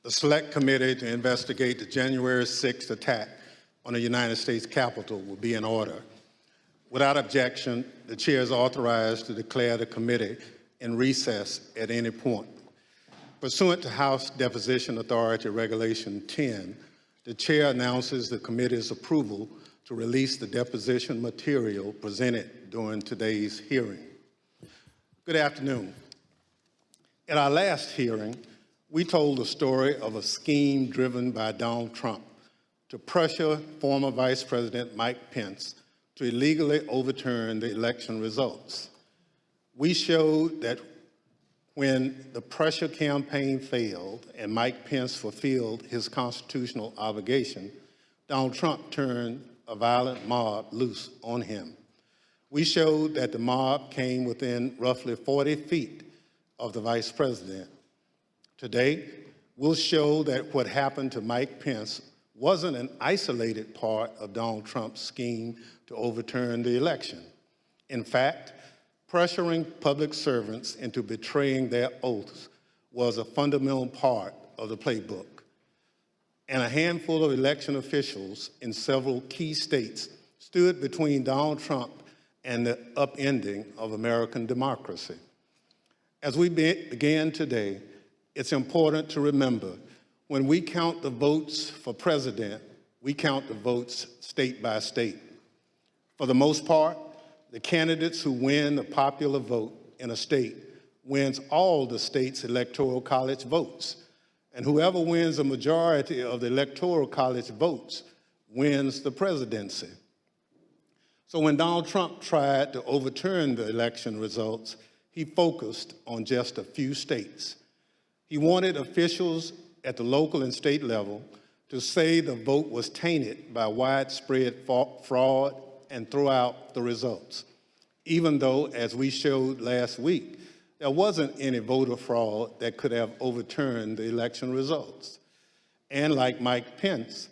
The Select Committee to investigate the January 6th attack on the United States Capitol will be in order. Without objection, the chair is authorized to declare the committee in recess at any point. Pursuant to House Deposition Authority Regulation 10, the chair announces the committee's approval to release the deposition material presented during today's hearing. Good afternoon. At our last hearing, we told the story of a scheme driven by Donald Trump to pressure former Vice President Mike Pence to illegally overturn the election results. We showed that when the pressure campaign failed and Mike Pence fulfilled his constitutional obligation, Donald Trump turned a violent mob loose on him. We showed that the mob came within roughly 40 feet of the Vice President. Today, we'll show that what happened to Mike Pence wasn't an isolated part of Donald Trump's scheme to overturn the election. In fact, pressuring public servants into betraying their oaths was a fundamental part of the playbook. And a handful of election officials in several key states stood between Donald Trump and the upending of American democracy. As we begin today, it's important to remember when we count the votes for president, we count the votes state by state. For the most part, the candidates who win the popular vote in a state wins all the state's electoral college votes. And whoever wins a majority of the electoral college votes wins the presidency. So when Donald Trump tried to overturn the election results, he focused on just a few states. He wanted officials at the local and state level to say the vote was tainted by widespread fraud and throw out the results, even though, as we showed last week, there wasn't any voter fraud that could have overturned the election results. And like Mike Pence,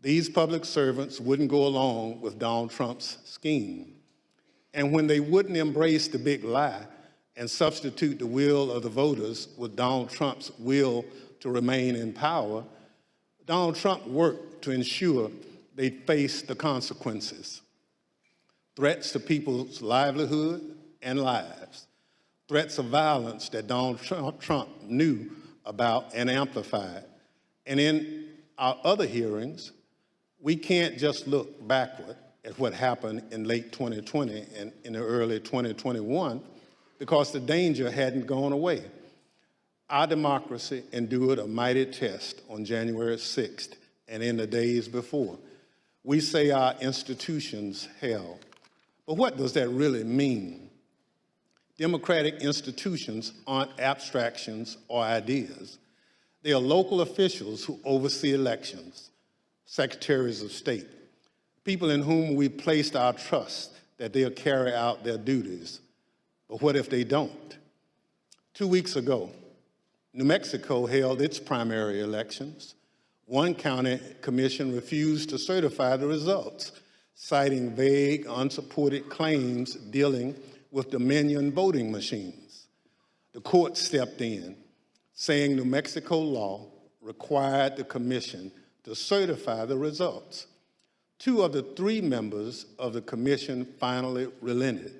these public servants wouldn't go along with Donald Trump's scheme. And when they wouldn't embrace the big lie and substitute the will of the voters with Donald Trump's will to remain in power, Donald Trump worked to ensure they faced the consequences. Threats to people's livelihood and lives, threats of violence that Donald Trump knew about and amplified. And in our other hearings, we can't just look backward at what happened in late 2020 and in the early 2021 because the danger hadn't gone away. Our democracy endured a mighty test on January 6th and in the days before. We say our institutions held. But what does that really mean? Democratic institutions aren't abstractions or ideas. They are local officials who oversee elections, secretaries of state, people in whom we placed our trust that they'll carry out their duties. But what if they don't? 2 weeks ago, New Mexico held its primary elections. One county commission refused to certify the results, citing vague, unsupported claims dealing with Dominion voting machines. The court stepped in, saying New Mexico law required the commission to certify the results. 2 of the 3 members of the commission finally relented.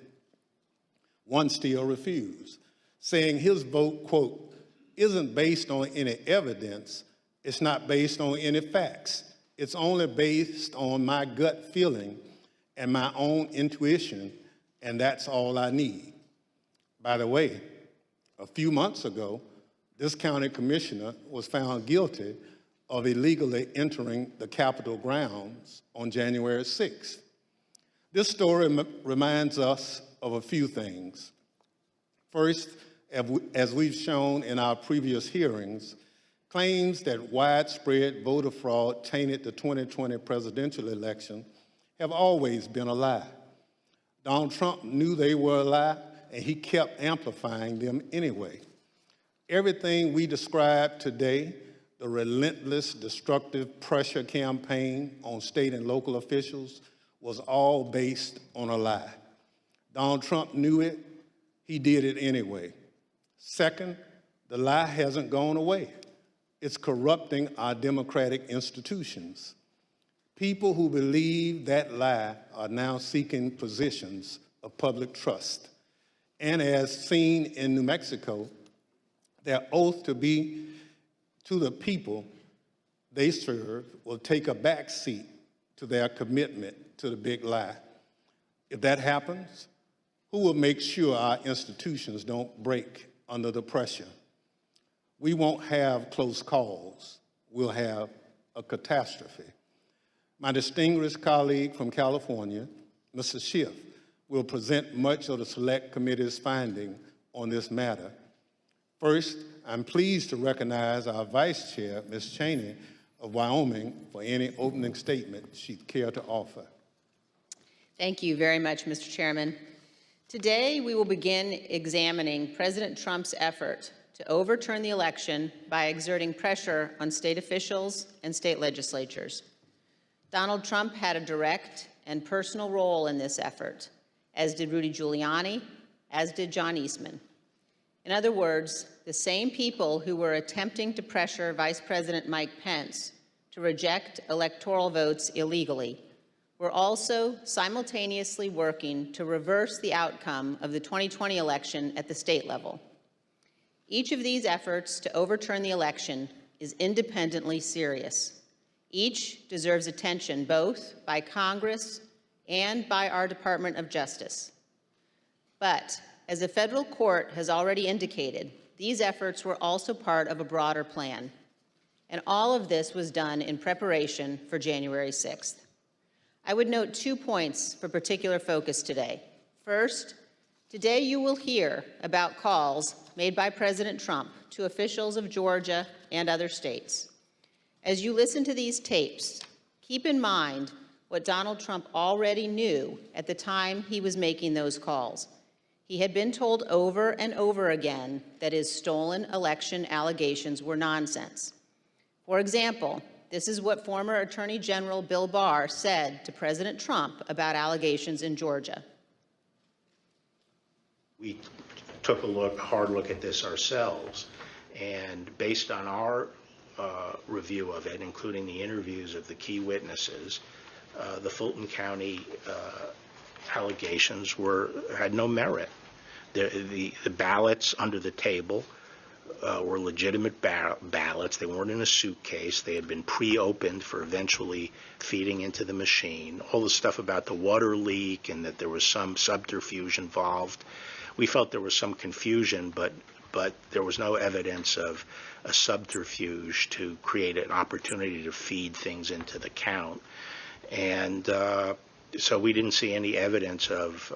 One still refused, saying his vote, quote, isn't based on any evidence, it's not based on any facts, it's only based on my gut feeling and my own intuition, and that's all I need. By the way, a few months ago, this county commissioner was found guilty of illegally entering the Capitol grounds on January 6th. This story reminds us of a few things. First, as we've shown in our previous hearings, claims that widespread voter fraud tainted the 2020 presidential election have always been a lie. Donald Trump knew they were a lie, and he kept amplifying them anyway. Everything we described today, the relentless, destructive pressure campaign on state and local officials, was all based on a lie. Donald Trump knew it, he did it anyway. Second, the lie hasn't gone away. It's corrupting our democratic institutions. People who believe that lie are now seeking positions of public trust. And as seen in New Mexico, their oath to be to the people they serve will take a back seat to their commitment to the big lie. If that happens, who will make sure our institutions don't break under the pressure? We won't have close calls. We'll have a catastrophe. My distinguished colleague from California, Mr. Schiff, will present much of the Select Committee's finding on this matter. First, I'm pleased to recognize our Vice Chair, Ms. Cheney of Wyoming, for any opening statement she'd care to offer. Thank you very much, Mr. Chairman. Today, we will begin examining President Trump's effort to overturn the election by exerting pressure on state officials and state legislatures. Donald Trump had a direct and personal role in this effort, as did Rudy Giuliani, as did John Eastman. In other words, the same people who were attempting to pressure Vice President Mike Pence to reject electoral votes illegally were also simultaneously working to reverse the outcome of the 2020 election at the state level. Each of these efforts to overturn the election is independently serious. Each deserves attention both by Congress and by our Department of Justice. But as a federal court has already indicated, these efforts were also part of a broader plan. And all of this was done in preparation for January 6th. I would note 2 points for particular focus today. First, today you will hear about calls made by President Trump to officials of Georgia and other states. As you listen to these tapes, keep in mind what Donald Trump already knew at the time he was making those calls. He had been told over and over again that his stolen election allegations were nonsense. For example, this is what former Attorney General Bill Barr said to President Trump about allegations in Georgia. We took a hard look at this ourselves, and based on our review of it, including the interviews of the key witnesses, the Fulton County allegations had no merit. The ballots under the table were legitimate ballots. They weren't in a suitcase. They had been pre-opened for eventually feeding into the machine. All the stuff about the water leak and that there was some subterfuge involved. We felt there was some confusion, but there was no evidence of a subterfuge to create an opportunity to feed things into the count. And so we didn't see any evidence of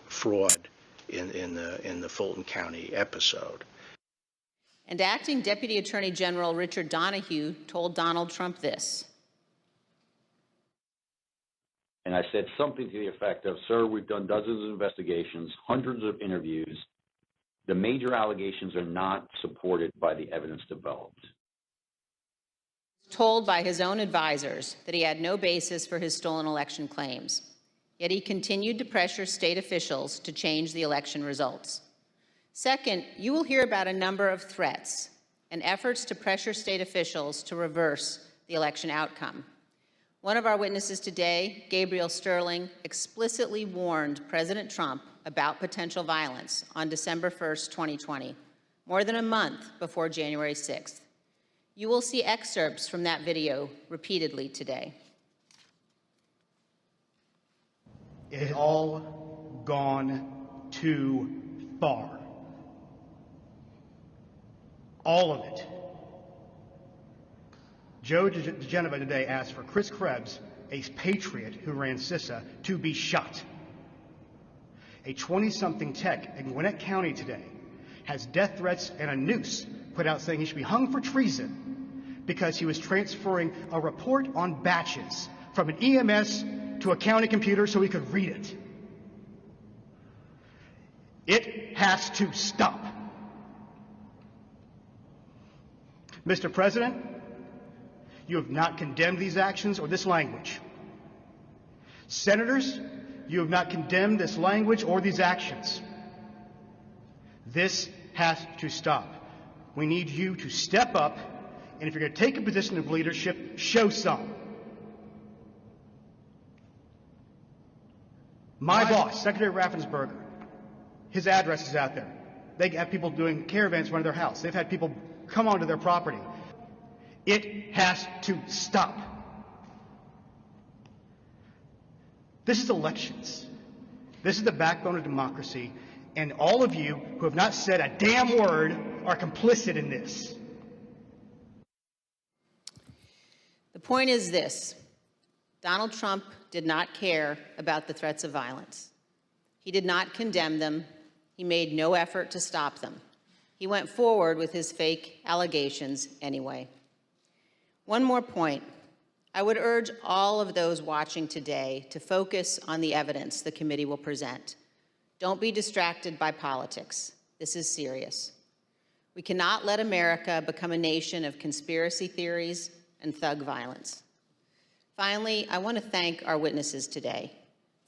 fraud in the Fulton County episode. And Acting Deputy Attorney General Richard Donoghue told Donald Trump this. And I said something to the effect of, sir, we've done dozens of investigations, hundreds of interviews. The major allegations are not supported by the evidence developed. Told by his own advisors that he had no basis for his stolen election claims. Yet he continued to pressure state officials to change the election results. Second, you will hear about a number of threats and efforts to pressure state officials to reverse the election outcome. One of our witnesses today, Gabriel Sterling, explicitly warned President Trump about potential violence on December 1st, 2020, more than a month before January 6th. You will see excerpts from that video repeatedly today. It has all gone too far. All of it. Joe DeGeneva today asked for Chris Krebs, a patriot who ran CISA, to be shot. A 20-something tech in Gwinnett County today has death threats and a noose put out saying he should be hung for treason because he was transferring a report on batches from an EMS to a county computer so he could read it. It has to stop. Mr. President, you have not condemned these actions or this language. Senators, you have not condemned this language or these actions. This has to stop. We need you to step up, and if you're going to take a position of leadership, show some. My boss, Secretary Raffensperger, his address is out there. They have people doing caravans in front of their house. They've had people come onto their property. It has to stop. This is elections. This is the backbone of democracy, and all of you who have not said a damn word are complicit in this. The point is this: Donald Trump did not care about the threats of violence. He did not condemn them. He made no effort to stop them. He went forward with his fake allegations anyway. One more point. I would urge all of those watching today to focus on the evidence the committee will present. Don't be distracted by politics. This is serious. We cannot let America become a nation of conspiracy theories and thug violence. Finally, I want to thank our witnesses today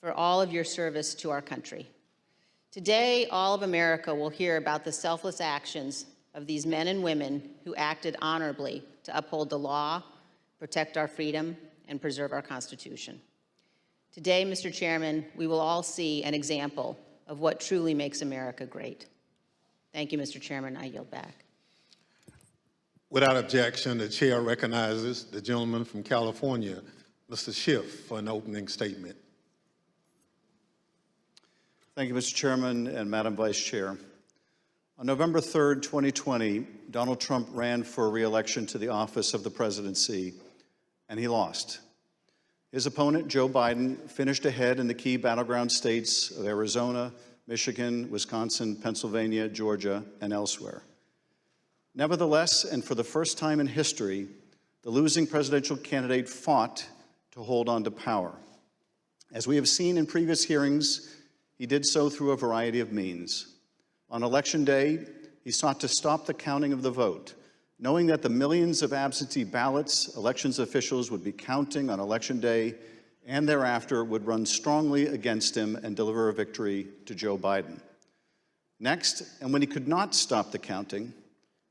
for all of your service to our country. Today, all of America will hear about the selfless actions of these men and women who acted honorably to uphold the law, protect our freedom, and preserve our Constitution. Today, Mr. Chairman, we will all see an example of what truly makes America great. Thank you, Mr. Chairman. I yield back. Without objection, the chair recognizes the gentleman from California, Mr. Schiff, for an opening statement. Thank you, Mr. Chairman and Madam Vice Chair. On November 3rd, 2020, Donald Trump ran for re-election to the office of the presidency, and he lost. His opponent, Joe Biden, finished ahead in the key battleground states of Arizona, Michigan, Wisconsin, Pennsylvania, Georgia, and elsewhere. Nevertheless, and for the first time in history, the losing presidential candidate fought to hold on to power. As we have seen in previous hearings, he did so through a variety of means. On Election Day, he sought to stop the counting of the vote, knowing that the millions of absentee ballots elections officials would be counting on Election Day and thereafter would run strongly against him and deliver a victory to Joe Biden. Next, and when he could not stop the counting,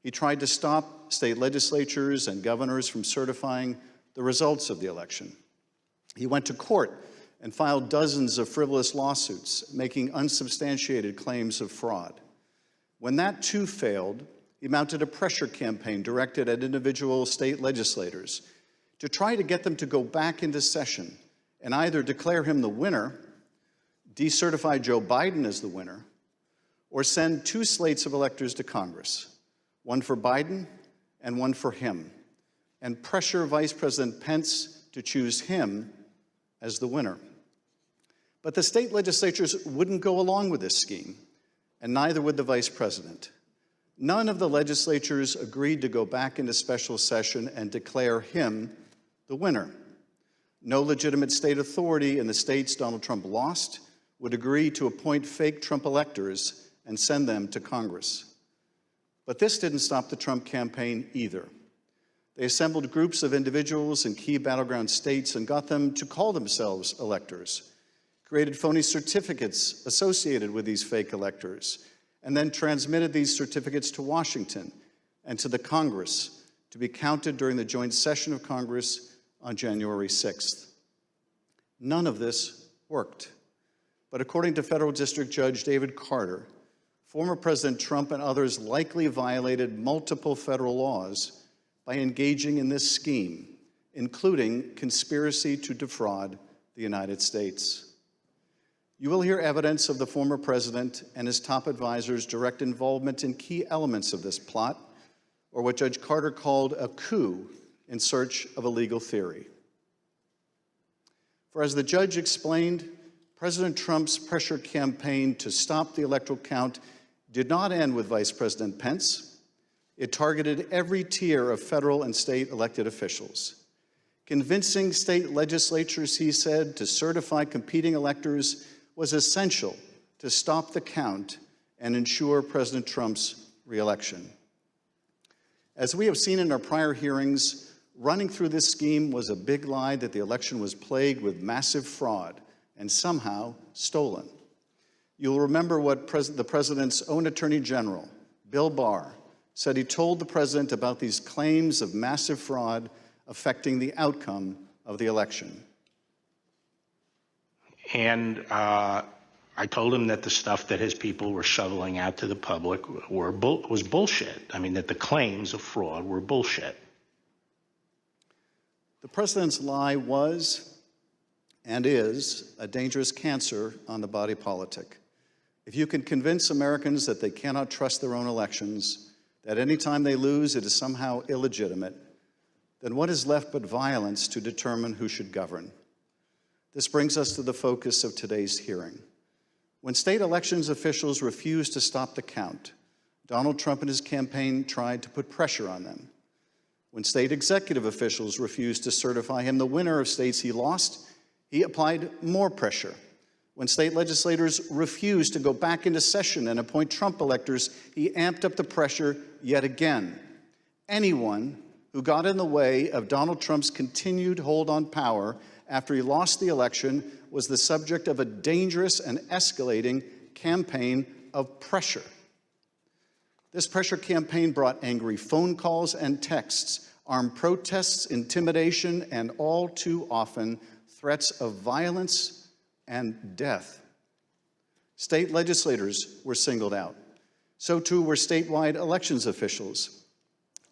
he tried to stop state legislatures and governors from certifying the results of the election. He went to court and filed dozens of frivolous lawsuits, making unsubstantiated claims of fraud. When that too failed, he mounted a pressure campaign directed at individual state legislators to try to get them to go back into session and either declare him the winner, decertify Joe Biden as the winner, or send two slates of electors to Congress, one for Biden and one for him, and pressure Vice President Pence to choose him as the winner. But the state legislatures wouldn't go along with this scheme, and neither would the vice president. None of the legislatures agreed to go back into special session and declare him the winner. No legitimate state authority in the states Donald Trump lost would agree to appoint fake Trump electors and send them to Congress. But this didn't stop the Trump campaign either. They assembled groups of individuals in key battleground states and got them to call themselves electors, created phony certificates associated with these fake electors, and then transmitted these certificates to Washington and to the Congress to be counted during the joint session of Congress on January 6th. None of this worked. But according to Federal District Judge David Carter, former President Trump and others likely violated multiple federal laws by engaging in this scheme, including conspiracy to defraud the United States. You will hear evidence of the former president and his top advisors' direct involvement in key elements of this plot, or what Judge Carter called a coup in search of a legal theory. For as the judge explained, President Trump's pressure campaign to stop the electoral count did not end with Vice President Pence. It targeted every tier of federal and state elected officials. Convincing state legislatures, he said, to certify competing electors was essential to stop the count and ensure President Trump's reelection. As we have seen in our prior hearings, running through this scheme was a big lie that the election was plagued with massive fraud and somehow stolen. You'll remember what the president's own Attorney General, Bill Barr, said he told the president about these claims of massive fraud affecting the outcome of the election. And I told him that the stuff that his people were shoveling out to the public was bullshit. I mean, that the claims of fraud were bullshit. The president's lie was and is a dangerous cancer on the body politic. If you can convince Americans that they cannot trust their own elections, that any time they lose it is somehow illegitimate, then what is left but violence to determine who should govern? This brings us to the focus of today's hearing. When state elections officials refused to stop the count, Donald Trump and his campaign tried to put pressure on them. When state executive officials refused to certify him the winner of states he lost, he applied more pressure. When state legislators refused to go back into session and appoint Trump electors, he amped up the pressure yet again. Anyone who got in the way of Donald Trump's continued hold on power after he lost the election was the subject of a dangerous and escalating campaign of pressure. This pressure campaign brought angry phone calls and texts, armed protests, intimidation, and all too often, threats of violence and death. State legislators were singled out. So too were statewide elections officials.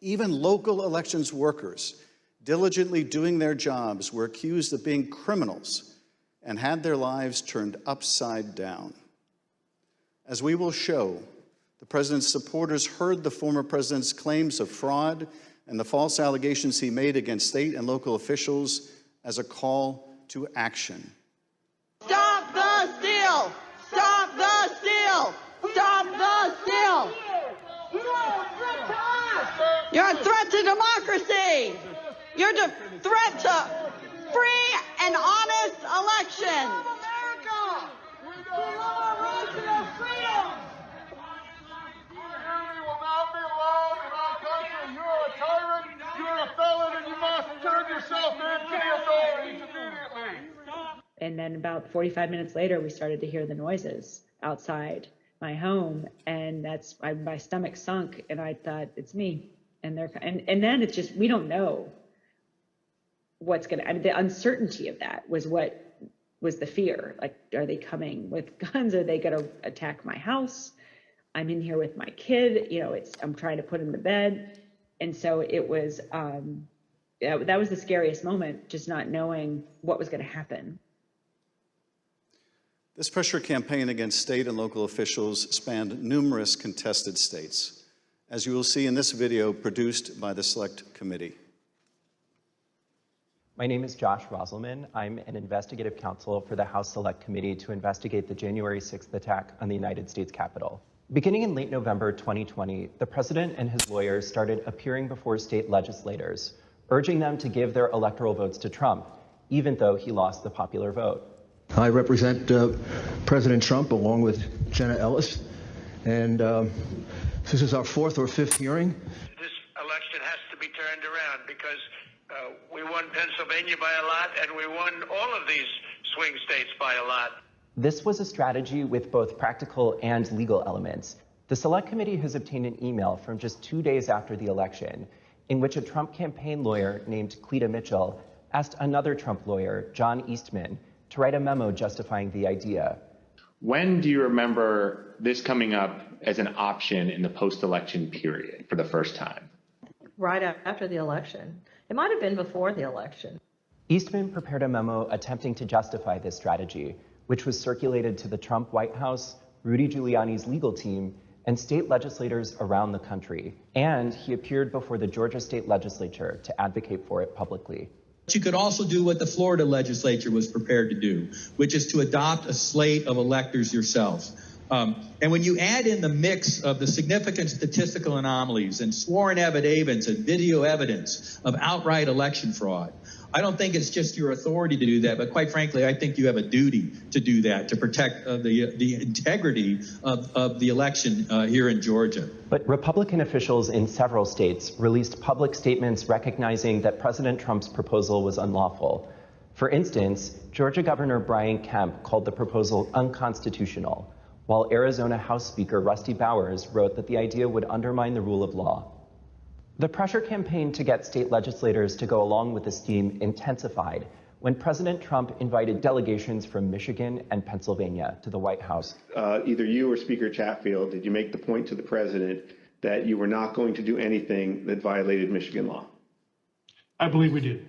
Even local elections workers, diligently doing their jobs, were accused of being criminals and had their lives turned upside down. As we will show, the president's supporters heard the former president's claims of fraud and the false allegations he made against state and local officials as a call to action. Stop the steal! Stop the steal! Stop the steal! You're a threat to democracy! You're a threat to free and honest elections! America! We love our right to have freedom! Tyranny will not be allowed in our country. You're a tyrant, you're a felon, and you must turn yourself in to the authorities immediately. And then about 45 minutes later, we started to hear the noises outside my home, and my stomach sunk, and I thought, it's me. And then it's just, we don't know what's gonna, I mean, the uncertainty of that was what was the fear. Like, are they coming with guns? Are they gonna attack my house? I'm in here with my kid, I'm trying to put him to bed. And so it was, that was the scariest moment, just not knowing what was gonna happen. This pressure campaign against state and local officials spanned numerous contested states, as you will see in this video produced by the Select Committee. My name is Josh Roselman. I'm an investigative counsel for the House Select Committee to investigate the January 6th attack on the United States Capitol. Beginning in late November 2020, the president and his lawyers started appearing before state legislators, urging them to give their electoral votes to Trump, even though he lost the popular vote. I represent President Trump along with Jenna Ellis, and this is our fourth or fifth hearing. This election has to be turned around because we won Pennsylvania by a lot, and we won all of these swing states by a lot. This was a strategy with both practical and legal elements. The Select Committee has obtained an email from just 2 days after the election in which a Trump campaign lawyer named Cleta Mitchell asked another Trump lawyer, John Eastman, to write a memo justifying the idea. When do you remember this coming up as an option in the post-election period for the first time? Right after the election. It might have been before the election. Eastman prepared a memo attempting to justify this strategy, which was circulated to the Trump White House, Rudy Giuliani's legal team, and state legislators around the country. And he appeared before the Georgia State Legislature to advocate for it publicly. You could also do what the Florida legislature was prepared to do, which is to adopt a slate of electors yourselves. And when you add in the mix of the significant statistical anomalies and sworn affidavits and video evidence of outright election fraud, I don't think it's just your authority to do that, but quite frankly, I think you have a duty to do that, to protect the integrity of the election here in Georgia. But Republican officials in several states released public statements recognizing that President Trump's proposal was unlawful. For instance, Georgia Governor Brian Kemp called the proposal unconstitutional, while Arizona House Speaker Rusty Bowers wrote that the idea would undermine the rule of law. The pressure campaign to get state legislators to go along with the scheme intensified when President Trump invited delegations from Michigan and Pennsylvania to the White House. Either you or Speaker Chatfield, did you make the point to the president that you were not going to do anything that violated Michigan law? I believe we did.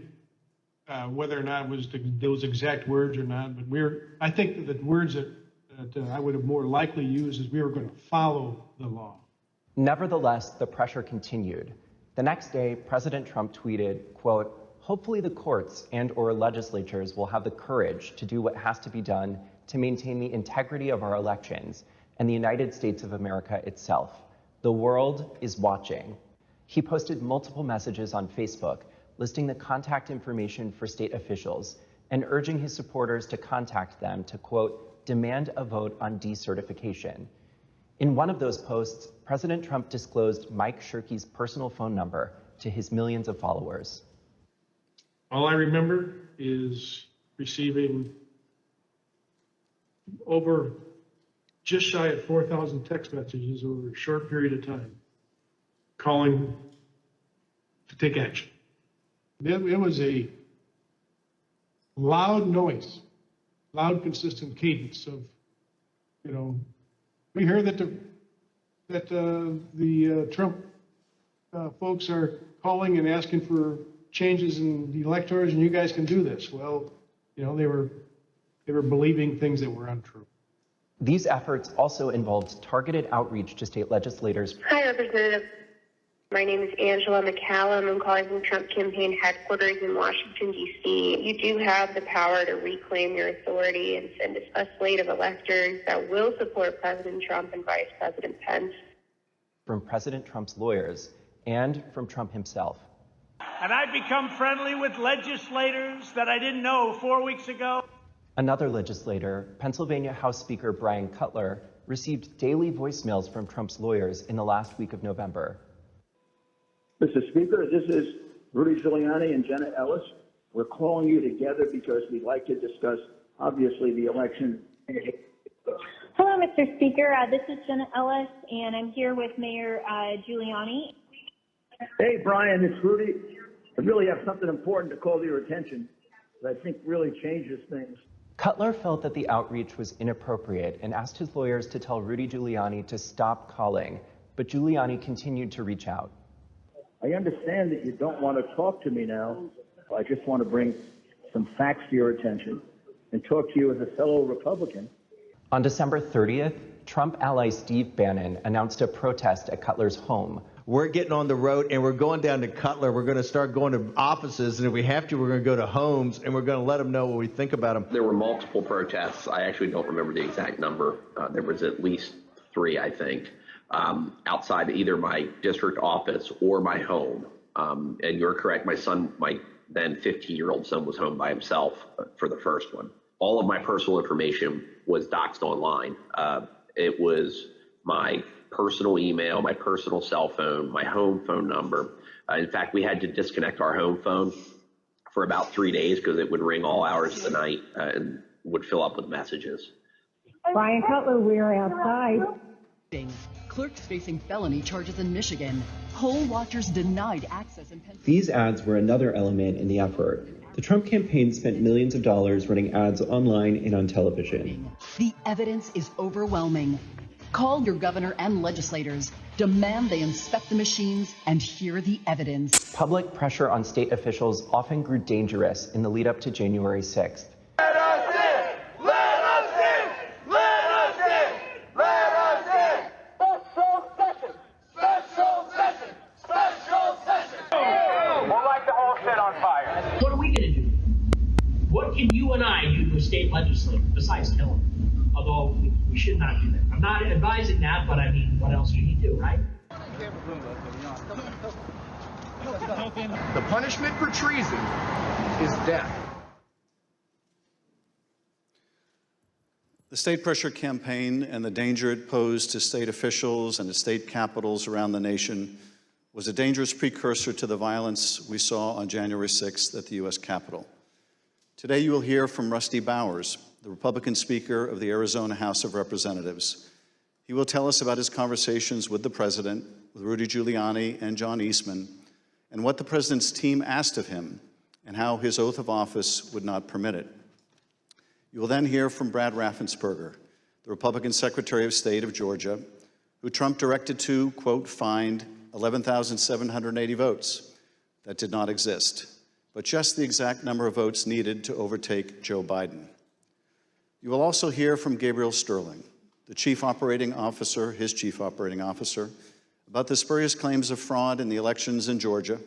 Whether or not it was those exact words or not, but I think that the words that I would have more likely used is we were going to follow the law. Nevertheless, the pressure continued. The next day, President Trump tweeted, quote, "Hopefully the courts and/or legislatures will have the courage to do what has to be done to maintain the integrity of our elections and the United States of America itself. The world is watching." He posted multiple messages on Facebook listing the contact information for state officials and urging his supporters to contact them to, quote, "demand a vote on decertification." In one of those posts, President Trump disclosed Mike Shirkey's personal phone number to his millions of followers. All I remember is receiving over just shy of 4,000 text messages over a short period of time, calling to take action. It was a loud noise, loud, consistent cadence of, we hear that the Trump folks are calling and asking for changes in the electors, and you guys can do this. Well, they were believing things that were untrue. These efforts also involved targeted outreach to state legislators. Hi, Representative. My name is Angela McCallum. I'm calling from Trump campaign headquarters in Washington, D.C. You do have the power to reclaim your authority and send a slate of electors that will support President Trump and Vice President Pence. From President Trump's lawyers and from Trump himself. And I've become friendly with legislators that I didn't know 4 weeks ago. Another legislator, Pennsylvania House Speaker Brian Cutler, received daily voicemails from Trump's lawyers in the last week of November. Mr. Speaker, this is Rudy Giuliani and Jenna Ellis. We're calling you together because we'd like to discuss, obviously, the election. Hello, Mr. Speaker. This is Jenna Ellis, and I'm here with Mayor Giuliani. Hey, Brian, it's Rudy. I really have something important to call to your attention that I think really changes things. Cutler felt that the outreach was inappropriate and asked his lawyers to tell Rudy Giuliani to stop calling, but Giuliani continued to reach out. I understand that you don't want to talk to me now. I just want to bring some facts to your attention and talk to you as a fellow Republican. On December 30th, Trump ally Steve Bannon announced a protest at Cutler's home. We're getting on the road and we're going down to Cutler. We're going to start going to offices, and if we have to, we're going to go to homes, and we're going to let them know what we think about them. There were multiple protests. I actually don't remember the exact number. There was at least 3, I think, outside either my district office or my home. And you're correct, my son, my then 15-year-old son, was home by himself for the first one. All of my personal information was doxed online. It was my personal email, my personal cell phone, my home phone number. In fact, we had to disconnect our home phone for about 3 days because it would ring all hours of the night and would fill up with messages. Brian Cutler, we're outside. Clerks facing felony charges in Michigan. Poll watchers denied access in Pennsylvania. These ads were another element in the effort. The Trump campaign spent millions of dollars running ads online and on television. The evidence is overwhelming. Call your governor and legislators. Demand they inspect the machines and hear the evidence. Public pressure on state officials often grew dangerous in the lead up to January 6th. Let us in! Let us in! Let us in! Let us in! Special session! Special session! Special session! We'll light the whole shit on fire. What are we going to do? What can you and I do for state legislators besides kill them? Although we should not do that. I'm not advising that, but I mean, what else can you do, right? The punishment for treason is death. The state pressure campaign and the danger it posed to state officials and to state capitals around the nation was a dangerous precursor to the violence we saw on January 6th at the U.S. Capitol. Today you will hear from Rusty Bowers, the Republican Speaker of the Arizona House of Representatives. He will tell us about his conversations with the President, with Rudy Giuliani and John Eastman, and what the President's team asked of him, and how his oath of office would not permit it. You will then hear from Brad Raffensperger, the Republican Secretary of State of Georgia, who Trump directed to, quote, find 11,780 votes that did not exist, but just the exact number of votes needed to overtake Joe Biden. You will also hear from Gabriel Sterling, the chief operating officer, his chief operating officer, about the spurious claims of fraud in the elections in Georgia,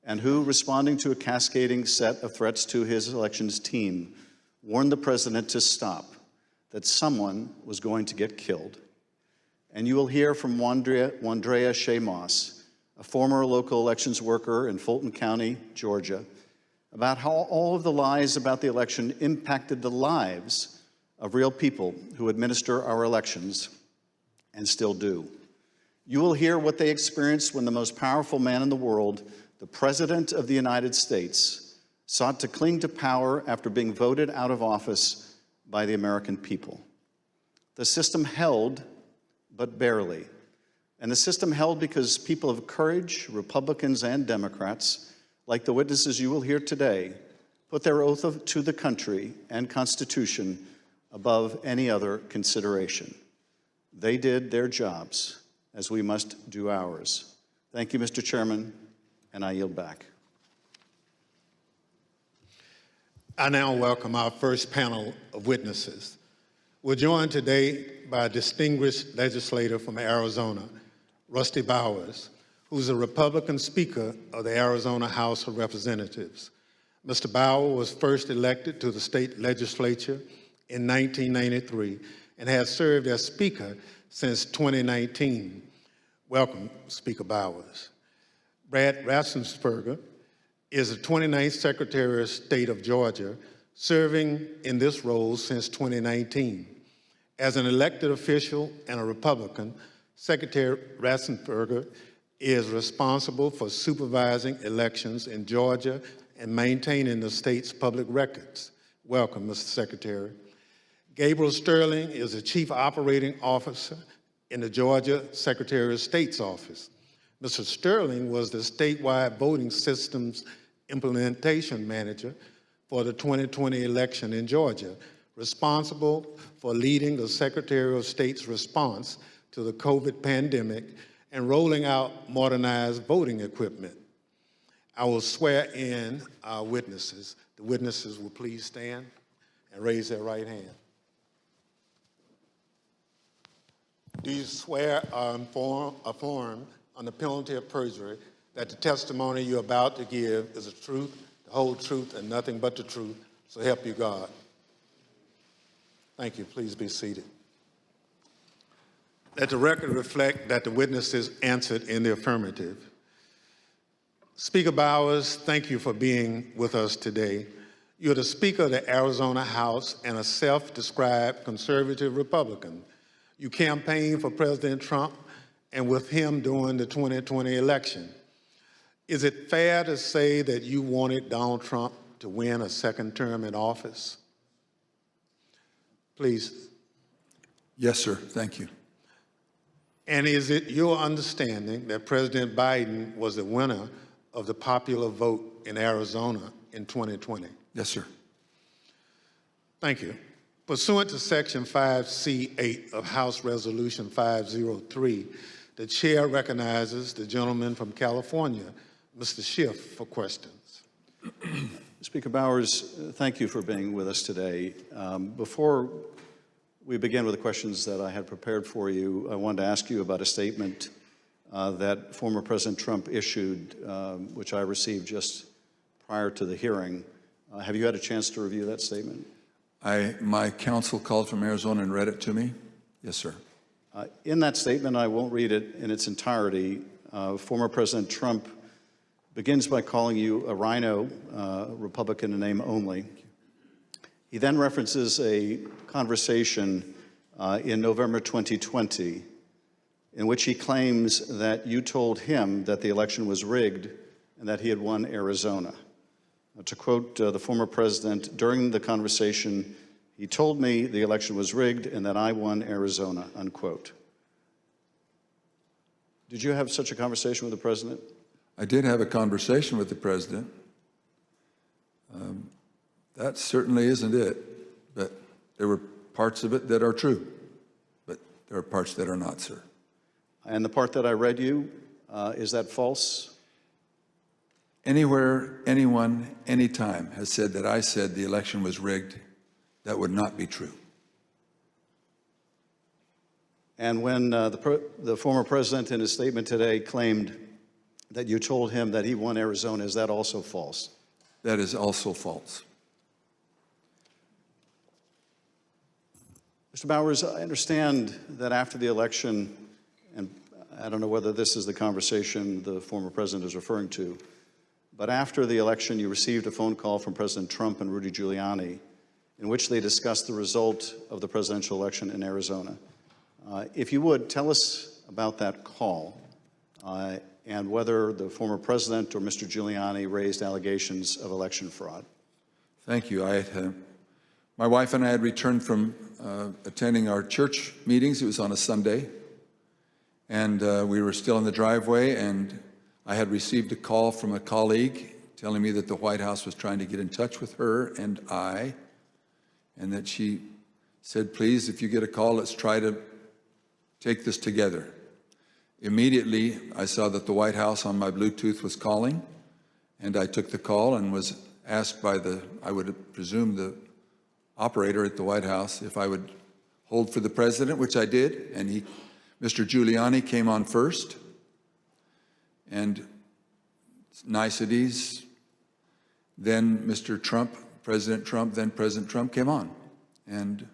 and who, responding to a cascading set of threats to his elections team, warned the president to stop, that someone was going to get killed. And you will hear from Wandrea Shea Moss, a former local elections worker in Fulton County, Georgia, about how all of the lies about the election impacted the lives of real people who administer our elections and still do. You will hear what they experienced when the most powerful man in the world, the President of the United States, sought to cling to power after being voted out of office by the American people. The system held, but barely. And the system held because people of courage, Republicans and Democrats, like the witnesses you will hear today, put their oath to the country and Constitution above any other consideration. They did their jobs, as we must do ours. Thank you, Mr. Chairman, and I yield back. I now welcome our first panel of witnesses. We're joined today by a distinguished legislator from Arizona, Rusty Bowers, who's a Republican Speaker of the Arizona House of Representatives. Mr. Bowers was first elected to the state legislature in 1993 and has served as Speaker since 2019. Welcome, Speaker Bowers. Brad Raffensperger is the 29th Secretary of State of Georgia, serving in this role since 2019. As an elected official and a Republican, Secretary Raffensperger is responsible for supervising elections in Georgia and maintaining the state's public records. Welcome, Mr. Secretary. Gabriel Sterling is the Chief Operating Officer in the Georgia Secretary of State's office. Mr. Sterling was the statewide voting systems implementation manager for the 2020 election in Georgia, responsible for leading the Secretary of State's response to the COVID pandemic and rolling out modernized voting equipment. I will swear in our witnesses. The witnesses will please stand and raise their right hand. Do you swear or affirm on the penalty of perjury that the testimony you're about to give is the truth, the whole truth, and nothing but the truth, so help you God? Thank you. Please be seated. Let the record reflect that the witnesses answered in the affirmative. Speaker Bowers, thank you for being with us today. You're the Speaker of the Arizona House and a self-described conservative Republican. You campaigned for President Trump and with him during the 2020 election. Is it fair to say that you wanted Donald Trump to win a second term in office? Please. Yes, sir. Thank you. And is it your understanding that President Biden was the winner of the popular vote in Arizona in 2020? Yes, sir. Thank you. Pursuant to Section 5C8 of House Resolution 503, the chair recognizes the gentleman from California, Mr. Schiff, for questions. Speaker Bowers, thank you for being with us today. Before we begin with the questions that I had prepared for you, I wanted to ask you about a statement that former President Trump issued, which I received just prior to the hearing. Have you had a chance to review that statement? My counsel called from Arizona and read it to me. Yes, sir. In that statement, I won't read it in its entirety. Former President Trump begins by calling you a rhino, Republican in name only. He then references a conversation in November 2020 in which he claims that you told him that the election was rigged and that he had won Arizona. To quote the former president, during the conversation, he told me the election was rigged and that I won Arizona, unquote. Did you have such a conversation with the president? I did have a conversation with the president. That certainly isn't it, but there were parts of it that are true, but there are parts that are not, sir. And the part that I read you, is that false? Anywhere, anyone, anytime has said that I said the election was rigged, that would not be true. And when the former president in his statement today claimed that you told him that he won Arizona, is that also false? That is also false. Mr. Bowers, I understand that after the election, and I don't know whether this is the conversation the former president is referring to, but after the election, you received a phone call from President Trump and Rudy Giuliani in which they discussed the result of the presidential election in Arizona. If you would, tell us about that call and whether the former president or Mr. Giuliani raised allegations of election fraud. Thank you. My wife and I had returned from attending our church meetings. It was on a Sunday, and we were still in the driveway, and I had received a call from a colleague telling me that the White House was trying to get in touch with her and I, and that she said, please, if you get a call, let's try to take this together. Immediately, I saw that the White House on my Bluetooth was calling, and I took the call and was asked by I would presume the operator at the White House if I would hold for the president, which I did, and Mr. Giuliani came on first, and niceties, then Mr. Trump, President Trump, then President Trump came on, and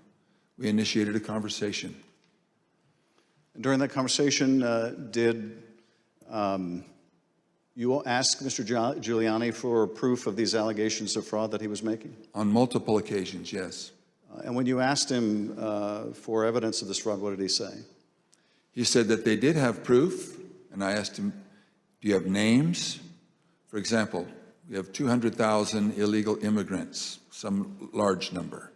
we initiated a conversation. During that conversation, did you ask Mr. Giuliani for proof of these allegations of fraud that he was making? On multiple occasions, yes. And when you asked him for evidence of this fraud, what did he say? He said that they did have proof, and I asked him, do you have names? For example, we have 200,000 illegal immigrants, some large number,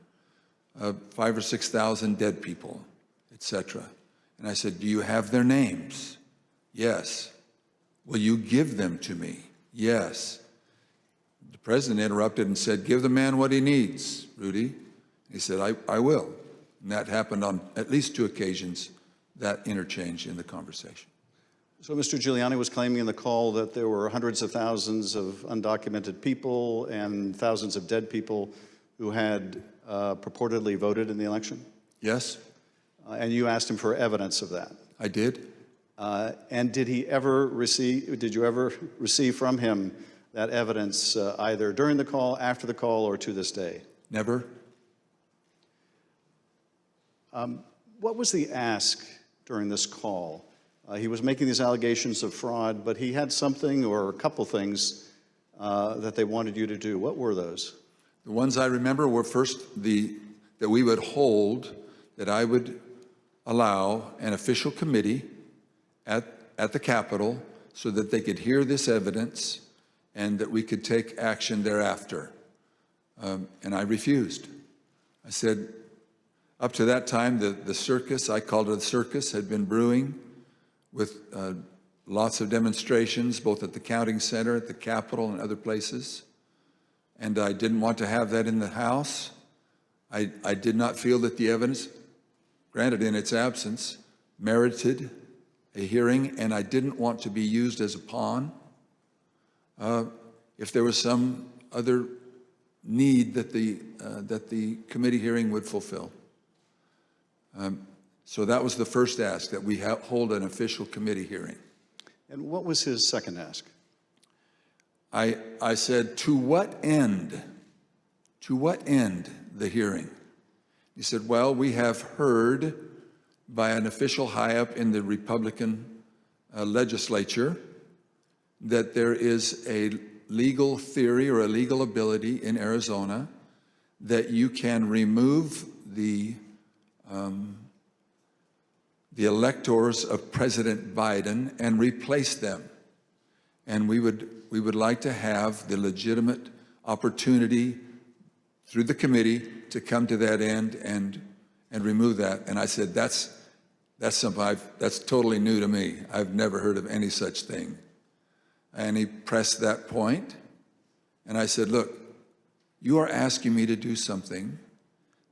5,000 or 6,000 dead people, etc. And I said, do you have their names? Yes. Will you give them to me? Yes. The president interrupted and said, give the man what he needs, Rudy. He said, I will. And that happened on at least 2 occasions, that interchange in the conversation. So Mr. Giuliani was claiming in the call that there were hundreds of thousands of undocumented people and thousands of dead people who had purportedly voted in the election? Yes. And you asked him for evidence of that? I did. And did you ever receive from him that evidence either during the call, after the call, or to this day? Never. What was the ask during this call? He was making these allegations of fraud, but he had something or a couple things that they wanted you to do. What were those? The ones I remember were first that we would hold, that I would allow an official committee at the Capitol so that they could hear this evidence and that we could take action thereafter. And I refused. I said, up to that time, the circus, I called it a circus, had been brewing with lots of demonstrations, both at the counting center, at the Capitol, and other places. And I didn't want to have that in the House. I did not feel that the evidence, granted in its absence, merited a hearing, and I didn't want to be used as a pawn if there was some other need that the committee hearing would fulfill. So that was the first ask, that we hold an official committee hearing. And what was his second ask? I said, to what end? To what end the hearing? He said, well, we have heard by an official high up in the Republican legislature that there is a legal theory or a legal ability in Arizona that you can remove the electors of President Biden and replace them. And we would like to have the legitimate opportunity through the committee to come to that end and remove that. And I said, that's something that's totally new to me. I've never heard of any such thing. And he pressed that point, and I said, look, you are asking me to do something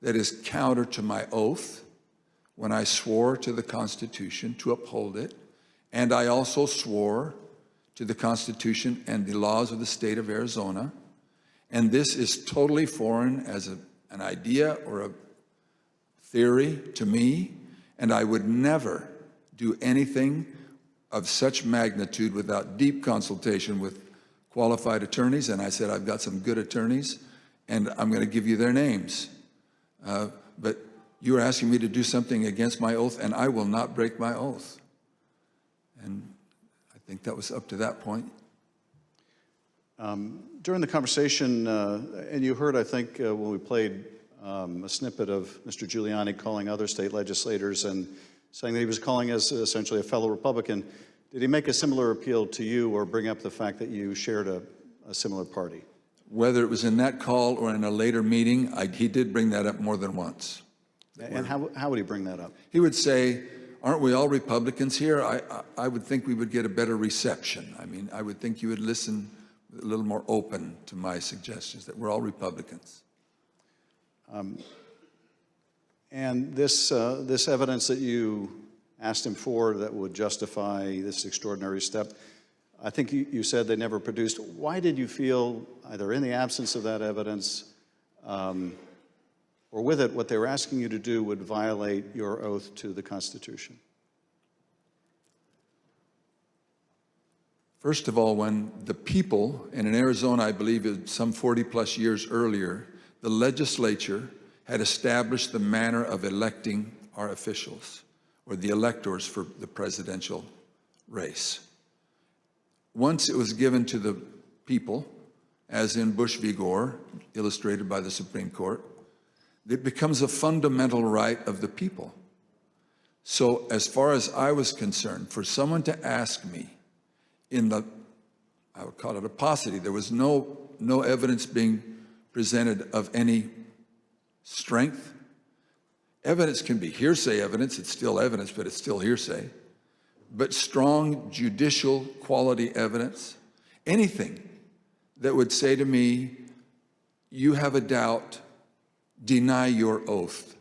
that is counter to my oath when I swore to the Constitution to uphold it, and I also swore to the Constitution and the laws of the state of Arizona, and this is totally foreign as an idea or a theory to me, and I would never do anything of such magnitude without deep consultation with qualified attorneys. And I said, I've got some good attorneys, and I'm going to give you their names. But you are asking me to do something against my oath, and I will not break my oath. And I think that was up to that point. During the conversation, and you heard, I think, when we played a snippet of Mr. Giuliani calling other state legislators and saying that he was calling us essentially a fellow Republican, did he make a similar appeal to you or bring up the fact that you shared a similar party? Whether it was in that call or in a later meeting, he did bring that up more than once. And how would he bring that up? He would say, aren't we all Republicans here? I would think we would get a better reception. I mean, I would think you would listen a little more open to my suggestions, that we're all Republicans. And this evidence that you asked him for that would justify this extraordinary step, I think you said they never produced. Why did you feel, either in the absence of that evidence or with it, what they were asking you to do would violate your oath to the Constitution? First of all, when the people, and in Arizona, I believe it's some 40 plus years earlier, the legislature had established the manner of electing our officials, or the electors for the presidential race. Once it was given to the people, as in Bush v. Gore, illustrated by the Supreme Court, it becomes a fundamental right of the people. So as far as I was concerned, for someone to ask me in the, I would call it a paucity, there was no evidence being presented of any strength. Evidence can be hearsay evidence, it's still evidence, but it's still hearsay. But strong judicial quality evidence, anything that would say to me, you have a doubt, deny your oath.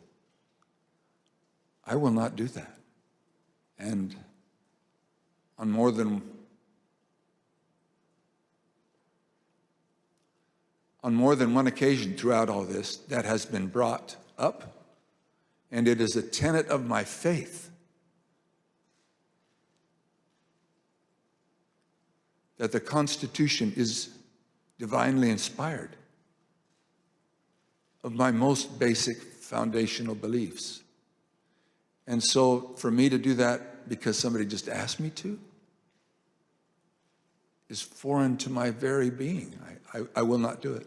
I will not do that. And on more than one occasion throughout all this, that has been brought up, and it is a tenet of my faith that the Constitution is divinely inspired of my most basic foundational beliefs. And so for me to do that because somebody just asked me to is foreign to my very being. I will not do it.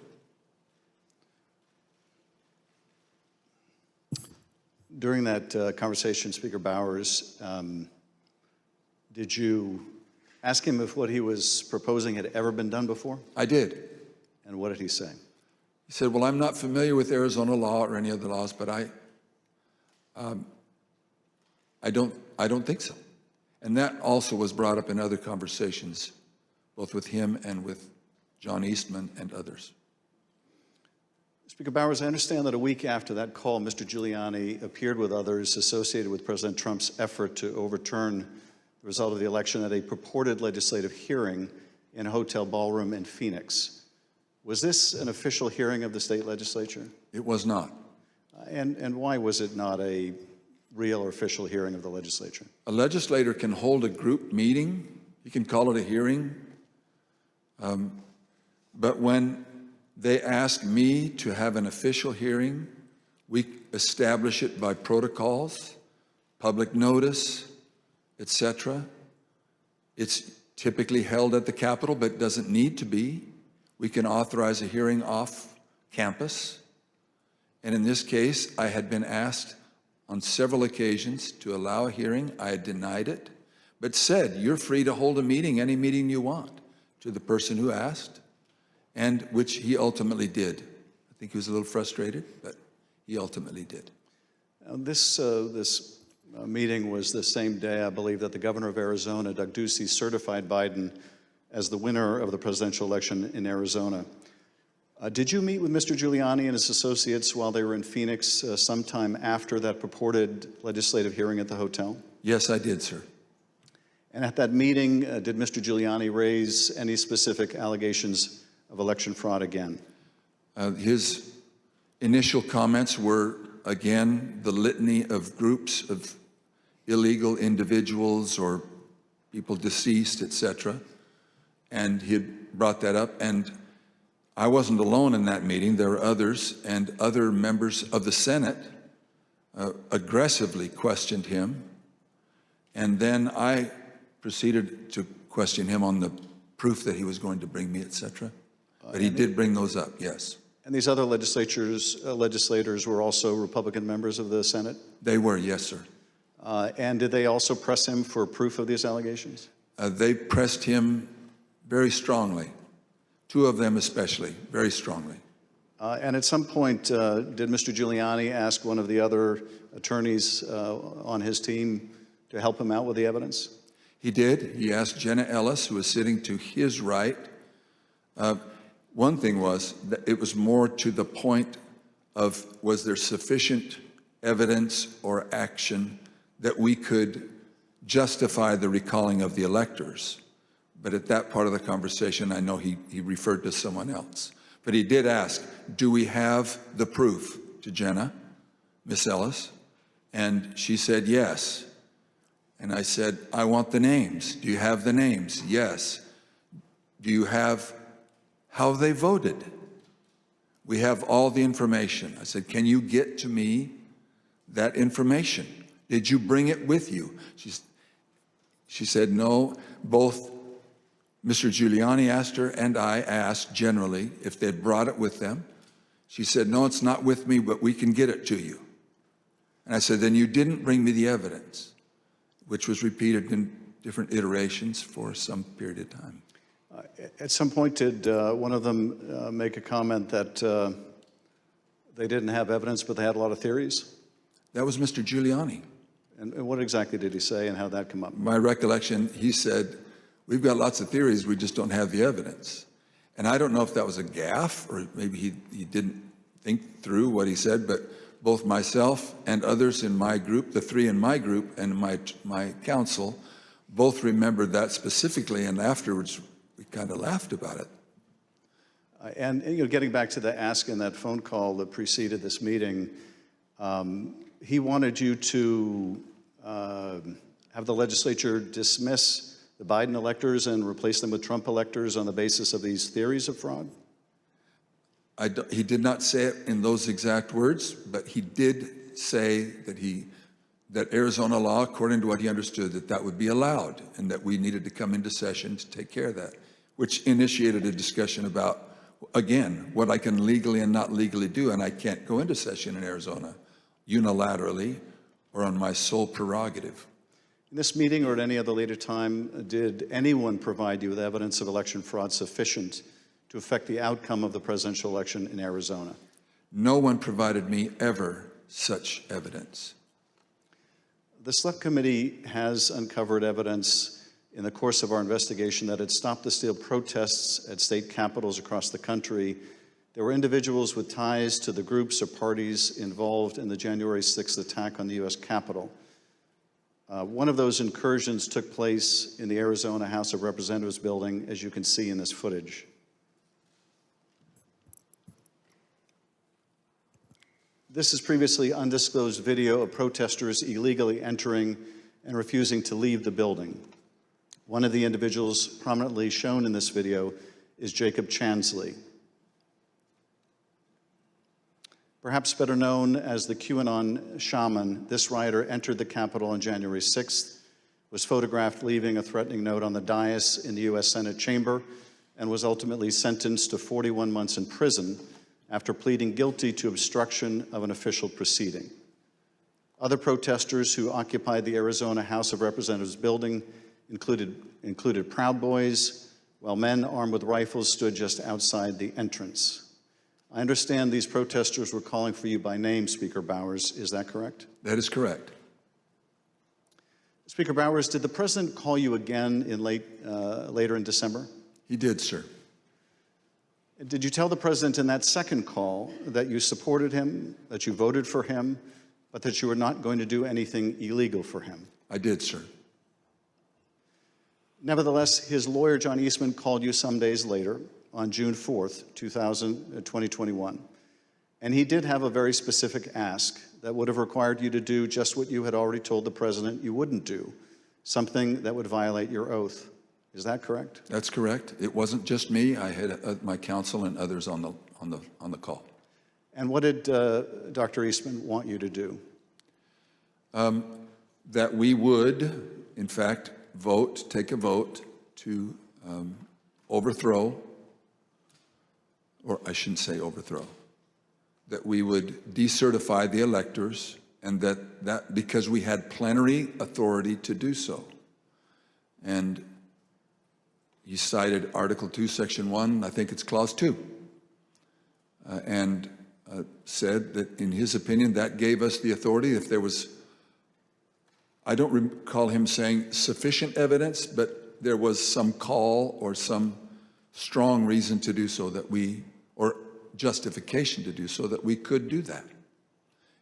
During that conversation, Speaker Bowers, did you ask him if what he was proposing had ever been done before? I did. And what did he say? He said, well, I'm not familiar with Arizona law or any other laws, but I don't think so. And that also was brought up in other conversations, both with him and with John Eastman and others. Speaker Bowers, I understand that a week after that call, Mr. Giuliani appeared with others associated with President Trump's effort to overturn the result of the election at a purported legislative hearing in a hotel ballroom in Phoenix. Was this an official hearing of the state legislature? It was not. And why was it not a real or official hearing of the legislature? A legislator can hold a group meeting. You can call it a hearing. But when they ask me to have an official hearing, we establish it by protocols, public notice, etc. It's typically held at the Capitol, but it doesn't need to be. We can authorize a hearing off campus. And in this case, I had been asked on several occasions to allow a hearing. I had denied it, but said, you're free to hold a meeting, any meeting you want, to the person who asked. and which he ultimately did. I think he was a little frustrated, but he ultimately did. This meeting was the same day, I believe, that the governor of Arizona, Doxes, certified Biden as the winner of the presidential election in Arizona. Did you meet with Mr. Giuliani and his associates while they were in Phoenix sometime after that purported legislative hearing at the hotel? Yes, I did, sir. And at that meeting, did Mr. Giuliani raise any specific allegations of election fraud again? His initial comments were, again, the litany of groups of illegal individuals or people deceased, etc. And he had brought that up. And I wasn't alone in that meeting. There were others, and other members of the Senate aggressively questioned him. And then I proceeded to question him on the proof that he was going to bring me, etc. But he did bring those up, yes. And these other legislators were also Republican members of the Senate? They were, yes, sir. And did they also press him for proof of these allegations? They pressed him very strongly. Two of them especially, very strongly. And at some point, did Mr. Giuliani ask one of the other attorneys on his team to help him out with the evidence? He did. He asked Jenna Ellis, who was sitting to his right. One thing was that it was more to the point of, was there sufficient evidence or action that we could justify the recalling of the electors? But at that part of the conversation, I know he referred to someone else. But he did ask, do we have the proof, to Jenna, Miss Ellis? And she said, yes. And I said, I want the names. Do you have the names? Yes. Do you have how they voted? We have all the information. I said, can you get to me that information? Did you bring it with you? She said, no. Both Mr. Giuliani asked her and I asked generally if they'd brought it with them. She said, no, it's not with me, but we can get it to you. And I said, then you didn't bring me the evidence, which was repeated in different iterations for some period of time. At some point, did one of them make a comment that they didn't have evidence, but they had a lot of theories? That was Mr. Giuliani. And what exactly did he say, and how did that come up? My recollection, he said, we've got lots of theories, we just don't have the evidence. And I don't know if that was a gaffe, or maybe he didn't think through what he said, but both myself and others in my group, the three in my group and my council, both remembered that specifically, and afterwards we kind of laughed about it. And you know, getting back to the ask in that phone call that preceded this meeting, he wanted you to have the legislature dismiss the Biden electors and replace them with Trump electors on the basis of these theories of fraud? He did not say it in those exact words, but he did say that Arizona law, according to what he understood, that would be allowed, and that we needed to come into session to take care of that, which initiated a discussion about, again, what I can legally and not legally do, and I can't go into session in Arizona unilaterally or on my sole prerogative. In this meeting or at any other later time, did anyone provide you with evidence of election fraud sufficient to affect the outcome of the presidential election in Arizona? No one provided me ever such evidence. The Select Committee has uncovered evidence in the course of our investigation that at Stop the Steal protests at state capitals across the country, there were individuals with ties to the groups or parties involved in the January 6th attack on the U.S. Capitol. One of those incursions took place in the Arizona House of Representatives building, as you can see in this footage. This is previously undisclosed video of protesters illegally entering and refusing to leave the building. One of the individuals prominently shown in this video is Jacob Chansley. Perhaps better known as the QAnon shaman, this rioter entered the Capitol on January 6th, was photographed leaving a threatening note on the dais in the U.S. Senate chamber, and was ultimately sentenced to 41 months in prison after pleading guilty to obstruction of an official proceeding. Other protesters who occupied the Arizona House of Representatives building included Proud Boys, while men armed with rifles stood just outside the entrance. I understand these protesters were calling for you by name, Speaker Bowers. Is that correct? That is correct. Speaker Bowers, did the president call you again in later in December? He did, sir. Did you tell the president in that second call that you supported him, that you voted for him, but that you were not going to do anything illegal for him? I did, sir. Nevertheless, his lawyer, John Eastman, called you some days later on June 4th, 2021, and he did have a very specific ask that would have required you to do just what you had already told the president you wouldn't do, something that would violate your oath. Is that correct? That's correct. It wasn't just me. I had my counsel and others on the call. And what did Dr. Eastman want you to do? That we would, in fact, take a vote to overthrow, or I shouldn't say overthrow, that we would decertify the electors, and that because we had plenary authority to do so. And he cited Article 2, Section 1, I think it's Clause 2, and said that in his opinion that gave us the authority if there was, I don't recall him saying sufficient evidence, but there was some call or some strong reason to do so that we, or justification to do so that we could do that.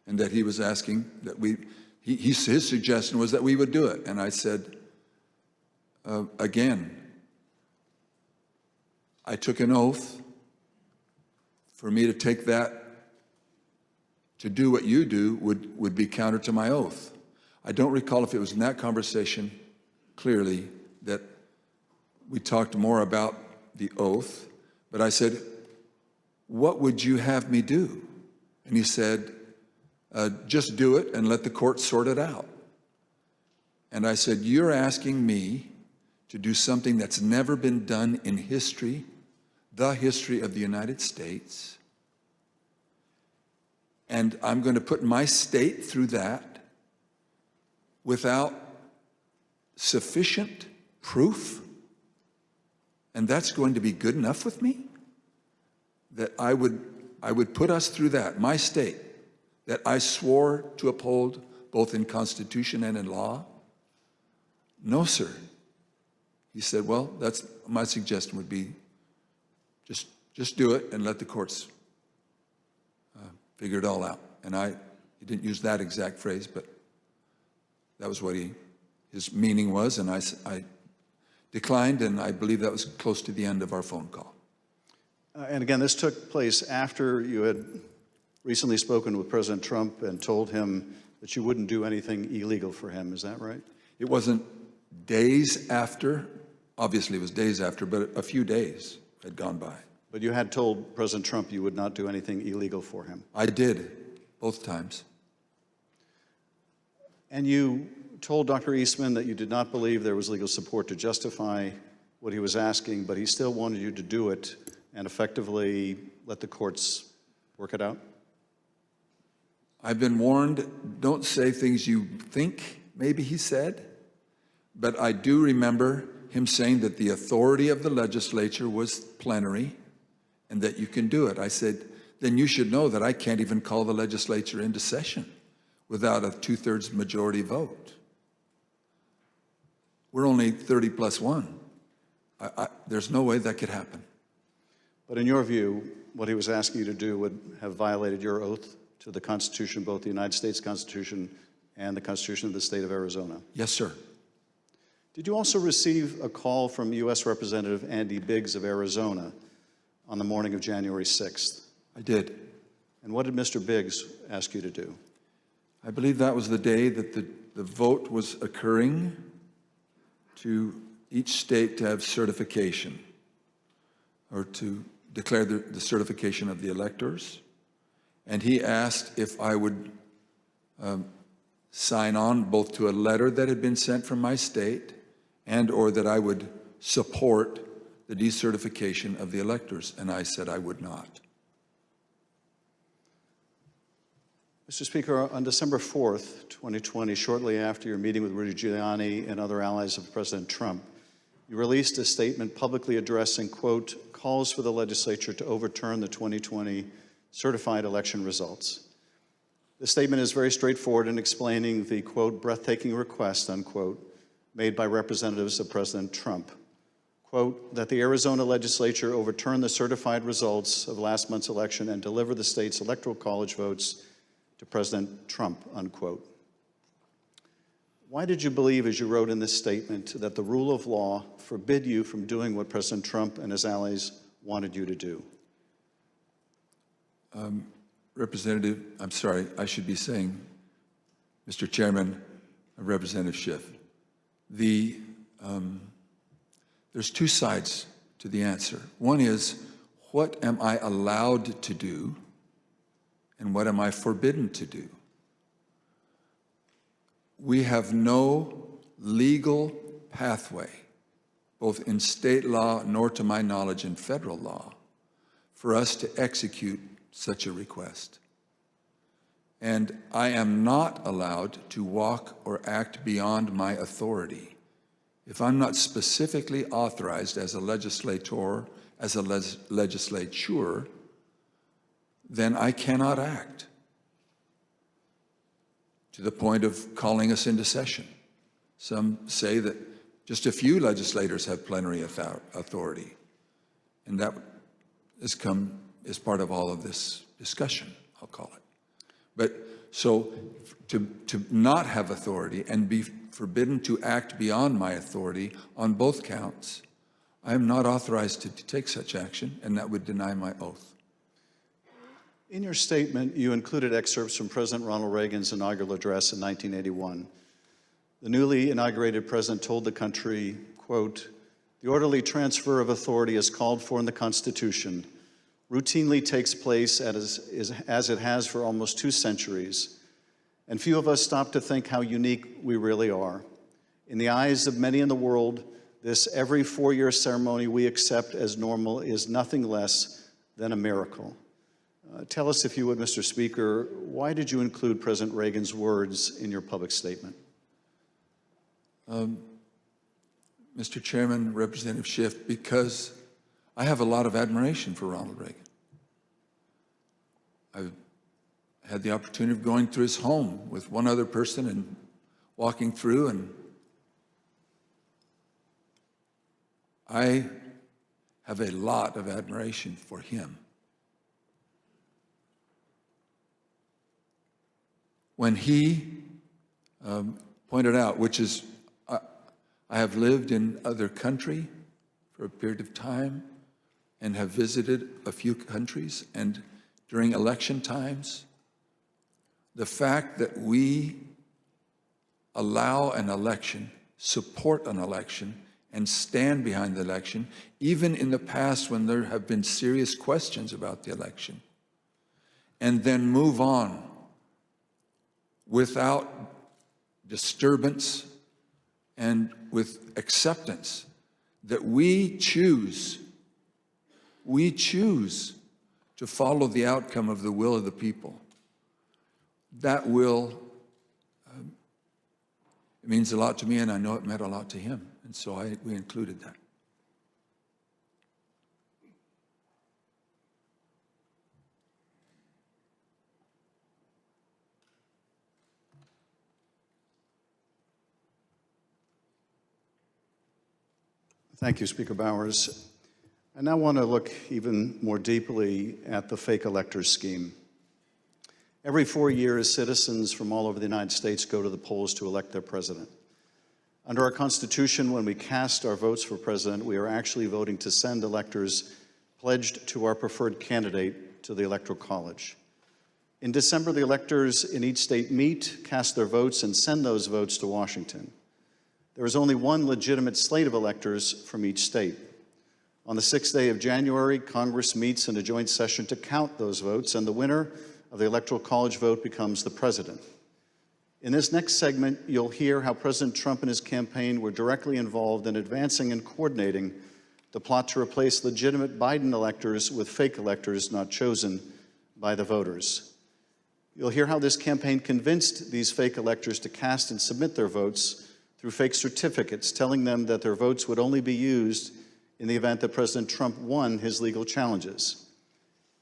And that he was asking that his suggestion was that we would do it. And I said, again, I took an oath. For me to take that, to do what you do, would be counter to my oath. I don't recall if it was in that conversation, clearly, that we talked more about the oath, but I said, what would you have me do? And he said, just do it and let the court sort it out. And I said, you're asking me to do something that's never been done in history, the history of the United States, and I'm going to put my state through that without sufficient proof, and that's going to be good enough with me? That I would put us through that, my state, that I swore to uphold both in Constitution and in law? No, sir. He said, well, that's my suggestion would be just do it and let the courts figure it all out. And he didn't use that exact phrase, but that was what his meaning was, and I declined, and I believe that was close to the end of our phone call. And again, this took place after you had recently spoken with President Trump and told him that you wouldn't do anything illegal for him. Is that right? It wasn't days after. Obviously, it was days after, but a few days had gone by. But you had told President Trump you would not do anything illegal for him. I did, both times. And you told Dr. Eastman that you did not believe there was legal support to justify what he was asking, but he still wanted you to do it and effectively let the courts work it out? I've been warned, don't say things you think, maybe he said, but I do remember him saying that the authority of the legislature was plenary and that you can do it. I said, then you should know that I can't even call the legislature into session without a 2/3 majority vote. We're only 30 plus 1. There's no way that could happen. But in your view, what he was asking you to do would have violated your oath to the Constitution, both the United States Constitution and the Constitution of the state of Arizona? Yes, sir. Did you also receive a call from U.S. Representative Andy Biggs of Arizona on the morning of January 6th? I did. And what did Mr. Biggs ask you to do? I believe that was the day that the vote was occurring to each state to have certification, or to declare the certification of the electors. And he asked if I would sign on both to a letter that had been sent from my state and or that I would support the decertification of the electors, and I said I would not. Mr. Speaker, on December 4th, 2020, shortly after your meeting with Rudy Giuliani and other allies of President Trump, you released a statement publicly addressing, quote, calls for the legislature to overturn the 2020 certified election results. The statement is very straightforward in explaining the, quote, breathtaking request, unquote, made by representatives of President Trump. Quote, that the Arizona legislature overturn the certified results of last month's election and deliver the state's electoral college votes to President Trump, unquote. Why did you believe, as you wrote in this statement, that the rule of law forbid you from doing what President Trump and his allies wanted you to do? Representative, I'm sorry, I should be saying, Mr. Chairman, Representative Schiff. There's two sides to the answer. One is, what am I allowed to do, and what am I forbidden to do? We have no legal pathway, both in state law nor to my knowledge in federal law, for us to execute such a request. And I am not allowed to walk or act beyond my authority. If I'm not specifically authorized as a legislator, as a legislature, then I cannot act to the point of calling us into session. Some say that just a few legislators have plenary authority, and that has come as part of all of this discussion, I'll call it. But so to not have authority and be forbidden to act beyond my authority on both counts, I am not authorized to take such action, and that would deny my oath. In your statement, you included excerpts from President Ronald Reagan's inaugural address in 1981. The newly inaugurated president told the country, quote, the orderly transfer of authority as called for in the Constitution routinely takes place as it has for almost 2 centuries, and few of us stop to think how unique we really are. In the eyes of many in the world, this every 4-year ceremony we accept as normal is nothing less than a miracle. Tell us, if you would, Mr. Speaker, why did you include President Reagan's words in your public statement? Mr. Chairman, Representative Schiff, because I have a lot of admiration for Ronald Reagan. I've had the opportunity of going through his home with one other person and walking through, and I have a lot of admiration for him. When he pointed out, which is, I have lived in other country for a period of time and have visited a few countries, and during election times, the fact that we allow an election, support an election, and stand behind the election, even in the past when there have been serious questions about the election, and then move on without disturbance and with acceptance that we choose to follow the outcome of the will of the people. That will, it means a lot to me, and I know it meant a lot to him, and so we included that. Thank you, Speaker Bowers. I now want to look even more deeply at the fake electors scheme. Every 4 years, citizens from all over the United States go to the polls to elect their president. Under our Constitution, when we cast our votes for president, we are actually voting to send electors pledged to our preferred candidate to the Electoral College. In December, the electors in each state meet, cast their votes, and send those votes to Washington. There is only one legitimate slate of electors from each state. On the 6th day of January, Congress meets in a joint session to count those votes, and the winner of the Electoral College vote becomes the president. In this next segment, you'll hear how President Trump and his campaign were directly involved in advancing and coordinating the plot to replace legitimate Biden electors with fake electors not chosen by the voters. You'll hear how this campaign convinced these fake electors to cast and submit their votes through fake certificates telling them that their votes would only be used in the event that President Trump won his legal challenges.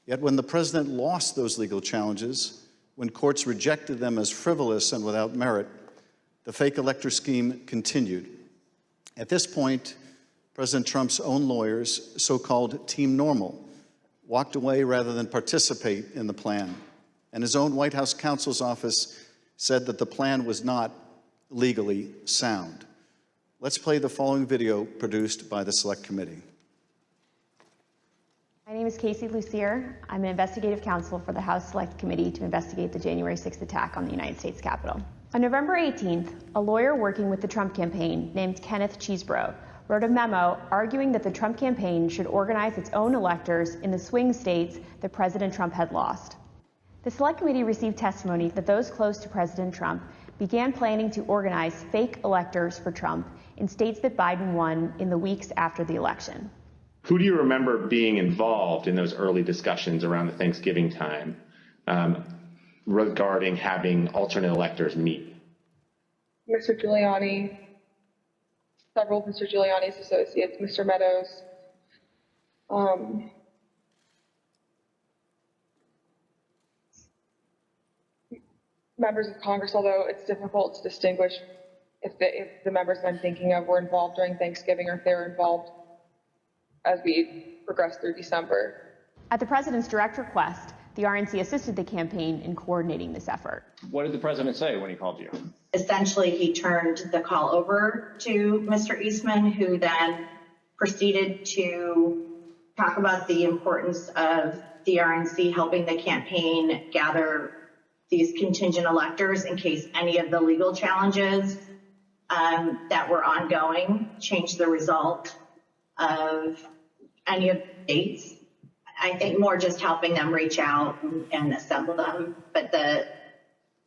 Yet when the president lost those legal challenges, when courts rejected them as frivolous and without merit, the fake elector scheme continued. At this point, President Trump's own lawyers, so-called Team Normal, walked away rather than participate in the plan. And his own White House counsel's office said that the plan was not legally sound. Let's play the following video produced by the Select Committee. My name is Casey Lucier. I'm an investigative counsel for the House Select Committee to investigate the January 6th attack on the United States Capitol. On November 18th, a lawyer working with the Trump campaign named Kenneth Cheesebro wrote a memo arguing that the Trump campaign should organize its own electors in the swing states that President Trump had lost. The Select Committee received testimony that those close to President Trump began planning to organize fake electors for Trump in states that Biden won in the weeks after the election. Who do you remember being involved in those early discussions around the Thanksgiving time regarding having alternate electors meet? Mr. Giuliani, several of Mr. Giuliani's associates, Mr. Meadows, members of Congress, although it's difficult to distinguish if the members I'm thinking of were involved during Thanksgiving or if they were involved as we progressed through December. At the president's direct request, the RNC assisted the campaign in coordinating this effort. What did the president say when he called you? Essentially, he turned the call over to Mr. Eastman, who then proceeded to talk about the importance of the RNC helping the campaign gather these contingent electors in case any of the legal challenges that were ongoing changed the result of any of the states. I think more just helping them reach out and assemble them. But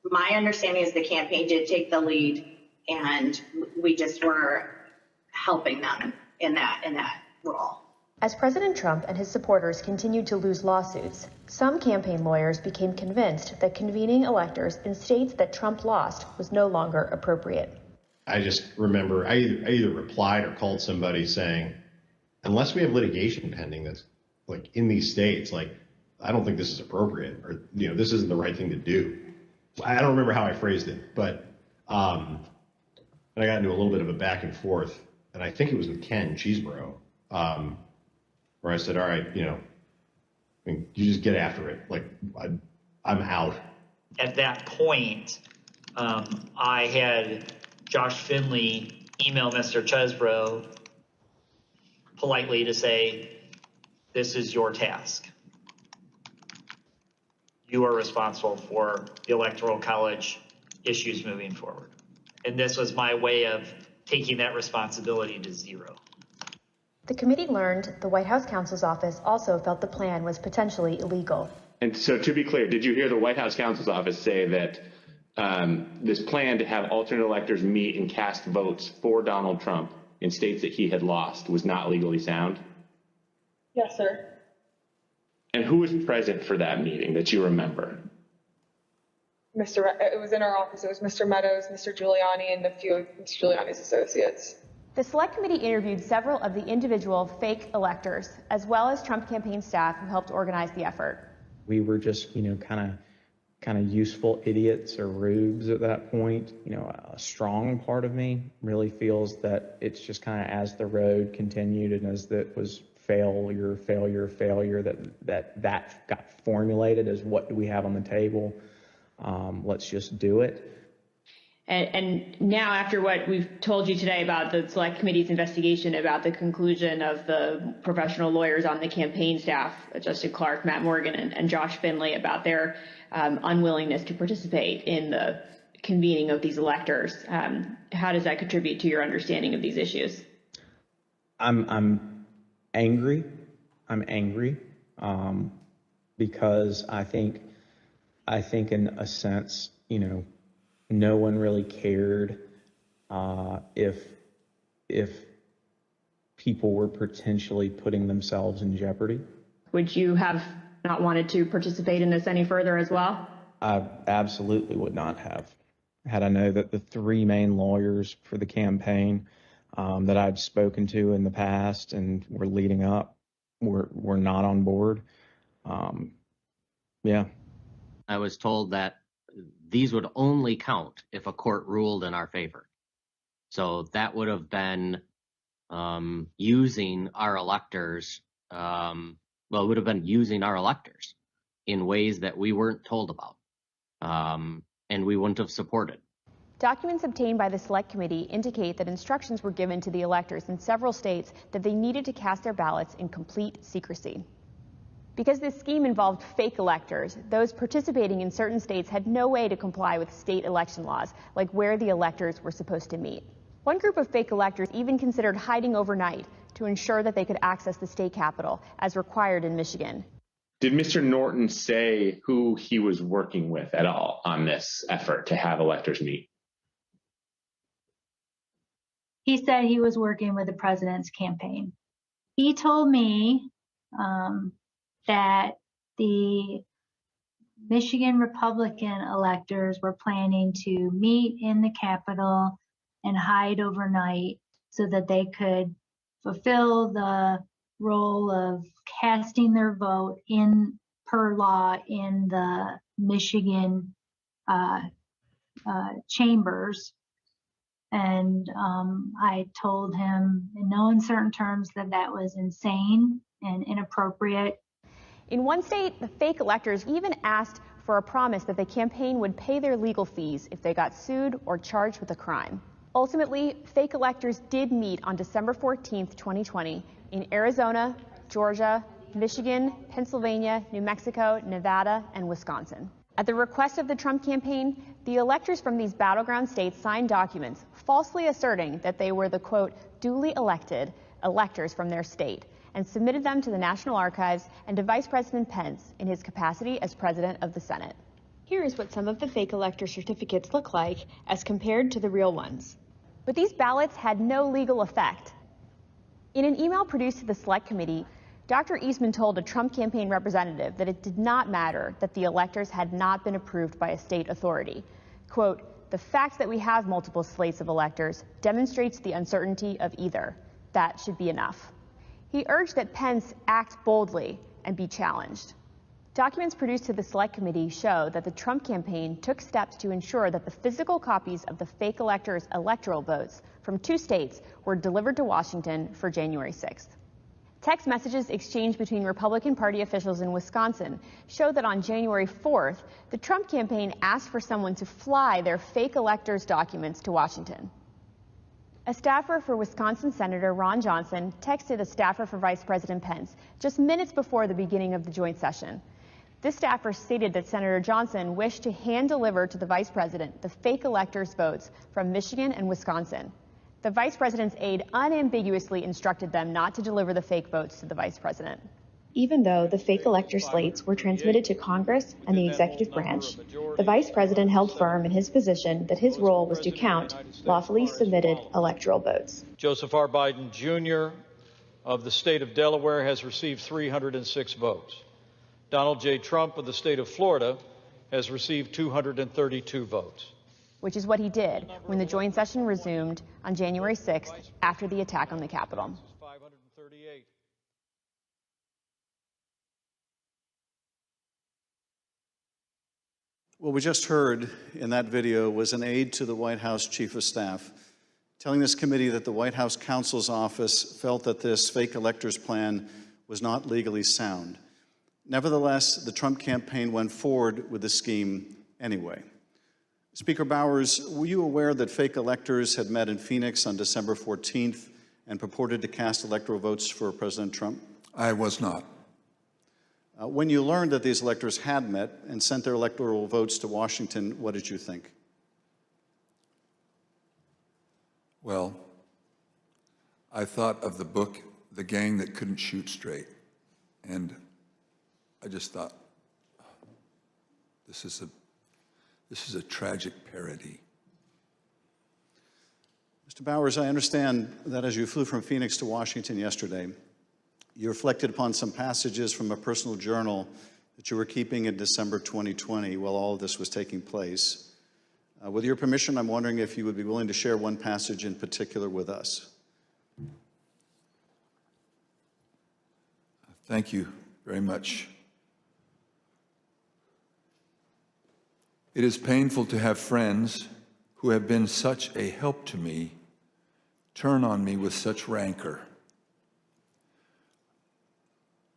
my understanding is the campaign did take the lead, and we just were helping them in that role. As President Trump and his supporters continued to lose lawsuits, some campaign lawyers became convinced that convening electors in states that Trump lost was no longer appropriate. I just remember I either replied or called somebody saying, unless we have litigation pending that's like in these states, like, I don't think this is appropriate, or, this isn't the right thing to do. I don't remember how I phrased it, but and I got into a little bit of a back and forth, and I think it was with Ken Cheesebro, where I said, all right, you just get after it. Like, I'm out. At that point, I had Josh Finley email Mr. Chesbro politely to say, this is your task. You are responsible for the Electoral College issues moving forward. And this was my way of taking that responsibility to zero. The committee learned the White House counsel's office also felt the plan was potentially illegal. And so, to be clear, did you hear the White House counsel's office say that this plan to have alternate electors meet and cast votes for Donald Trump in states that he had lost was not legally sound? Yes, sir. And who was present for that meeting that you remember? It was in our office. It was Mr. Meadows, Mr. Giuliani, and a few of Mr. Giuliani's associates. The Select Committee interviewed several of the individual fake electors, as well as Trump campaign staff who helped organize the effort. We were just, kind of useful idiots or rubes at that point. A strong part of me really feels that it's just kind of as the road continued and as that was failure, that got formulated as what do we have on the table? Let's just do it. And now, after what we've told you today about the Select Committee's investigation about the conclusion of the professional lawyers on the campaign staff, Justin Clark, Matt Morgan, and Josh Finley, about their unwillingness to participate in the convening of these electors, how does that contribute to your understanding of these issues? I'm angry. Because I think in a sense, no one really cared if people were potentially putting themselves in jeopardy. Would you have not wanted to participate in this any further as well? I absolutely would not have had I know that the three main lawyers for the campaign that I've spoken to in the past and were leading up were not on board. Yeah. I was told that these would only count if a court ruled in our favor. So that would have been using our electors, it would have been using our electors in ways that we weren't told about, and we wouldn't have supported. Documents obtained by the Select Committee indicate that instructions were given to the electors in several states that they needed to cast their ballots in complete secrecy. Because this scheme involved fake electors, those participating in certain states had no way to comply with state election laws, like where the electors were supposed to meet. One group of fake electors even considered hiding overnight to ensure that they could access the state capitol, as required in Michigan. Did Mr. Norton say who he was working with at all on this effort to have electors meet? He said he was working with the president's campaign. He told me that the Michigan Republican electors were planning to meet in the Capitol and hide overnight so that they could fulfill the role of casting their vote in per law in the Michigan chambers. And I told him in no uncertain terms that that was insane and inappropriate. In one state, the fake electors even asked for a promise that the campaign would pay their legal fees if they got sued or charged with a crime. Ultimately, fake electors did meet on December 14th, 2020 in Arizona, Georgia, Michigan, Pennsylvania, New Mexico, Nevada, and Wisconsin. At the request of the Trump campaign, the electors from these battleground states signed documents falsely asserting that they were the, quote, duly elected electors from their state, and submitted them to the National Archives and to Vice President Pence in his capacity as President of the Senate. Here is what some of the fake elector certificates look like as compared to the real ones. But these ballots had no legal effect. In an email produced to the Select Committee, Dr. Eastman told a Trump campaign representative that it did not matter that the electors had not been approved by a state authority. Quote, the fact that we have multiple slates of electors demonstrates the uncertainty of either. That should be enough. He urged that Pence act boldly and be challenged. Documents produced to the Select Committee show that the Trump campaign took steps to ensure that the physical copies of the fake electors' electoral votes from 2 states were delivered to Washington for January 6th. Text messages exchanged between Republican Party officials in Wisconsin show that on January 4th, the Trump campaign asked for someone to fly their fake electors' documents to Washington. A staffer for Wisconsin Senator Ron Johnson texted a staffer for Vice President Pence just minutes before the beginning of the joint session. This staffer stated that Senator Johnson wished to hand-deliver to the vice president the fake electors' votes from Michigan and Wisconsin. The vice president's aide unambiguously instructed them not to deliver the fake votes to the vice president. Even though the fake elector slates were transmitted to Congress and the executive branch, the vice president held firm in his position that his role was to count lawfully submitted electoral votes. Joseph R. Biden Jr. of the state of Delaware has received 306 votes. Donald J. Trump of the state of Florida has received 232 votes. Which is what he did when the joint session resumed on January 6th after the attack on the Capitol. 538. What we just heard in that video was an aide to the White House Chief of Staff telling this committee that the White House counsel's office felt that this fake electors plan was not legally sound. Nevertheless, the Trump campaign went forward with the scheme anyway. Speaker Bowers, were you aware that fake electors had met in Phoenix on December 14th and purported to cast electoral votes for President Trump? I was not. When you learned that these electors had met and sent their electoral votes to Washington, what did you think? Well, I thought of the book, The Gang That Couldn't Shoot Straight. And I just thought, this is a tragic parody. Mr. Bowers, I understand that as you flew from Phoenix to Washington yesterday, you reflected upon some passages from a personal journal that you were keeping in December 2020 while all of this was taking place. With your permission, I'm wondering if you would be willing to share one passage in particular with us. Thank you very much. It is painful to have friends who have been such a help to me turn on me with such rancor.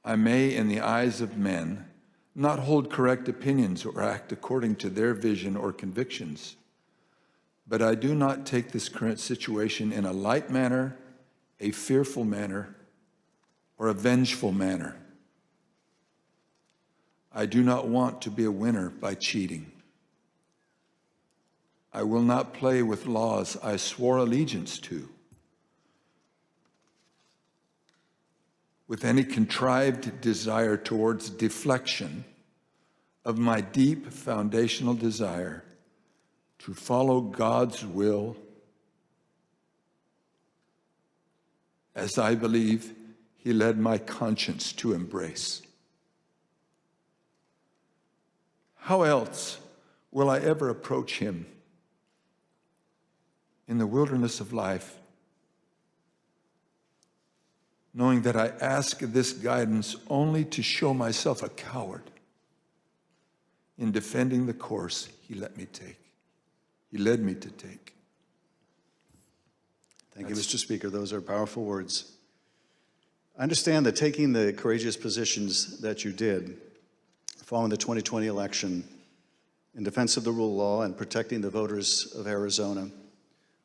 I may, in the eyes of men, not hold correct opinions or act according to their vision or convictions, but I do not take this current situation in a light manner, a fearful manner, or a vengeful manner. I do not want to be a winner by cheating. I will not play with laws I swore allegiance to, with any contrived desire towards deflection of my deep foundational desire to follow God's will as I believe He led my conscience to embrace. How else will I ever approach Him in the wilderness of life, knowing that I ask this guidance only to show myself a coward in defending the course He let me take. He led me to take. Thank you, Mr. Speaker. Those are powerful words. I understand that taking the courageous positions that you did following the 2020 election in defense of the rule of law and protecting the voters of Arizona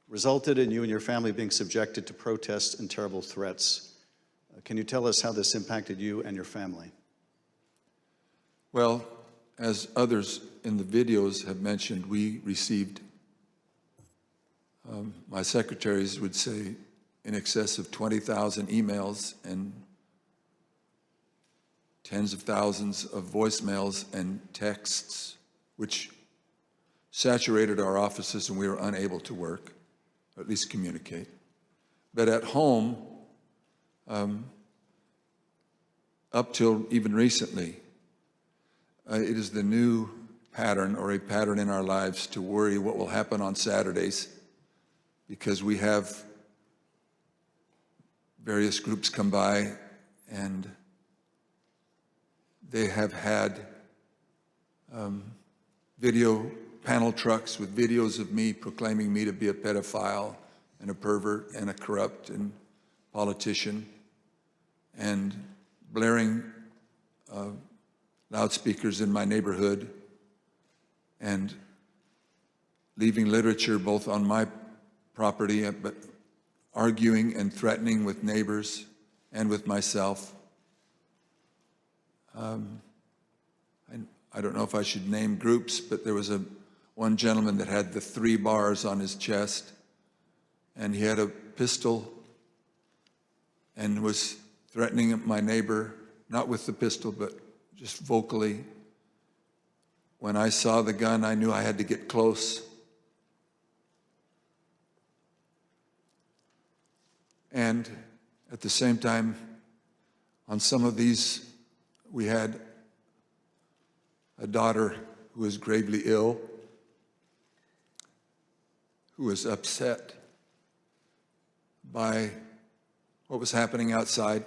resulted in you and your family being subjected to protests and terrible threats. Can you tell us how this impacted you and your family? Well, as others in the videos have mentioned, we received, my secretaries would say, in excess of 20,000 emails and tens of thousands of voicemails and texts, which saturated our offices and we were unable to work, or at least communicate. But at home, up till even recently, it is the new pattern or a pattern in our lives to worry what will happen on Saturdays, because we have various groups come by and they have had video panel trucks with videos of me proclaiming me to be a pedophile and a pervert and a corrupt and politician, and blaring loudspeakers in my neighborhood and leaving literature both on my property, but arguing and threatening with neighbors and with myself. I don't know if I should name groups, but there was one gentleman that had the 3 bars on his chest, and he had a pistol and was threatening my neighbor, not with the pistol, but just vocally. When I saw the gun, I knew I had to get close. And at the same time, on some of these, we had a daughter who was gravely ill, who was upset by what was happening outside.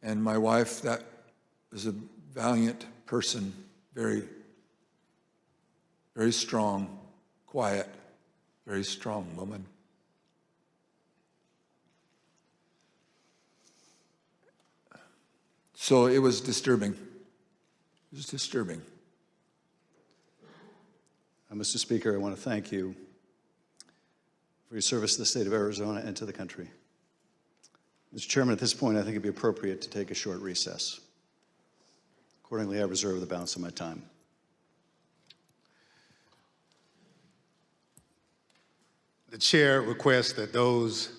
And my wife, that was a valiant person, very, very strong, quiet, very strong woman. So it was disturbing. It was disturbing. Mr. Speaker, I want to thank you for your service to the state of Arizona and to the country. Mr. Chairman, at this point, I think it'd be appropriate to take a short recess. Accordingly, I reserve the balance of my time. The chair requests that those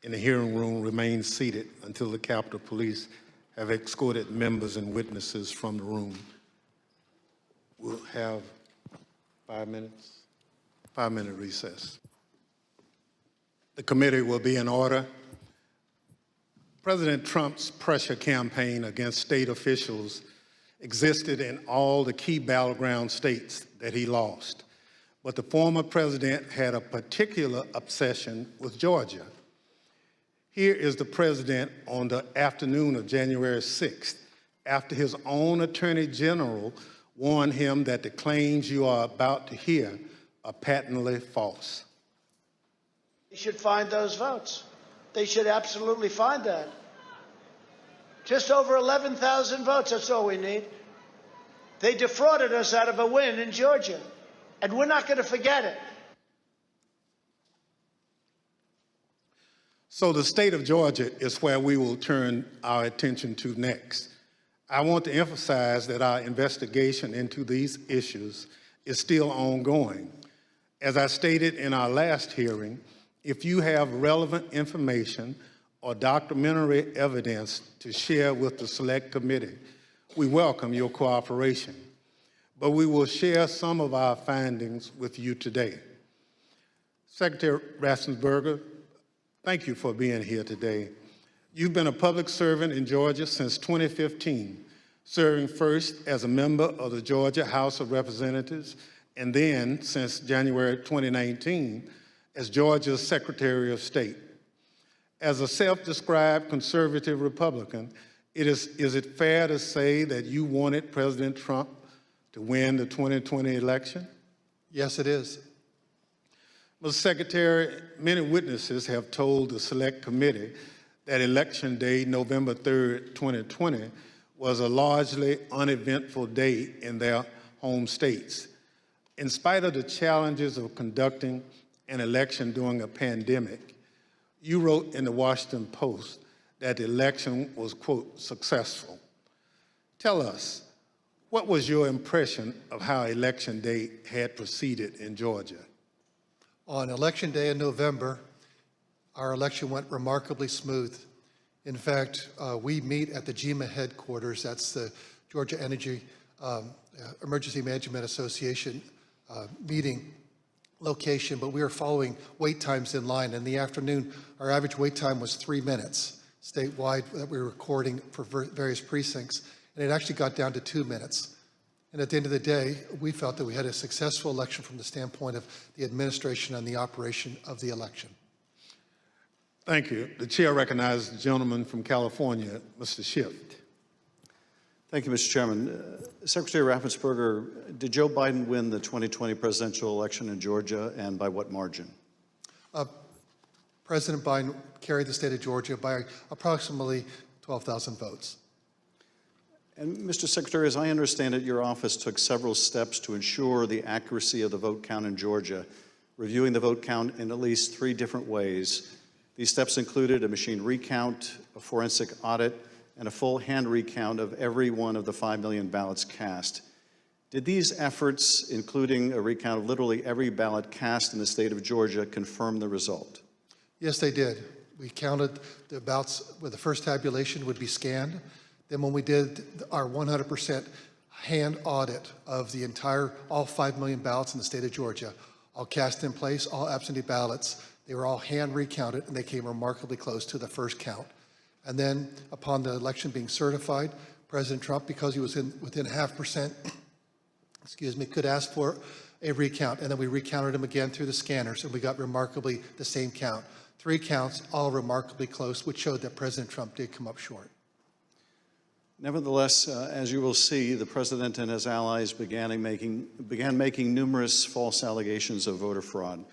in the hearing room remain seated until the Capitol Police have escorted members and witnesses from the room. We'll have 5 minutes, 5-minute recess. The committee will be in order. President Trump's pressure campaign against state officials existed in all the key battleground states that he lost, but the former president had a particular obsession with Georgia. Here is the president on the afternoon of January 6th, after his own attorney general warned him that the claims you are about to hear are patently false. They should find those votes. They should absolutely find that. Just over 11,000 votes, that's all we need. They defrauded us out of a win in Georgia, and we're not going to forget it. So the state of Georgia is where we will turn our attention to next. I want to emphasize that our investigation into these issues is still ongoing. As I stated in our last hearing, if you have relevant information or documentary evidence to share with the Select Committee, we welcome your cooperation. But we will share some of our findings with you today. Secretary Raffensperger, thank you for being here today. You've been a public servant in Georgia since 2015, serving first as a member of the Georgia House of Representatives, and then since January 2019 as Georgia's Secretary of State. As a self-described conservative Republican, is it fair to say that you wanted President Trump to win the 2020 election? Yes, it is. Mr. Secretary, many witnesses have told the Select Committee that Election Day, November 3rd, 2020, was a largely uneventful day in their home states. In spite of the challenges of conducting an election during a pandemic, you wrote in the Washington Post that the election was, quote, successful. Tell us, what was your impression of how Election Day had proceeded in Georgia? On Election Day in November, our election went remarkably smooth. In fact, we meet at the GEMA headquarters. That's the Georgia Energy Emergency Management Association meeting location, but we were following wait times in line. In the afternoon, our average wait time was 3 minutes statewide that we were recording for various precincts, and it actually got down to 2 minutes. And at the end of the day, we felt that we had a successful election from the standpoint of the administration and the operation of the election. Thank you. The chair recognizes the gentleman from California, Mr. Schiff. Thank you, Mr. Chairman. Secretary Raffensperger, did Joe Biden win the 2020 presidential election in Georgia, and by what margin? President Biden carried the state of Georgia by approximately 12,000 votes. And Mr. Secretary, as I understand it, your office took several steps to ensure the accuracy of the vote count in Georgia, reviewing the vote count in at least 3 different ways. These steps included a machine recount, a forensic audit, and a full hand recount of every one of the 5 million ballots cast. Did these efforts, including a recount of literally every ballot cast in the state of Georgia, confirm the result? Yes, they did. We counted the ballots where the first tabulation would be scanned. Then when we did our 100% hand audit of the all 5 million ballots in the state of Georgia, all cast in place, all absentee ballots, they were all hand recounted, and they came remarkably close to the first count. And then upon the election being certified, President Trump, because he was within 0.5%, could ask for a recount. And then we recounted them again through the scanners, and we got remarkably the same count. 3 counts, all remarkably close, which showed that President Trump did come up short. Nevertheless, as you will see, the president and his allies began making numerous false allegations of voter fraud,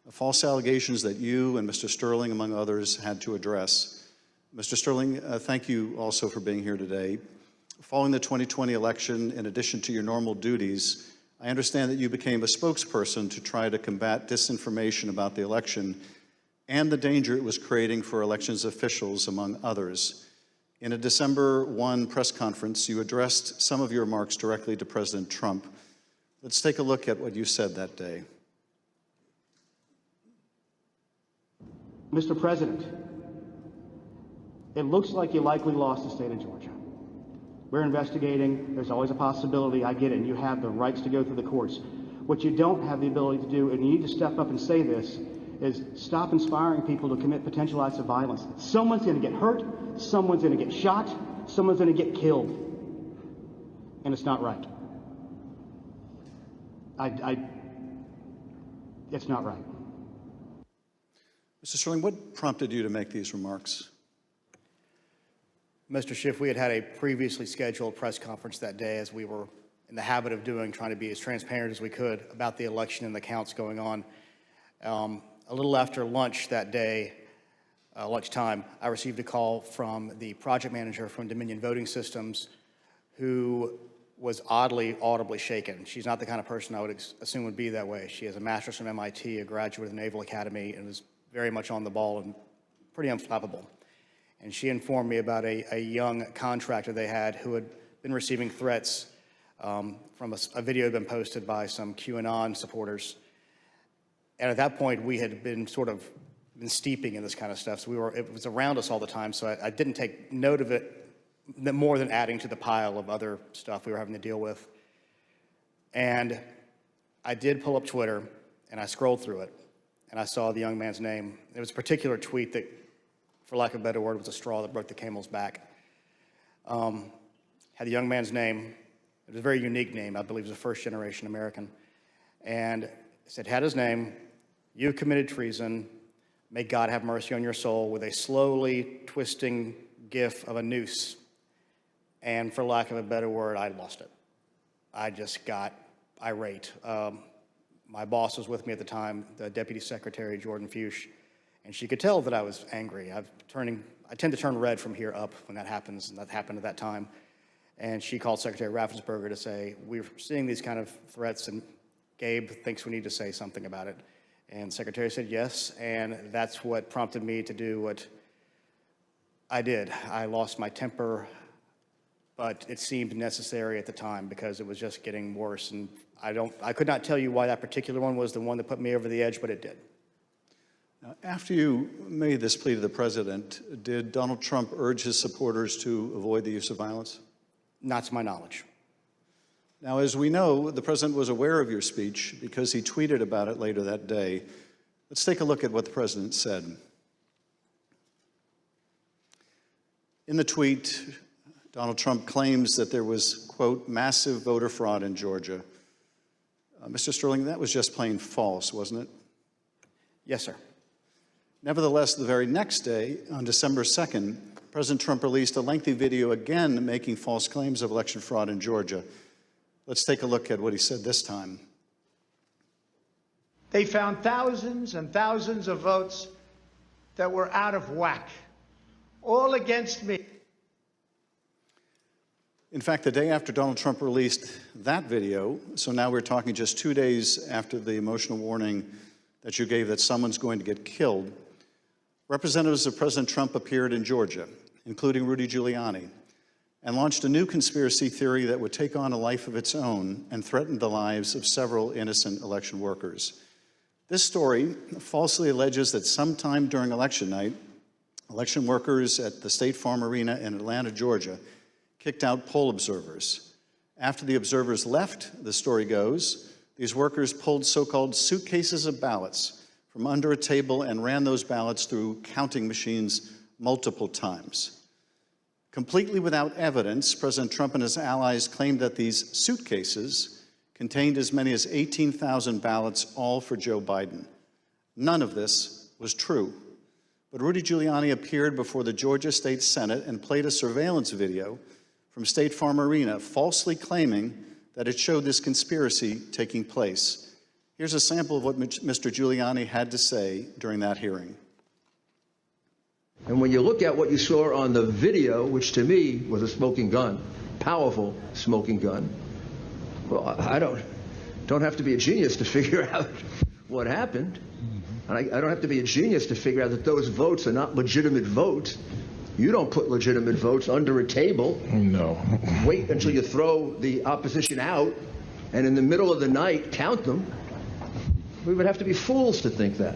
false allegations that you and Mr. Sterling, among others, had to address. Mr. Sterling, thank you also for being here today. Following the 2020 election, in addition to your normal duties, I understand that you became a spokesperson to try to combat disinformation about the election and the danger it was creating for elections officials, among others. In a December 1 press conference, you addressed some of your remarks directly to President Trump. Let's take a look at what you said that day. Mr. President, it looks like you likely lost the state of Georgia. We're investigating. There's always a possibility. I get it. And you have the rights to go through the courts. What you don't have the ability to do, and you need to step up and say this, is stop inspiring people to commit potential acts of violence. Someone's going to get hurt. Someone's going to get shot. Someone's going to get killed. And it's not right. It's not right. Mr. Sterling, what prompted you to make these remarks? Mr. Schiff, we had a previously scheduled press conference that day, as we were in the habit of doing, trying to be as transparent as we could about the election and the counts going on. A little after lunch that day, lunchtime, I received a call from the project manager from Dominion Voting Systems, who was oddly, audibly shaken. She's not the kind of person I would assume would be that way. She has a master's from MIT, a graduate of the Naval Academy, and was very much on the ball and pretty unflappable. And she informed me about a young contractor they had who had been receiving threats from a video had been posted by some QAnon supporters. And at that point, we had been been steeping in this kind of stuff. So it was around us all the time. So I didn't take note of it more than adding to the pile of other stuff we were having to deal with. And I did pull up Twitter, and I scrolled through it, and I saw the young man's name. It was a particular tweet that, for lack of a better word, was a straw that broke the camel's back. Had the young man's name. It was a very unique name. I believe he was a first-generation American. And it said, had his name, "You committed treason. May God have mercy on your soul," with a slowly twisting gif of a noose. And for lack of a better word, I lost it. I just got irate. My boss was with me at the time, the Deputy Secretary, Jordan Fuchs, and she could tell that I was angry. I tend to turn red from here up when that happens, and that happened at that time. And she called Secretary Raffensperger to say, "We're seeing these kind of threats, and Gabe thinks we need to say something about it." And the Secretary said yes, and that's what prompted me to do what I did. I lost my temper, but it seemed necessary at the time because it was just getting worse. And I could not tell you why that particular one was the one that put me over the edge, but it did. Now, after you made this plea to the president, did Donald Trump urge his supporters to avoid the use of violence? Not to my knowledge. Now, as we know, the president was aware of your speech because he tweeted about it later that day. Let's take a look at what the president said. In the tweet, Donald Trump claims that there was, quote, "massive voter fraud in Georgia." Mr. Sterling, that was just plain false, wasn't it? Yes, sir. Nevertheless, the very next day, on December 2nd, President Trump released a lengthy video again making false claims of election fraud in Georgia. Let's take a look at what he said this time. They found thousands and thousands of votes that were out of whack, all against me. In fact, the day after Donald Trump released that video, so now we're talking just 2 days after the emotional warning that you gave that someone's going to get killed, representatives of President Trump appeared in Georgia, including Rudy Giuliani, and launched a new conspiracy theory that would take on a life of its own and threaten the lives of several innocent election workers. This story falsely alleges that sometime during election night, election workers at the State Farm Arena in Atlanta, Georgia, kicked out poll observers. After the observers left, the story goes, these workers pulled so-called suitcases of ballots from under a table and ran those ballots through counting machines multiple times. Completely without evidence, President Trump and his allies claimed that these suitcases contained as many as 18,000 ballots, all for Joe Biden. None of this was true. But Rudy Giuliani appeared before the Georgia State Senate and played a surveillance video from State Farm Arena, falsely claiming that it showed this conspiracy taking place. Here's a sample of what Mr. Giuliani had to say during that hearing. And when you look at what you saw on the video, which to me was a smoking gun, powerful smoking gun, well, I don't have to be a genius to figure out what happened. And I don't have to be a genius to figure out that those votes are not legitimate votes. You don't put legitimate votes under a table. No. Wait until you throw the opposition out, and in the middle of the night, count them. We would have to be fools to think that.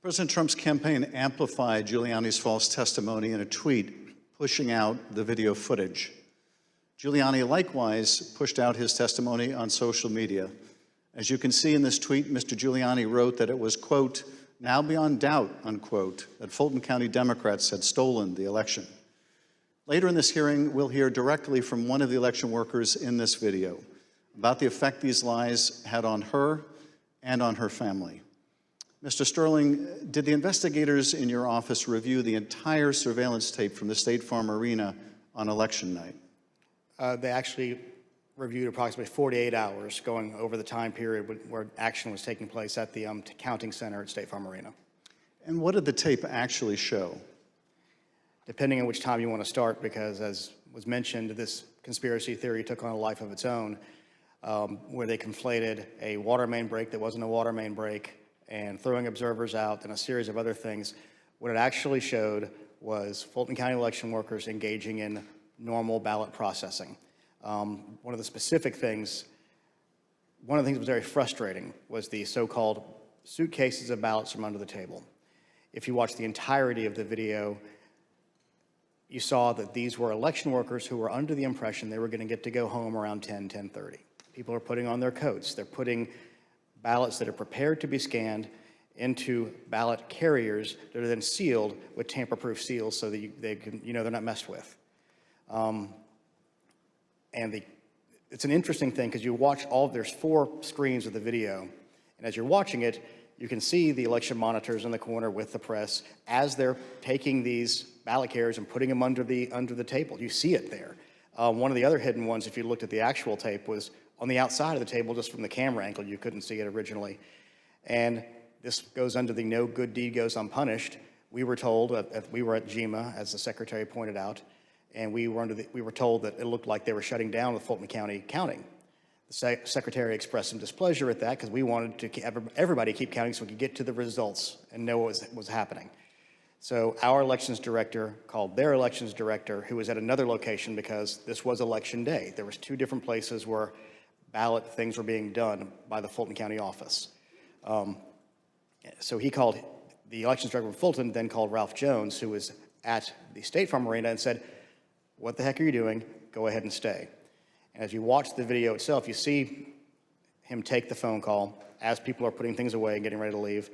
President Trump's campaign amplified Giuliani's false testimony in a tweet, pushing out the video footage. Giuliani likewise pushed out his testimony on social media. As you can see in this tweet, Mr. Giuliani wrote that it was, quote, "now beyond doubt," unquote, that Fulton County Democrats had stolen the election. Later in this hearing, we'll hear directly from one of the election workers in this video about the effect these lies had on her and on her family. Mr. Sterling, did the investigators in your office review the entire surveillance tape from the State Farm Arena on election night? They actually reviewed approximately 48 hours going over the time period where action was taking place at the counting center at State Farm Arena. And what did the tape actually show? Depending on which time you want to start, because as was mentioned, this conspiracy theory took on a life of its own, where they conflated a water main break that wasn't a water main break and throwing observers out and a series of other things. What it actually showed was Fulton County election workers engaging in normal ballot processing. One of the things that was very frustrating was the so-called suitcases of ballots from under the table. If you watch the entirety of the video, you saw that these were election workers who were under the impression they were going to get to go home around 10:30. People are putting on their coats. They're putting ballots that are prepared to be scanned into ballot carriers that are then sealed with tamper-proof seals so that they're not messed with. It's an interesting thing because you watch there's 4 screens of the video, and as you're watching it, you can see the election monitors in the corner with the press as they're taking these ballot carriers and putting them under the table. You see it there. One of the other hidden ones, if you looked at the actual tape, was on the outside of the table, just from the camera angle. You couldn't see it originally. And this goes under the no good deed goes unpunished. We were told, we were at GEMA, as the secretary pointed out, and we were told that it looked like they were shutting down the Fulton County counting. The secretary expressed some displeasure at that because we wanted to everybody keep counting so we could get to the results and know what was happening. So our elections director called their elections director, who was at another location because this was election day. There was 2 different places where ballot things were being done by the Fulton County office. So he called the elections director of Fulton, then called Ralph Jones, who was at the State Farm Arena, and said, "What the heck are you doing? Go ahead and stay." And as you watch the video itself, you see him take the phone call as people are putting things away and getting ready to leave.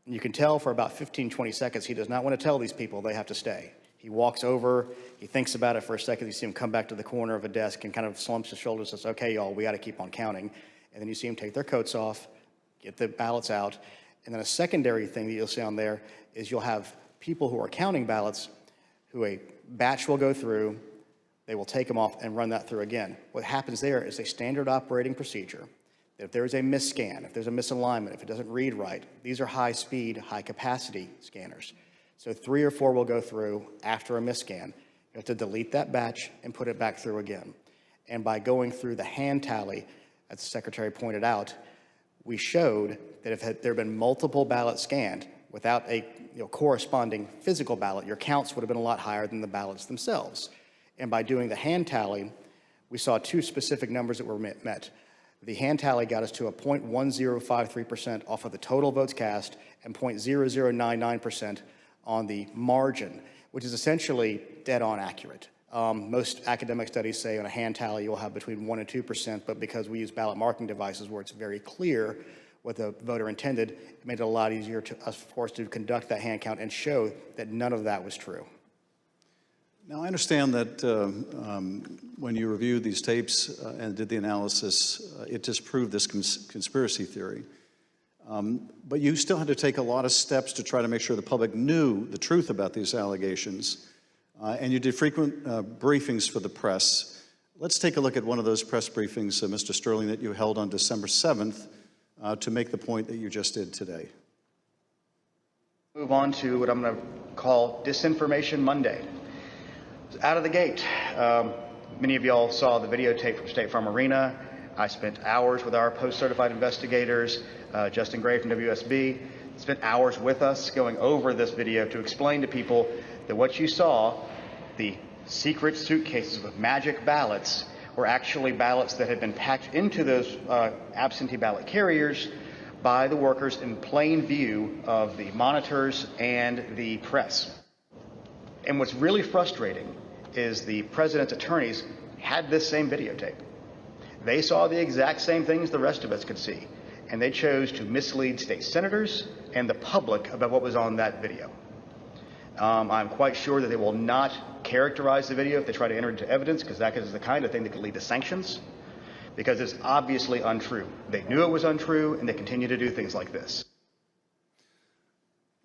And you can tell for about 15, 20 seconds, he does not want to tell these people they have to stay. He walks over, he thinks about it for a second, you see him come back to the corner of a desk and kind of slumps his shoulders and says, "Okay, y'all, we got to keep on counting." And then you see him take their coats off, get the ballots out. And then a secondary thing that you'll see on there is you'll have people who are counting ballots who a batch will go through, they will take them off and run that through again. What happens there is a standard operating procedure. If there's a misscan, if there's a misalignment, if it doesn't read right, these are high-speed, high-capacity scanners. So 3 or 4 will go through after a misscan. You have to delete that batch and put it back through again. And by going through the hand tally, as the secretary pointed out, we showed that if there had been multiple ballots scanned without a corresponding physical ballot, your counts would have been a lot higher than the ballots themselves. And by doing the hand tally, we saw 2 specific numbers that were met. The hand tally got us to a 0.1053% off of the total votes cast and 0.0099% on the margin, which is essentially dead-on accurate. Most academic studies say on a hand tally you'll have between 1% and 2%, but because we use ballot marking devices where it's very clear what the voter intended, it made it a lot easier for us to conduct that hand count and show that none of that was true. Now, I understand that when you reviewed these tapes and did the analysis, it disproved this conspiracy theory. But you still had to take a lot of steps to try to make sure the public knew the truth about these allegations. And you did frequent briefings for the press. Let's take a look at one of those press briefings, Mr. Sterling, that you held on December 7th to make the point that you just did today. Move on to what I'm going to call Disinformation Monday. Out of the gate, many of y'all saw the videotape from State Farm Arena. I spent hours with our post-certified investigators, Justin Gray from WSB, spent hours with us going over this video to explain to people that what you saw, the secret suitcases with magic ballots, were actually ballots that had been packed into those absentee ballot carriers by the workers in plain view of the monitors and the press. And what's really frustrating is the president's attorneys had this same videotape. They saw the exact same things the rest of us could see, and they chose to mislead state senators and the public about what was on that video. I'm quite sure that they will not characterize the video if they try to enter into evidence, because that is the kind of thing that could lead to sanctions. because it's obviously untrue. They knew it was untrue, and they continue to do things like this.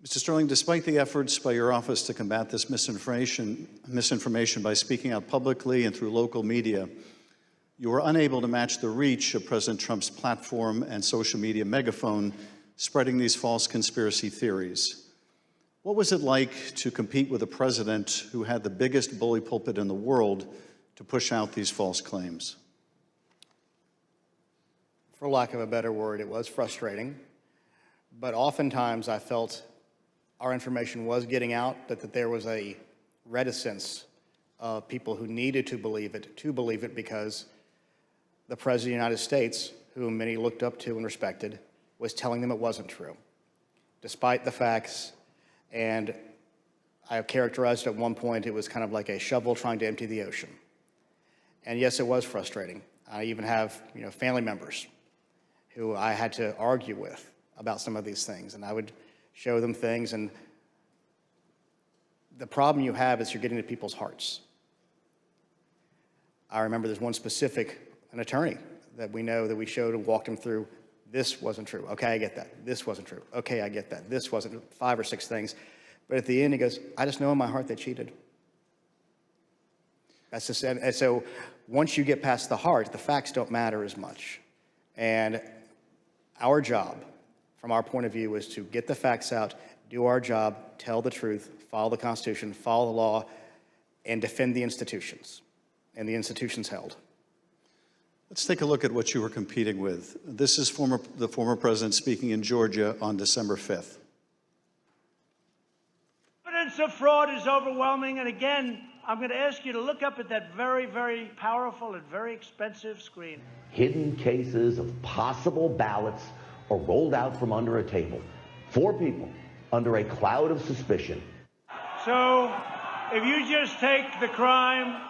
Mr. Sterling, despite the efforts by your office to combat this misinformation by speaking out publicly and through local media, you were unable to match the reach of President Trump's platform and social media megaphone spreading these false conspiracy theories. What was it like to compete with a president who had the biggest bully pulpit in the world to push out these false claims? For lack of a better word, it was frustrating. But oftentimes I felt our information was getting out, that there was a reticence of people who needed to believe it because the President of the United States, whom many looked up to and respected, was telling them it wasn't true, despite the facts. And I have characterized at one point, it was kind of like a shovel trying to empty the ocean. And yes, it was frustrating. I even have, family members who I had to argue with about some of these things, and I would show them things, and the problem you have is you're getting to people's hearts. I remember there's one specific, an attorney that we know that we showed and walked him through. This wasn't true. Okay, I get that. This wasn't true. Okay, I get that. This wasn't, 5 or 6 things. But at the end, he goes, I just know in my heart they cheated. That's just, and so once you get past the heart, the facts don't matter as much. And our job, from our point of view, is to get the facts out, do our job, tell the truth, follow the Constitution, follow the law, and defend the institutions, and the institutions held. Let's take a look at what you were competing with. This is the former president speaking in Georgia on December 5th. Evidence of fraud is overwhelming, and again, I'm going to ask you to look up at that very, very powerful and very expensive screen. Hidden cases of possible ballots are rolled out from under a table. 4 people under a cloud of suspicion. So, if you just take the crime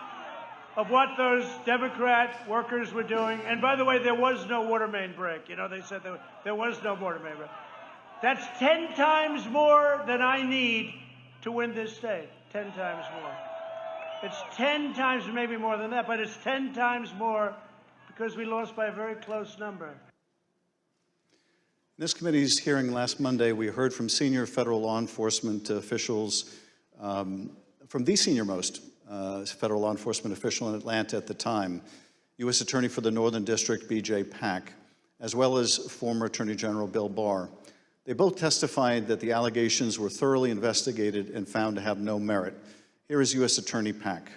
of what those Democrat workers were doing, and by the way, there was no water main break. They said there was no water main break. That's 10 times more than I need to win this state. 10 times more. It's 10 times, maybe more than that, but it's 10 times more because we lost by a very close number. In this committee's hearing last Monday, we heard from senior federal law enforcement officials, from the senior-most federal law enforcement official in Atlanta at the time, U.S. Attorney for the Northern District, B.J. Pack, as well as former Attorney General Bill Barr. They both testified that the allegations were thoroughly investigated and found to have no merit. Here is U.S. Attorney Pack.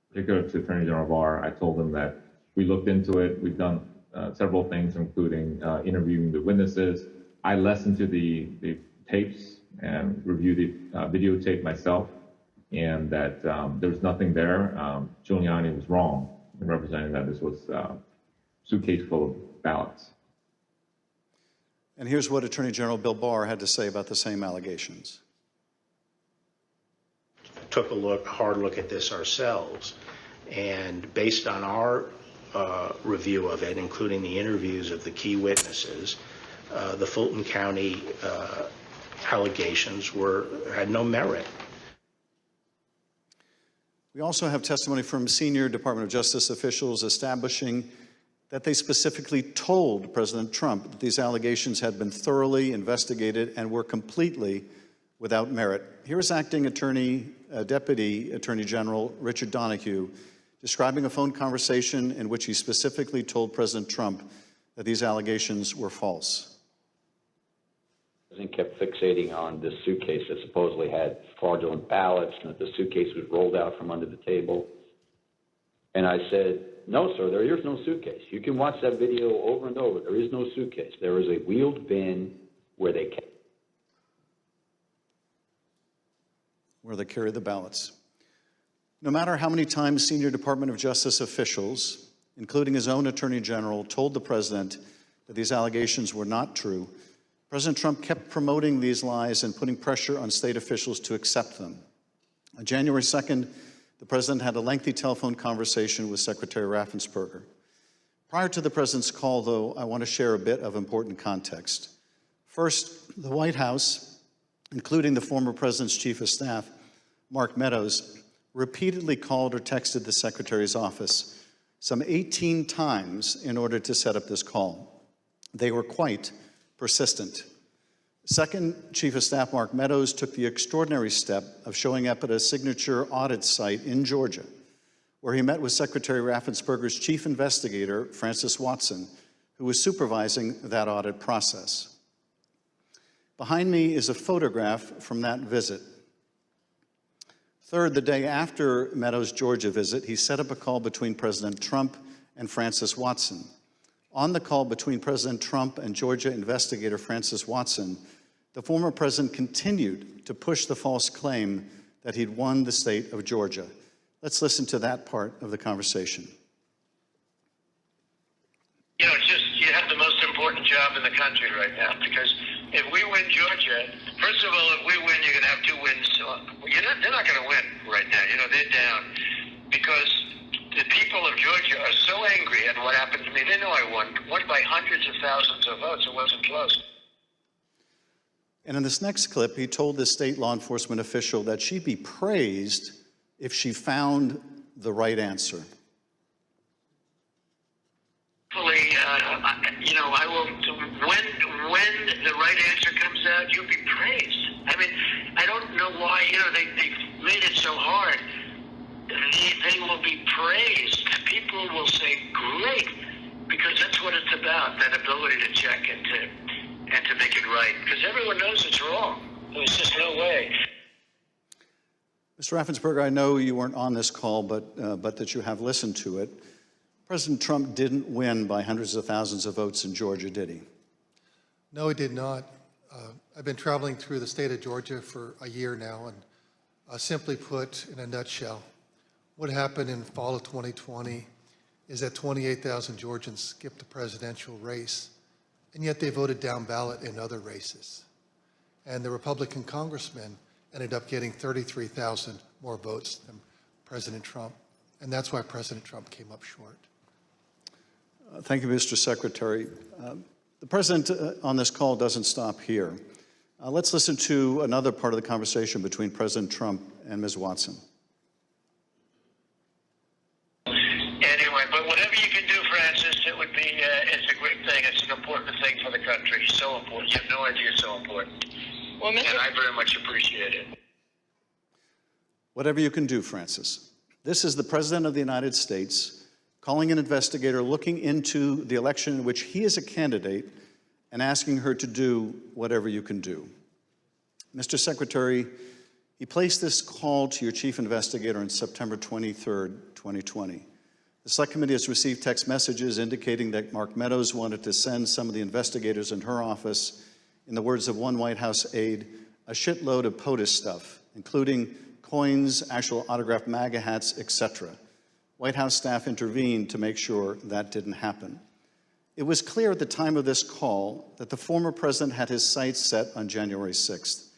Particular to Attorney General Barr, I told him that we looked into it. We've done several things, including interviewing the witnesses. I listened to the tapes and reviewed the videotape myself, and that there was nothing there. Giuliani was wrong in representing that this was a suitcase full of ballots. And here's what Attorney General Bill Barr had to say about the same allegations. Took a hard look at this ourselves, and based on our review of it, including the interviews of the key witnesses, the Fulton County allegations had no merit. We also have testimony from senior Department of Justice officials establishing that they specifically told President Trump that these allegations had been thoroughly investigated and were completely without merit. Here's Acting Deputy Attorney General Richard Donoghue describing a phone conversation in which he specifically told President Trump that these allegations were false. The president kept fixating on this suitcase that supposedly had fraudulent ballots and that the suitcase was rolled out from under the table. And I said, no, sir, there is no suitcase. You can watch that video over and over. There is no suitcase. There is a wheeled bin where they carry the ballots. No matter how many times senior Department of Justice officials, including his own Attorney General, told the president that these allegations were not true, President Trump kept promoting these lies and putting pressure on state officials to accept them. On January 2nd, the president had a lengthy telephone conversation with Secretary Raffensperger. Prior to the president's call, though, I want to share a bit of important context. First, the White House, including the former president's chief of staff, Mark Meadows, repeatedly called or texted the Secretary's office some 18 times in order to set up this call. They were quite persistent. Second Chief of Staff Mark Meadows took the extraordinary step of showing up at a signature audit site in Georgia, where he met with Secretary Raffensperger's chief investigator, Francis Watson, who was supervising that audit process. Behind me is a photograph from that visit. Third, the day after Meadows' Georgia visit, he set up a call between President Trump and Francis Watson. On the call between President Trump and Georgia investigator Francis Watson, the former president continued to push the false claim that he'd won the state of Georgia. Let's listen to that part of the conversation. You know, it's just, you have the most important job in the country right now, because if we win Georgia, first of all, if we win, you're going to have 2 wins. They're not going to win right now. You know, they're down because the people of Georgia are so angry at what happened to me. They know I won by hundreds of thousands of votes. It wasn't close. And in this next clip, he told the state law enforcement official that she'd be praised if she found the right answer. Hopefully, you know, I will, when the right answer comes out, you'll be praised. I mean, I don't know why, you know, they've made it so hard. They will be praised. People will say, great, because that's what it's about, that ability to check and to make it right, because everyone knows it's wrong. There's just no way. Mr. Raffensperger, I know you weren't on this call, but that you have listened to it. President Trump didn't win by hundreds of thousands of votes in Georgia, did he? No, he did not. I've been traveling through the state of Georgia for a year now, and simply put, in a nutshell, what happened in fall of 2020 is that 28,000 Georgians skipped the presidential race, and yet they voted down ballot in other races. And the Republican congressman ended up getting 33,000 more votes than President Trump, and that's why President Trump came up short. Thank you, Mr. Secretary. The president on this call doesn't stop here. Let's listen to another part of the conversation between President Trump and Ms. Watson. Anyway, but whatever you can do, Francis, it would be, it's a great thing. It's an important thing for the country. So important. You have no idea it's so important. Well, and I very much appreciate it. Whatever you can do, Francis. This is the President of the United States calling an investigator looking into the election in which he is a candidate and asking her to do whatever you can do. Mr. Secretary, he placed this call to your chief investigator on September 23rd, 2020. The Select Committee has received text messages indicating that Mark Meadows wanted to send some of the investigators in her office, in the words of one White House aide, a shitload of POTUS stuff, including coins, actual autographed MAGA hats, etc. White House staff intervened to make sure that didn't happen. It was clear at the time of this call that the former president had his sights set on January 6th.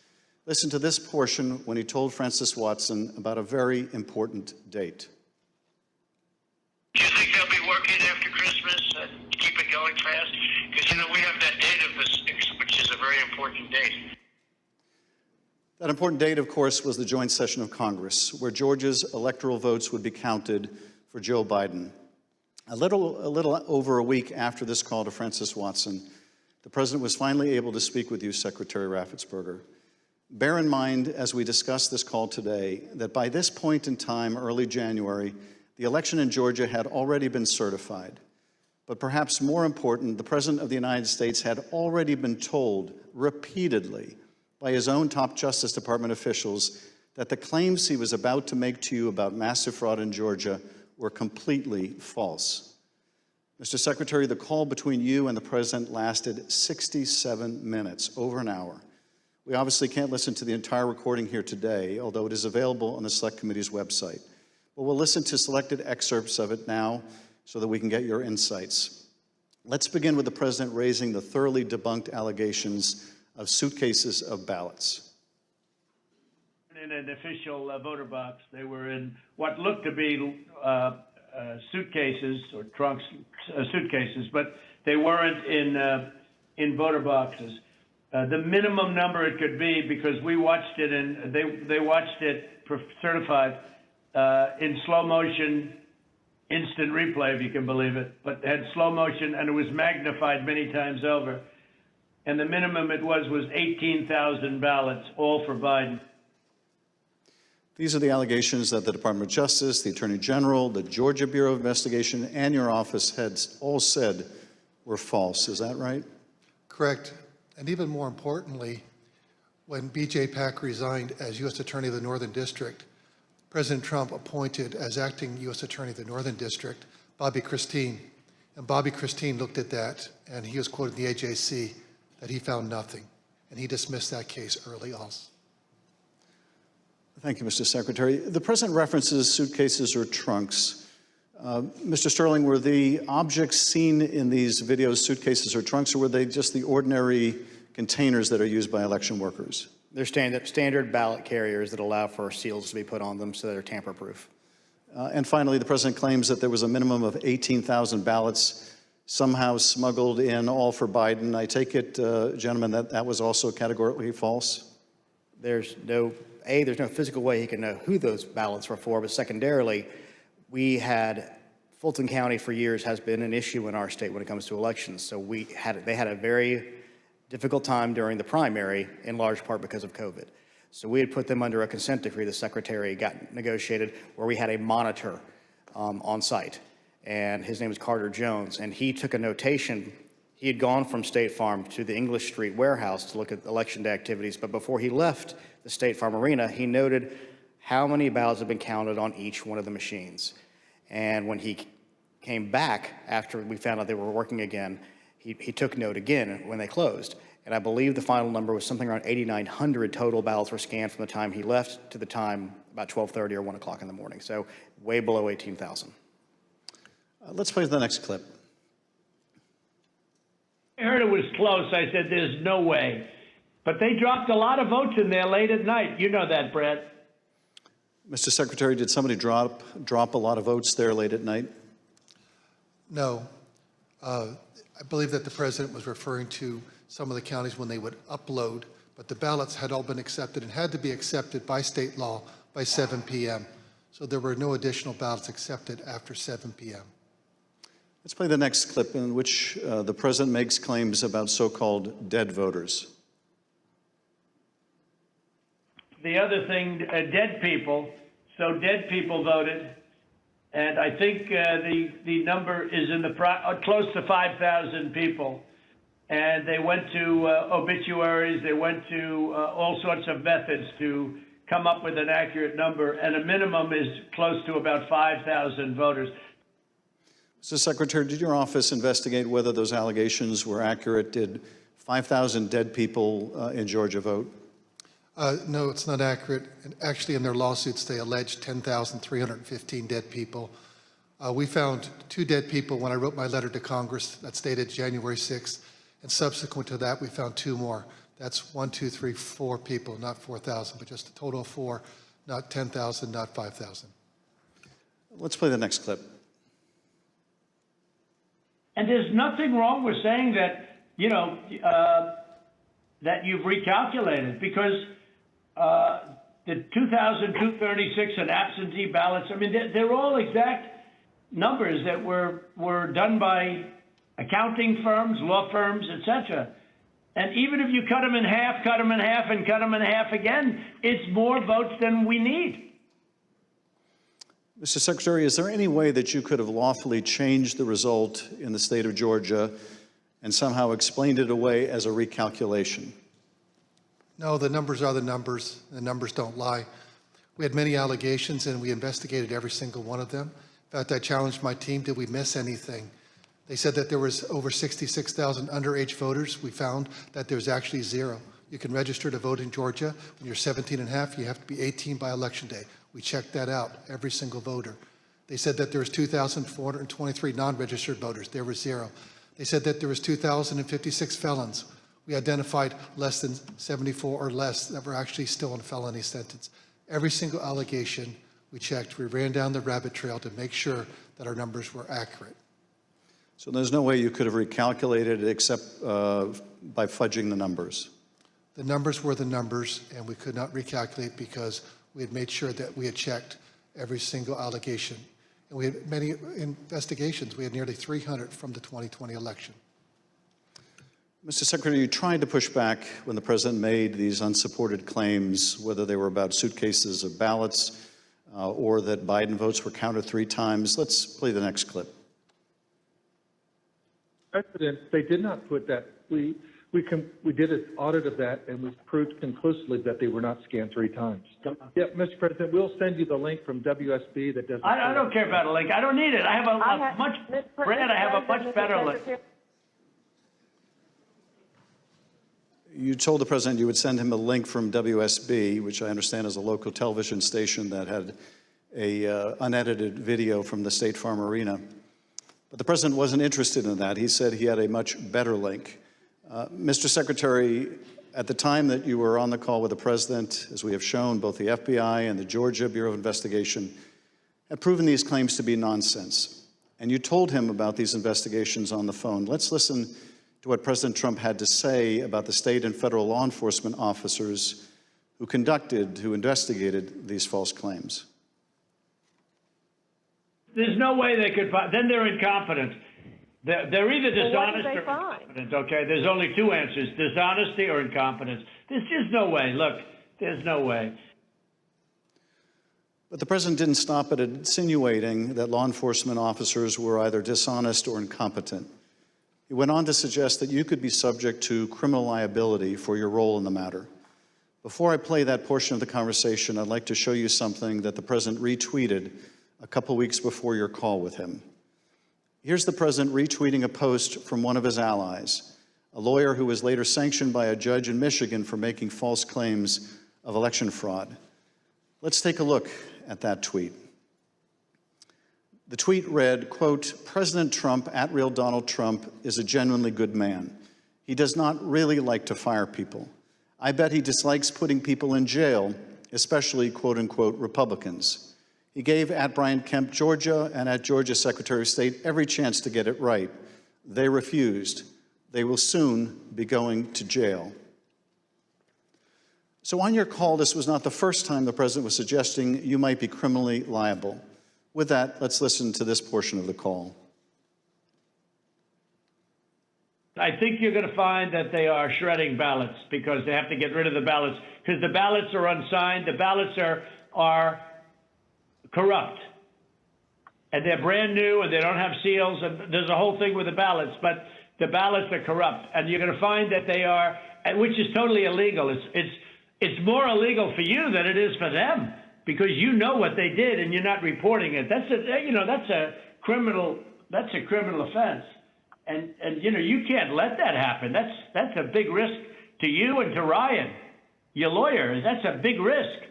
Listen to this portion when he told Francis Watson about a very important date. Do you think they'll be working after Christmas and keep it going fast? Because, you know, we have that date of the 6th, which is a very important date. That important date, of course, was the joint session of Congress, where Georgia's electoral votes would be counted for Joe Biden. A little over a week after this call to Francis Watson, the president was finally able to speak with you, Secretary Raffensperger. Bear in mind, as we discuss this call today, that by this point in time, early January, the election in Georgia had already been certified. But perhaps more important, the President of the United States had already been told repeatedly by his own top Justice Department officials that the claims he was about to make to you about massive fraud in Georgia were completely false. Mr. Secretary, the call between you and the President lasted 67 minutes, over an hour. We obviously can't listen to the entire recording here today, although it is available on the Select Committee's website. But we'll listen to selected excerpts of it now so that we can get your insights. Let's begin with the President raising the thoroughly debunked allegations of suitcases of ballots. In an official voter box, they were in what looked to be suitcases or trunks, suitcases, but they weren't in voter boxes. The minimum number it could be, because we watched it and they watched it certified, in slow motion, instant replay, if you can believe it, but had slow motion, and it was magnified many times over. And the minimum it was 18,000 ballots, all for Biden. These are the allegations that the Department of Justice, the Attorney General, the Georgia Bureau of Investigation, and your office had all said were false. Is that right? Correct. And even more importantly, when B.J. Pack resigned as U.S. Attorney of the Northern District, President Trump appointed as acting U.S. Attorney of the Northern District Bobby Christine. And Bobby Christine looked at that, and he was quoted in the AJC that he found nothing. And he dismissed that case early also. Thank you, Mr. Secretary. The President references suitcases or trunks. Mr. Sterling, were the objects seen in these videos suitcases or trunks, or were they just the ordinary containers that are used by election workers? They're standard ballot carriers that allow for seals to be put on them so they're tamper-proof. And finally, the President claims that there was a minimum of 18,000 ballots somehow smuggled in, all for Biden. I take it, gentlemen, that that was also categorically false? There's no physical way he can know who those ballots were for, but secondarily, Fulton County for years has been an issue in our state when it comes to elections. So they had a very difficult time during the primary, in large part because of COVID. So we had put them under a consent decree the Secretary got negotiated, where we had a monitor on site. And his name is Carter Jones, and he took a notation. He had gone from State Farm to the English Street warehouse to look at election day activities, but before he left the State Farm Arena, he noted how many ballots had been counted on each one of the machines. And when he came back after we found out they were working again, he took note again when they closed. And I believe the final number was something around 8,900 total ballots were scanned from the time he left to the time about 12:30 or 1 o'clock in the morning. So way below 18,000. Let's play the next clip. I heard it was close. I said, there's no way. But they dropped a lot of votes in there late at night. You know that, Brett. Mr. Secretary, did somebody drop a lot of votes there late at night? No. I believe that the President was referring to some of the counties when they would upload, but the ballots had all been accepted and had to be accepted by state law by 7 p.m. So there were no additional ballots accepted after 7 p.m. Let's play the next clip in which the President makes claims about so-called dead voters. The other thing, dead people. So dead people voted. And I think the number is in the close to 5,000 people. And they went to obituaries, they went to all sorts of methods to come up with an accurate number, and a minimum is close to about 5,000 voters. Mr. Secretary, did your office investigate whether those allegations were accurate? Did 5,000 dead people in Georgia vote? No, it's not accurate. And actually, in their lawsuits, they alleged 10,315 dead people. We found 2 dead people when I wrote my letter to Congress that stated January 6th. And subsequent to that, we found 2 more. That's 1, 2, 3, 4 people, not 4,000, but just a total of 4, not 10,000, not 5,000. Let's play the next clip. And there's nothing wrong with saying that, that you've recalculated, because the 2,236 and absentee ballots, I mean, they're all exact numbers that were done by accounting firms, law firms, etc. And even if you cut them in half, and cut them in half again, it's more votes than we need. Mr. Secretary, is there any way that you could have lawfully changed the result in the state of Georgia and somehow explained it away as a recalculation? No, the numbers are the numbers. The numbers don't lie. We had many allegations, and we investigated every single one of them. In fact, I challenged my team, did we miss anything? They said that there was over 66,000 underage voters. We found that there's actually 0. You can register to vote in Georgia. When you're 17 and a half, you have to be 18 by election day. We checked that out, every single voter. They said that there was 2,423 non-registered voters. There were 0. They said that there was 2,056 felons. We identified less than 74 or less that were actually still in felony sentence. Every single allegation we checked. We ran down the rabbit trail to make sure that our numbers were accurate. So there's no way you could have recalculated it except by fudging the numbers? The numbers were the numbers, and we could not recalculate because we had made sure that we had checked every single allegation. And we had many investigations. We had nearly 300 from the 2020 election. Mr. Secretary, you tried to push back when the president made these unsupported claims, whether they were about suitcases of ballots or that Biden votes were counted 3 times. Let's play the next clip. President, they did not put that. We did an audit of that, and we proved conclusively that they were not scanned 3 times. Yeah, Mr. President, we'll send you the link from WSB that doesn't. I don't care about a link. I don't need it. I have a much better link. You told the president you would send him a link from WSB, which I understand is a local television station that had a unedited video from the State Farm Arena. But the president wasn't interested in that. He said he had a much better link. Mr. Secretary, at the time that you were on the call with the president, as we have shown, both the FBI and the Georgia Bureau of Investigation had proven these claims to be nonsense. And you told him about these investigations on the phone. Let's listen to what President Trump had to say about the state and federal law enforcement officers who investigated these false claims. There's no way they could find, then they're incompetent. They're either dishonest or incompetent, okay? There's only 2 answers, dishonesty or incompetence. There's just no way. Look, there's no way. But the president didn't stop at insinuating that law enforcement officers were either dishonest or incompetent. He went on to suggest that you could be subject to criminal liability for your role in the matter. Before I play that portion of the conversation, I'd like to show you something that the president retweeted a couple weeks before your call with him. Here's the president retweeting a post from one of his allies, a lawyer who was later sanctioned by a judge in Michigan for making false claims of election fraud. Let's take a look at that tweet. The tweet read, quote, "President Trump, @real Donald Trump, is a genuinely good man. He does not really like to fire people. I bet he dislikes putting people in jail, especially, quote unquote, Republicans. He gave @Kemp, Georgia, and @Georgia Secretary of State every chance to get it right. They refused. They will soon be going to jail." So on your call, this was not the first time the president was suggesting you might be criminally liable. With that, let's listen to this portion of the call. I think you're going to find that they are shredding ballots because they have to get rid of the ballots because the ballots are unsigned. The ballots are corrupt. And they're brand new and they don't have seals. And there's a whole thing with the ballots, but the ballots are corrupt. And you're going to find that they are, which is totally illegal. It's more illegal for you than it is for them because you know what they did and you're not reporting it. That's a criminal offense. And you can't let that happen. That's a big risk to you and to Ryan, your lawyer. That's a big risk.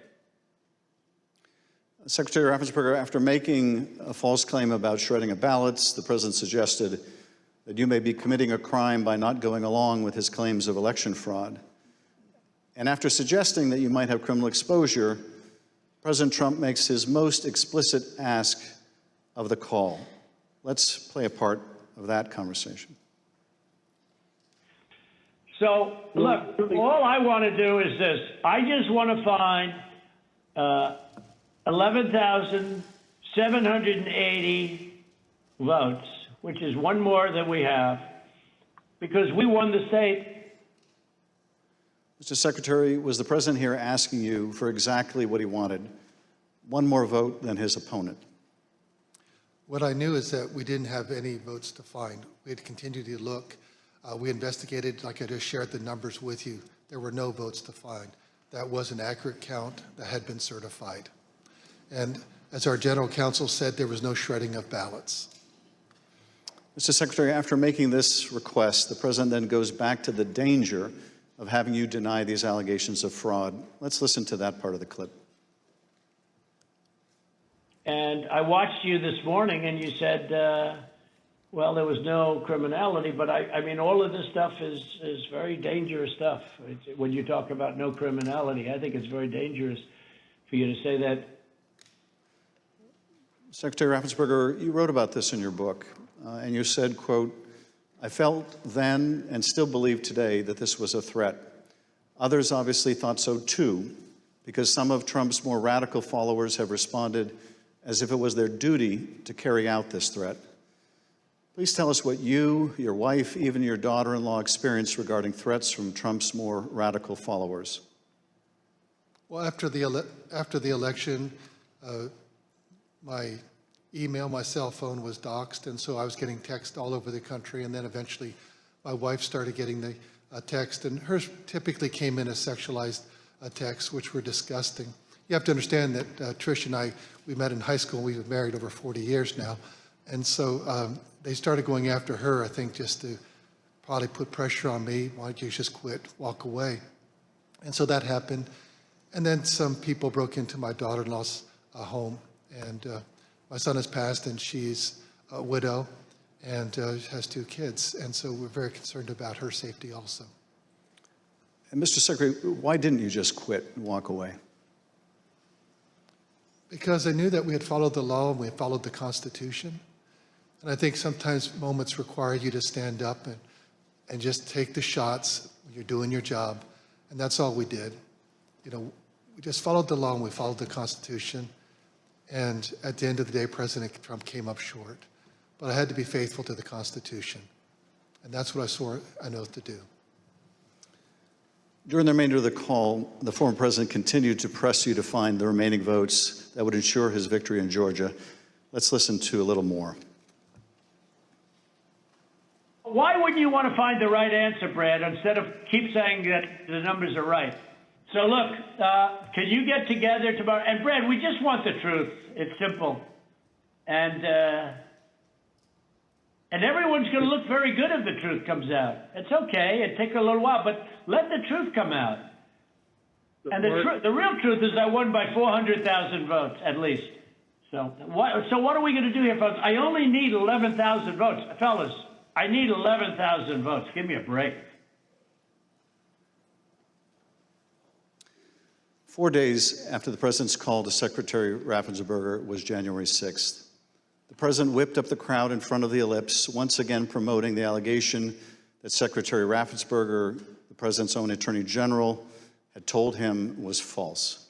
Secretary Raffensperger, after making a false claim about shredding of ballots, the president suggested that you may be committing a crime by not going along with his claims of election fraud. And after suggesting that you might have criminal exposure, President Trump makes his most explicit ask of the call. Let's play a part of that conversation. So, look, all I want to do is this. I just want to find 11,780 votes, which is one more than we have, because we won the state. Mr. Secretary, was the president here asking you for exactly what he wanted? One more vote than his opponent. What I knew is that we didn't have any votes to find. We had continued to look. We investigated, like I just shared the numbers with you. There were no votes to find. That was an accurate count that had been certified. And as our general counsel said, there was no shredding of ballots. Mr. Secretary, after making this request, the president then goes back to the danger of having you deny these allegations of fraud. Let's listen to that part of the clip. And I watched you this morning and you said, well, there was no criminality, but I mean, all of this stuff is very dangerous stuff. When you talk about no criminality, I think it's very dangerous for you to say that. Secretary Raffensperger, you wrote about this in your book, and you said, quote, "I felt then and still believe today that this was a threat. Others obviously thought so too, because some of Trump's more radical followers have responded as if it was their duty to carry out this threat. Please tell us what you, your wife, even your daughter-in-law experienced regarding threats from Trump's more radical followers. Well, after the election, my email, my cell phone was doxed, and so I was getting text all over the country, and then eventually my wife started getting the text, and hers typically came in as sexualized texts, which were disgusting. You have to understand that Trish and I, we met in high school, and we've been married over 40 years now, and so they started going after her, I think, just to probably put pressure on me. Why don't you just quit, walk away? And so that happened. And then some people broke into my daughter-in-law's home, and my son has passed, and she's a widow and has 2 kids, and so we're very concerned about her safety also. And Mr. Secretary, why didn't you just quit and walk away? Because I knew that we had followed the law and we had followed the Constitution, and I think sometimes moments require you to stand up and just take the shots when you're doing your job, and that's all we did. You know, we just followed the law and we followed the Constitution. And at the end of the day, President Trump came up short. But I had to be faithful to the Constitution. And that's what I swore an oath to do. During the remainder of the call, the former president continued to press you to find the remaining votes that would ensure his victory in Georgia. Let's listen to a little more. Why wouldn't you want to find the right answer, Brad, instead of keep saying that the numbers are right? So look, can you get together tomorrow? And Brad, we just want the truth. It's simple. And everyone's going to look very good if the truth comes out. It's okay. It takes a little while, but let the truth come out. And the real truth is I won by 400,000 votes, at least. So what are we going to do here, folks? I only need 11,000 votes. Fellas, I need 11,000 votes. Give me a break. 4 days after the president's call to Secretary Raffensperger was January 6th. The president whipped up the crowd in front of the ellipse, once again promoting the allegation that Secretary Raffensperger, the president's own attorney general, had told him was false.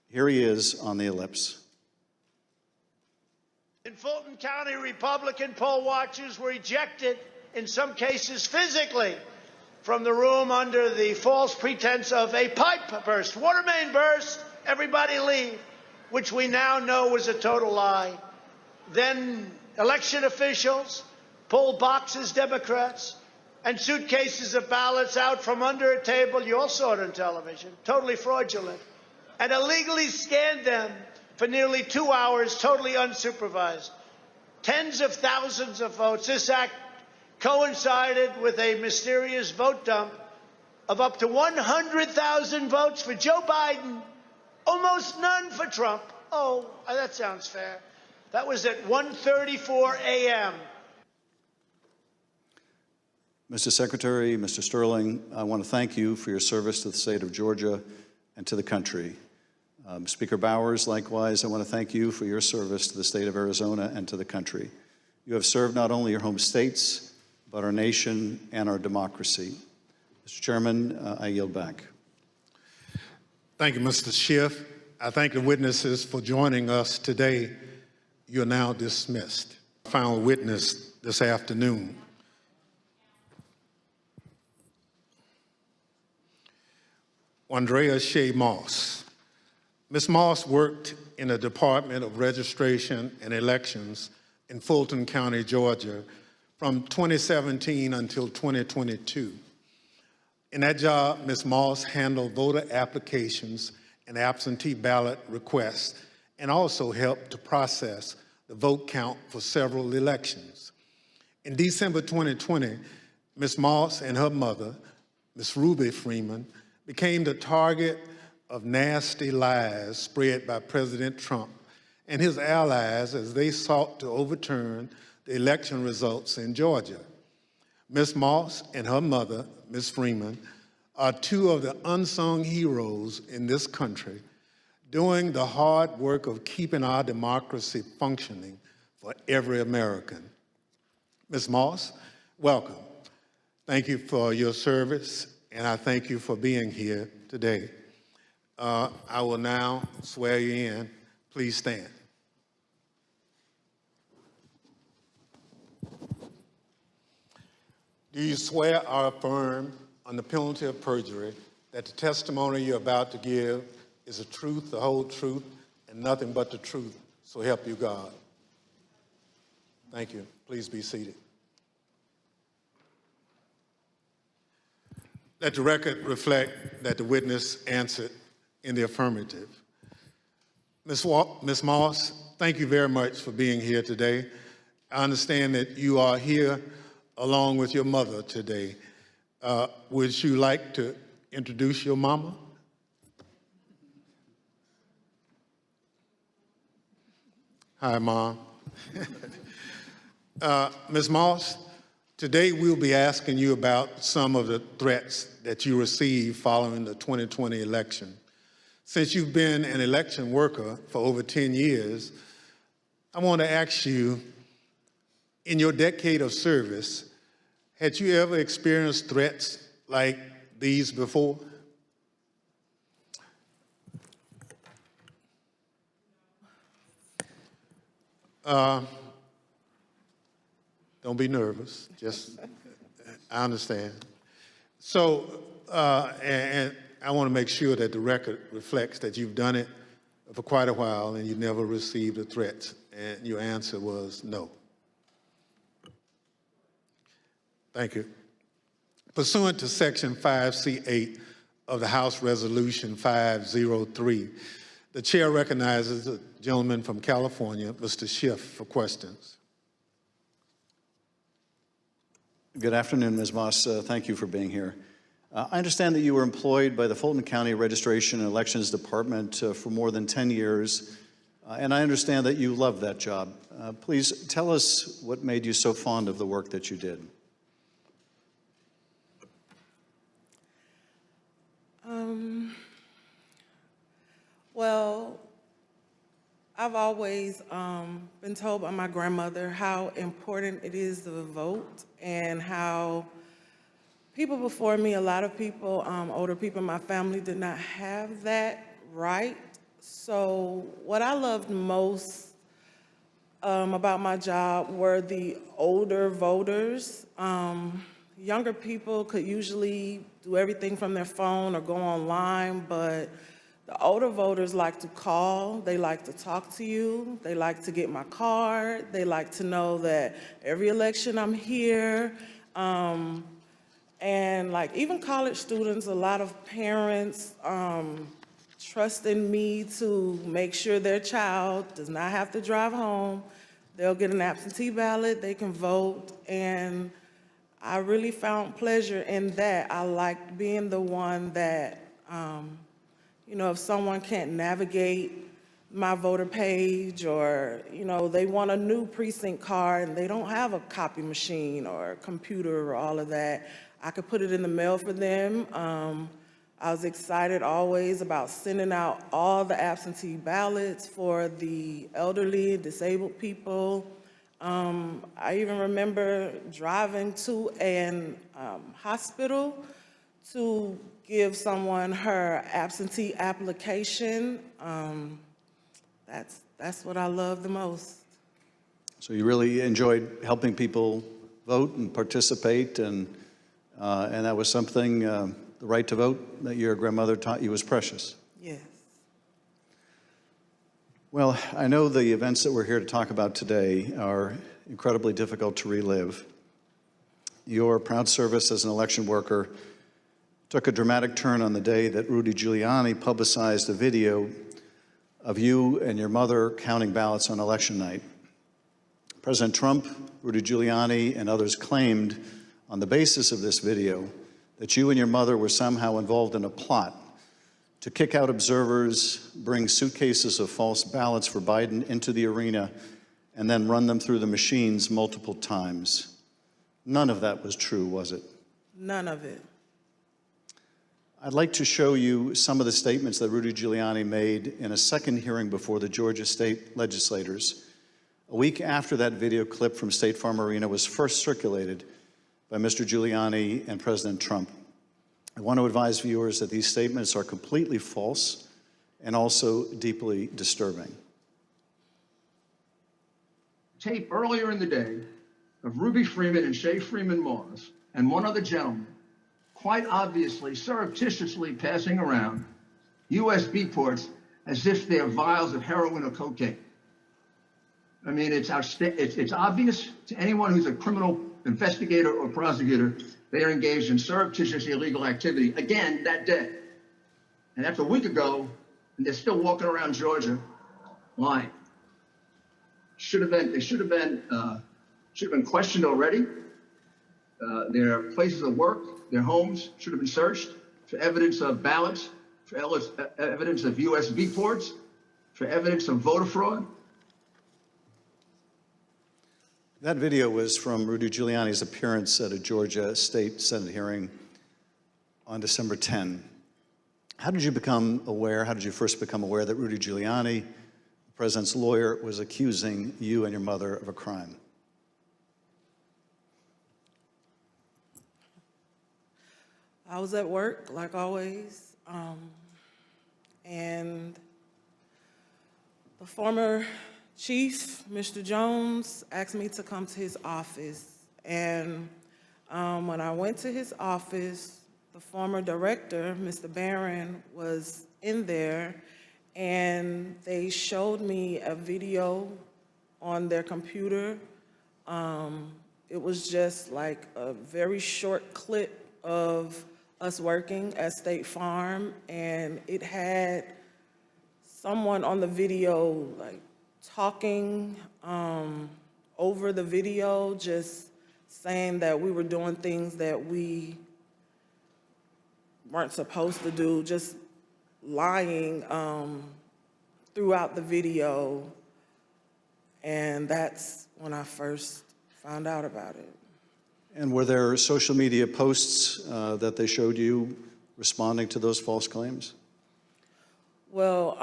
Here he is on the ellipse. In Fulton County, Republican poll watchers were ejected, in some cases physically, from the room under the false pretense of a pipe burst, water main burst, everybody leave, which we now know was a total lie. Then election officials pulled boxes, Democrats, and suitcases of ballots out from under a table, you all saw it on television, totally fraudulent, and illegally scanned them for nearly 2 hours, totally unsupervised. Tens of thousands of votes. This act coincided with a mysterious vote dump of up to 100,000 votes for Joe Biden, almost none for Trump. Oh, that sounds fair. That was at 1:34 a.m. Mr. Secretary, Mr. Sterling, I want to thank you for your service to the state of Georgia and to the country. Speaker Bowers, likewise, I want to thank you for your service to the state of Arizona and to the country. You have served not only your home states, but our nation and our democracy. Mr. Chairman, I yield back. Thank you, Mr. Schiff. I thank the witnesses for joining us today. You are now dismissed. Final witness this afternoon. Andrea Shea Moss. Ms. Moss worked in the Department of Registration and Elections in Fulton County, Georgia, from 2017 until 2022. In that job, Ms. Moss handled voter applications and absentee ballot requests, and also helped to process the vote count for several elections. In December 2020, Ms. Moss and her mother, Ms. Ruby Freeman, became the target of nasty lies spread by President Trump and his allies as they sought to overturn the election results in Georgia. Ms. Moss and her mother, Ms. Freeman, are two of the unsung heroes in this country, doing the hard work of keeping our democracy functioning for every American. Ms. Moss, welcome. Thank you for your service, and I thank you for being here today. I will now swear you in. Please stand. Do you swear or affirm on the penalty of perjury that the testimony you're about to give is the truth, the whole truth, and nothing but the truth, so help you God? Thank you. Please be seated. Let the record reflect that the witness answered in the affirmative. Ms. Moss, thank you very much for being here today. I understand that you are here along with your mother today. Would you like to introduce your mama? Hi, Mom. Ms. Moss, today we'll be asking you about some of the threats that you received following the 2020 election. Since you've been an election worker for over 10 years, I want to ask you, in your decade of service, had you ever experienced threats like these before? Don't be nervous. Just, I understand. So, and I want to make sure that the record reflects that you've done it for quite a while and you never received a threat, and your answer was no. Thank you. Pursuant to Section 5C8 of the House Resolution 503, the chair recognizes the gentleman from California, Mr. Schiff, for questions. Good afternoon, Ms. Moss. Thank you for being here. I understand that you were employed by the Fulton County Registration and Elections Department for more than 10 years, and I understand that you love that job. Please tell us what made you so fond of the work that you did. Well, I've always been told by my grandmother how important it is to vote, and how people before me, a lot of people, older people in my family, did not have that right. So what I loved most about my job were the older voters. Younger people could usually do everything from their phone or go online, but the older voters like to call, they like to talk to you, they like to get my card, they like to know that every election I'm here. And like even college students, a lot of parents trust in me to make sure their child does not have to drive home. They'll get an absentee ballot, they can vote, and I really found pleasure in that. I liked being the one that, you know, if someone can't navigate my voter page, or, you know, they want a new precinct card and they don't have a copy machine or a computer or all of that, I could put it in the mail for them. I was excited always about sending out all the absentee ballots for the elderly and disabled people. I even remember driving to an hospital to give someone her absentee application. That's what I love the most. So you really enjoyed helping people vote and participate, and that was something, the right to vote, that your grandmother taught you was precious. Yes. Well, I know the events that we're here to talk about today are incredibly difficult to relive. Your proud service as an election worker took a dramatic turn on the day that Rudy Giuliani publicized a video of you and your mother counting ballots on election night. President Trump, Rudy Giuliani, and others claimed on the basis of this video that you and your mother were somehow involved in a plot to kick out observers, bring suitcases of false ballots for Biden into the arena, and then run them through the machines multiple times. None of that was true, was it? None of it. I'd like to show you some of the statements that Rudy Giuliani made in a second hearing before the Georgia State Legislators, a week after that video clip from State Farm Arena was first circulated by Mr. Giuliani and President Trump. I want to advise viewers that these statements are completely false and also deeply disturbing. Tape earlier in the day of Ruby Freeman and Shay Freeman Moss and one other gentleman quite obviously surreptitiously passing around USB ports as if they're vials of heroin or cocaine. I mean, it's obvious to anyone who's a criminal investigator or prosecutor they are engaged in surreptitious illegal activity again that day. And that's a week ago, and they're still walking around Georgia lying. They should have been questioned already. Their places of work, their homes should have been searched for evidence of ballots, for evidence of USB ports, for evidence of voter fraud. That video was from Rudy Giuliani's appearance at a Georgia State Senate hearing on December 10. How did you first become aware that Rudy Giuliani, the president's lawyer, was accusing you and your mother of a crime? I was at work, like always, and the former chief, Mr. Jones, asked me to come to his office. And when I went to his office, the former director, Mr. Barron, was in there, and they showed me a video on their computer. It was just like a very short clip of us working at State Farm, and it had someone on the video like talking over the video, just saying that we were doing things that we weren't supposed to do, just lying throughout the video. And that's when I first found out about it. And were there social media posts that they showed you responding to those false claims? Well,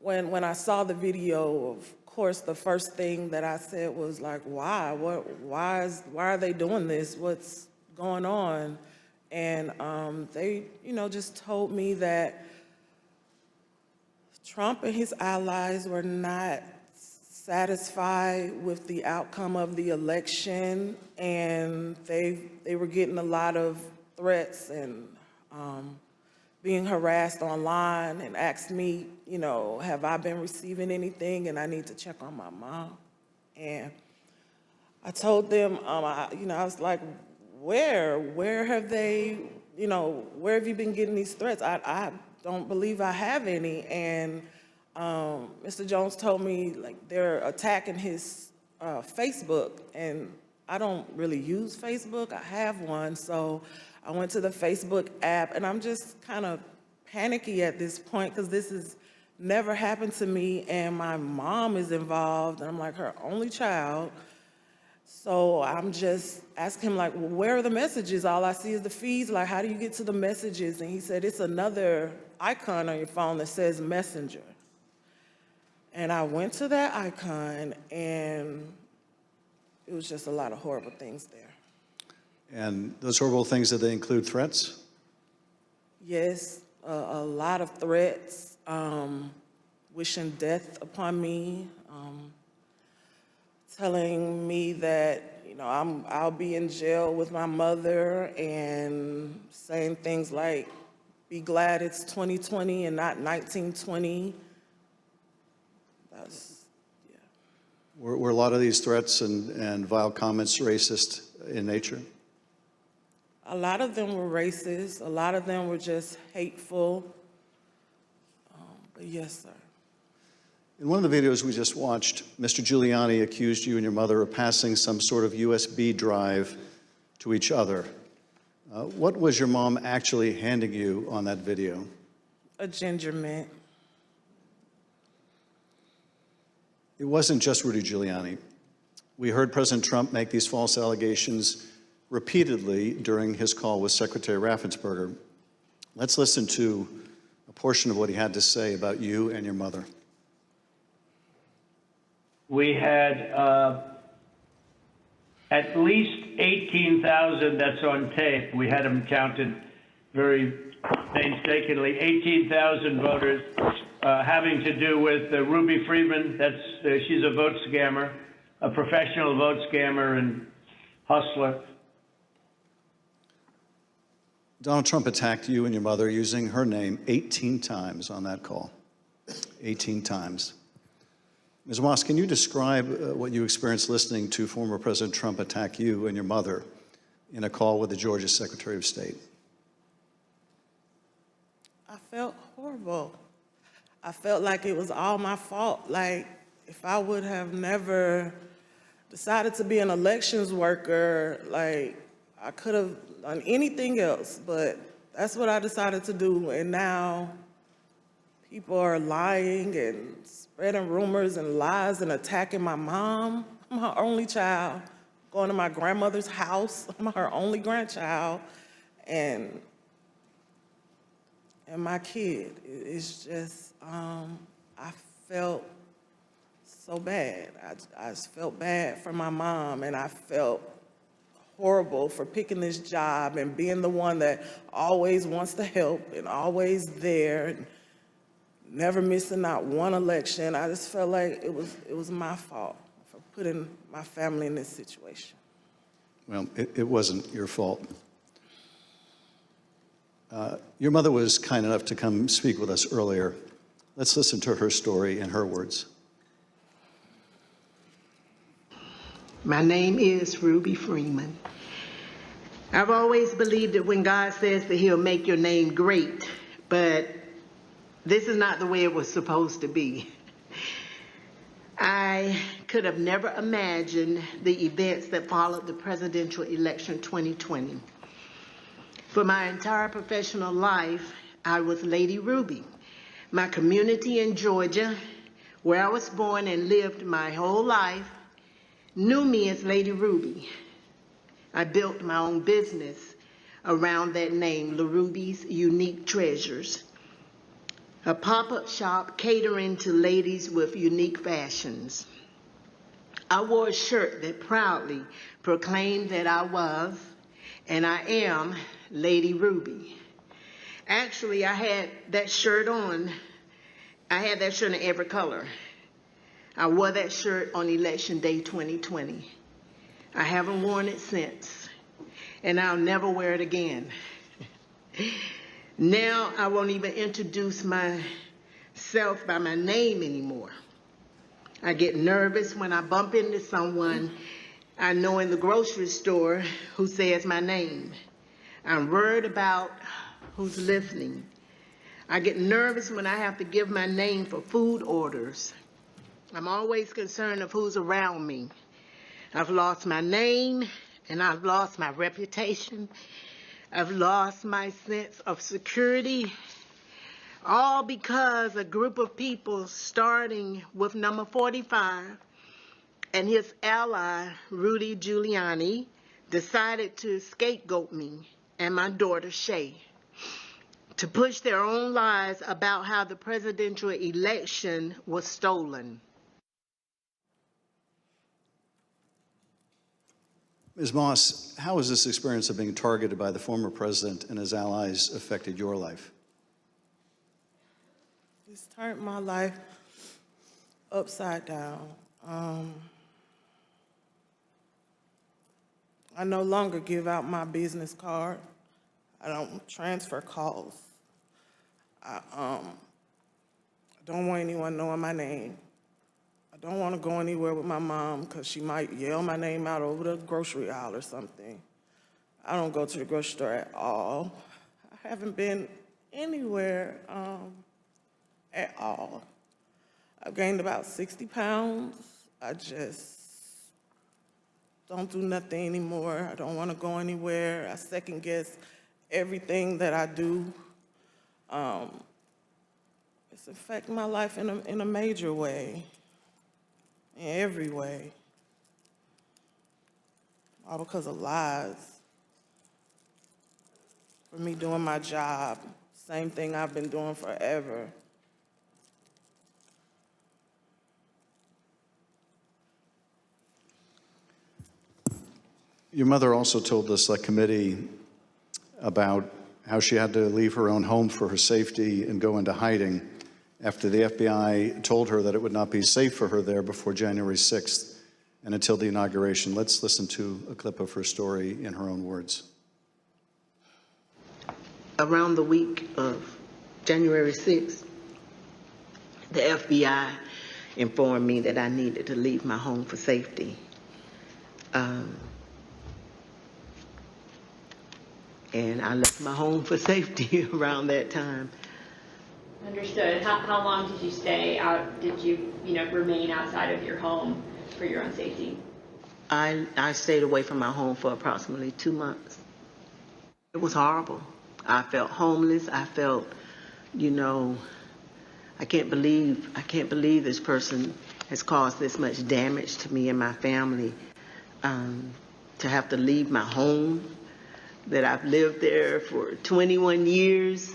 when I saw the video, of course, the first thing that I said was like, why? Why are they doing this? What's going on? And they, just told me that Trump and his allies were not satisfied with the outcome of the election, and they were getting a lot of threats and being harassed online, and asked me, have I been receiving anything, and I need to check on my mom. And I told them, I was like, where have they, where have you been getting these threats? I don't believe I have any. And Mr. Jones told me, like, they're attacking his Facebook, and I don't really use Facebook. I have one, so I went to the Facebook app, and I'm just kind of panicky at this point because this has never happened to me, and my mom is involved, and I'm like her only child. So I'm just asking him, like, well, where are the messages? All I see is the feeds. Like, how do you get to the messages? And he said, it's another icon on your phone that says Messenger. And I went to that icon, and it was just a lot of horrible things there. And those horrible things, did they include threats? Yes, a lot of threats, wishing death upon me, telling me that, I'll be in jail with my mother, and saying things like, be glad it's 2020 and not 1920. Were a lot of these threats and vile comments racist in nature? A lot of them were racist. A lot of them were just hateful. But yes, sir. In one of the videos we just watched, Mr. Giuliani accused you and your mother of passing some sort of USB drive to each other. What was your mom actually handing you on that video? A ginger mint. It wasn't just Rudy Giuliani. We heard President Trump make these false allegations repeatedly during his call with Secretary Raffensperger. Let's listen to a portion of what he had to say about you and your mother. We had at least 18,000, that's on tape. We had them counted very painstakingly, 18,000 voters having to do with Ruby Freeman. She's a vote scammer. a professional vote scammer and hustler. Donald Trump attacked you and your mother using her name 18 times on that call. 18 times. Ms. Moss, can you describe what you experienced listening to former President Trump attack you and your mother in a call with the Georgia Secretary of State? I felt horrible. I felt like it was all my fault. Like, if I would have never decided to be an elections worker, like, I could have done anything else, but that's what I decided to do. And now people are lying and spreading rumors and lies and attacking my mom. I'm her only child. Going to my grandmother's house. I'm her only grandchild. And my kid. It's just, I felt so bad. I just felt bad for my mom, and I felt horrible for picking this job and being the one that always wants to help and always there, and never missing out one election. I just felt like it was my fault for putting my family in this situation. Well, it wasn't your fault. Your mother was kind enough to come speak with us earlier. Let's listen to her story in her words. My name is Ruby Freeman. I've always believed that when God says that he'll make your name great, but this is not the way it was supposed to be. I could have never imagined the events that followed the presidential election 2020. For my entire professional life, I was Lady Ruby. My community in Georgia, where I was born and lived my whole life, knew me as Lady Ruby. I built my own business around that name, La Ruby's Unique Treasures, a pop-up shop catering to ladies with unique fashions. I wore a shirt that proudly proclaimed that I was, and I am, Lady Ruby. Actually, I had that shirt on. I had that shirt in every color. I wore that shirt on Election Day 2020. I haven't worn it since, and I'll never wear it again. Now I won't even introduce myself by my name anymore. I get nervous when I bump into someone I know in the grocery store who says my name. I'm worried about who's listening. I get nervous when I have to give my name for food orders. I'm always concerned of who's around me. I've lost my name, and I've lost my reputation. I've lost my sense of security, all because a group of people, starting with number 45 and his ally, Rudy Giuliani, decided to scapegoat me and my daughter, Shay, to push their own lies about how the presidential election was stolen. Ms. Moss, how has this experience of being targeted by the former president and his allies affected your life? It's turned my life upside down. I no longer give out my business card. I don't transfer calls. I don't want anyone knowing my name. I don't want to go anywhere with my mom because she might yell my name out over the grocery aisle or something. I don't go to the grocery store at all. I haven't been anywhere at all. I've gained about 60 pounds. I just don't do nothing anymore. I don't want to go anywhere. I second guess everything that I do. It's affecting my life in a major way, in every way, all because of lies. For me doing my job, same thing I've been doing forever. Your mother also told the Select Committee about how she had to leave her own home for her safety and go into hiding after the FBI told her that it would not be safe for her there before January 6th and until the inauguration. Let's listen to a clip of her story in her own words. Around the week of January 6th, the FBI informed me that I needed to leave my home for safety. And I left my home for safety around that time. Understood. How long did you stay out? Did you, remain outside of your home for your own safety? I stayed away from my home for approximately 2 months. It was horrible. I felt homeless. I felt, I can't believe this person has caused this much damage to me and my family. To have to leave my home, that I've lived there for 21 years.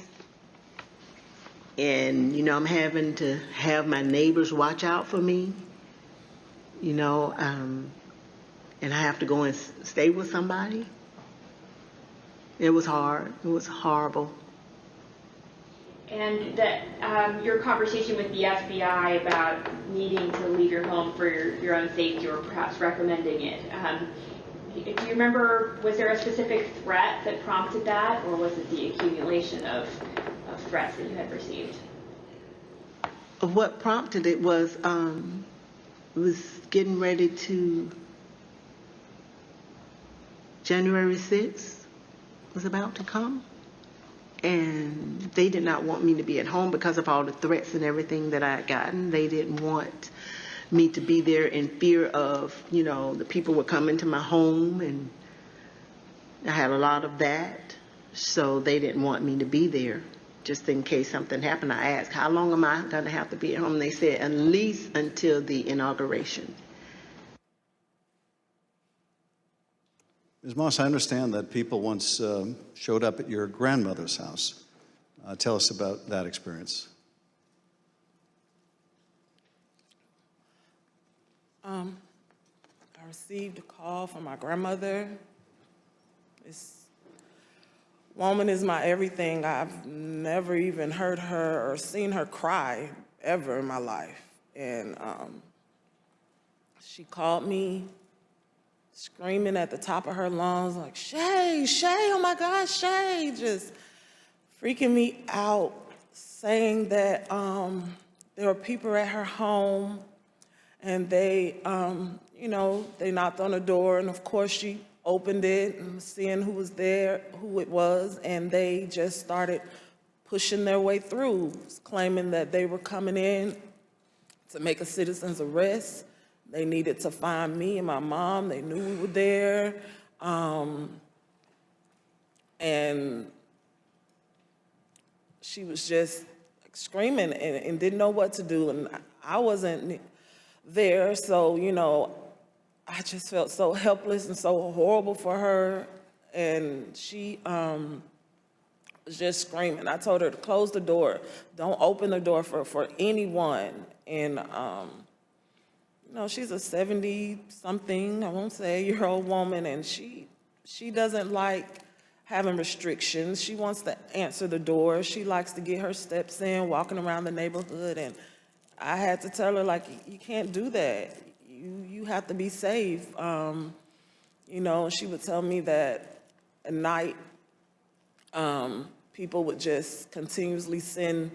And, I'm having to have my neighbors watch out for me, and I have to go and stay with somebody. It was hard. It was horrible. And that your conversation with the FBI about needing to leave your home for your own safety, or perhaps recommending it, do you remember, was there a specific threat that prompted that, or was it the accumulation of threats that you had received? What prompted it was getting ready to, January 6th was about to come. And they did not want me to be at home because of all the threats and everything that I had gotten. They didn't want me to be there in fear of, the people would come into my home, and I had a lot of that. So they didn't want me to be there just in case something happened. I asked, how long am I going to have to be at home? And they said, at least until the inauguration. Ms. Moss, I understand that people once showed up at your grandmother's house. Tell us about that experience. I received a call from my grandmother. This woman is my everything. I've never even heard her or seen her cry ever in my life. And she called me screaming at the top of her lungs, like, Shay, oh my God, Shay, just freaking me out, saying that there were people at her home, and they, they knocked on the door, and of course she opened it and seeing who was there, who it was, and they just started pushing their way through, claiming that they were coming in to make a citizen's arrest. They needed to find me and my mom. They knew we were there. And she was just screaming and didn't know what to do. And I wasn't there, so, I just felt so helpless and so horrible for her. And she was just screaming. I told her to close the door. Don't open the door for anyone. And, she's a 70-something, I won't say, year-old woman, and she doesn't like having restrictions. She wants to answer the door. She likes to get her steps in, walking around the neighborhood, and I had to tell her, like, you can't do that. You have to be safe. She would tell me that at night, people would just continuously send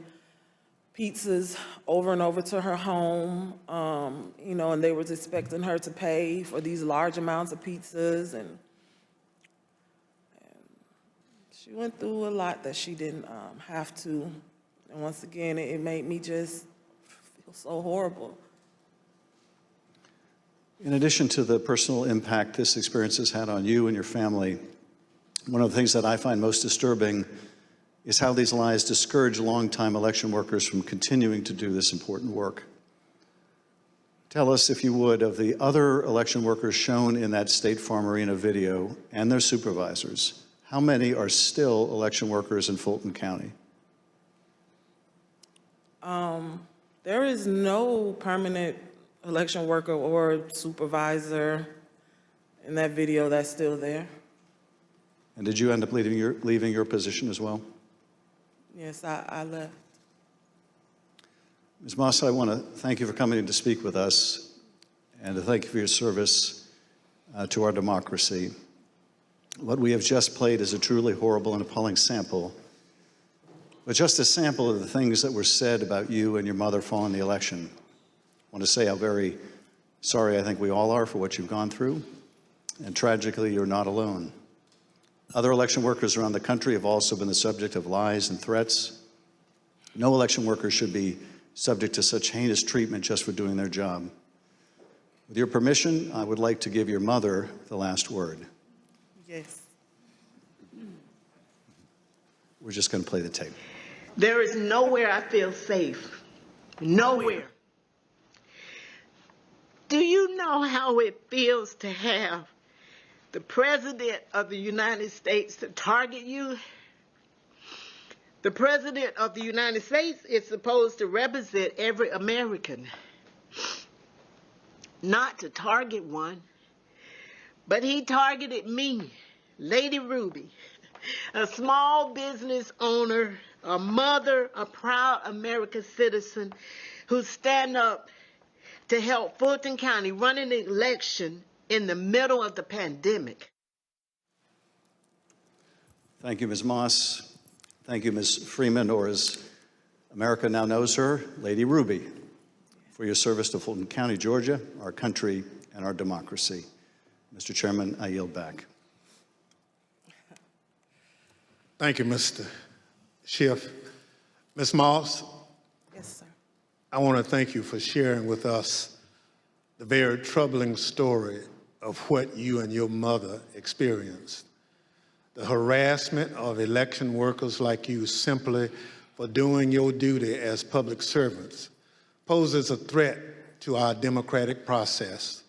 pizzas over and over to her home, and they was expecting her to pay for these large amounts of pizzas, and she went through a lot that she didn't have to. And once again, it made me just feel so horrible. In addition to the personal impact this experience has had on you and your family, one of the things that I find most disturbing is how these lies discourage longtime election workers from continuing to do this important work. Tell us, if you would, of the other election workers shown in that State Farm Arena video and their supervisors. How many are still election workers in Fulton County? There is no permanent election worker or supervisor in that video that's still there. And did you end up leaving your position as well? Yes, I left. Ms. Moss, I want to thank you for coming in to speak with us. and to thank you for your service to our democracy. What we have just played is a truly horrible and appalling sample, but just a sample of the things that were said about you and your mother following the election. I want to say how very sorry I think we all are for what you've gone through, and tragically, you're not alone. Other election workers around the country have also been the subject of lies and threats. No election worker should be subject to such heinous treatment just for doing their job. With your permission, I would like to give your mother the last word. Yes. We're just going to play the tape. There is nowhere I feel safe. Nowhere. Do you know how it feels to have the President of the United States to target you? The President of the United States is supposed to represent every American, not to target one. But he targeted me, Lady Ruby, a small business owner, a mother, a proud American citizen who stand up to help Fulton County run an election in the middle of the pandemic. Thank you, Ms. Moss. Thank you, Ms. Freeman, or as America now knows her, Lady Ruby, for your service to Fulton County, Georgia, our country, and our democracy. Mr. Chairman, I yield back. Thank you, Mr. Schiff. Ms. Moss, Yes, sir. I want to thank you for sharing with us the very troubling story of what you and your mother experienced. The harassment of election workers like you simply for doing your duty as public servants poses a threat to our democratic process.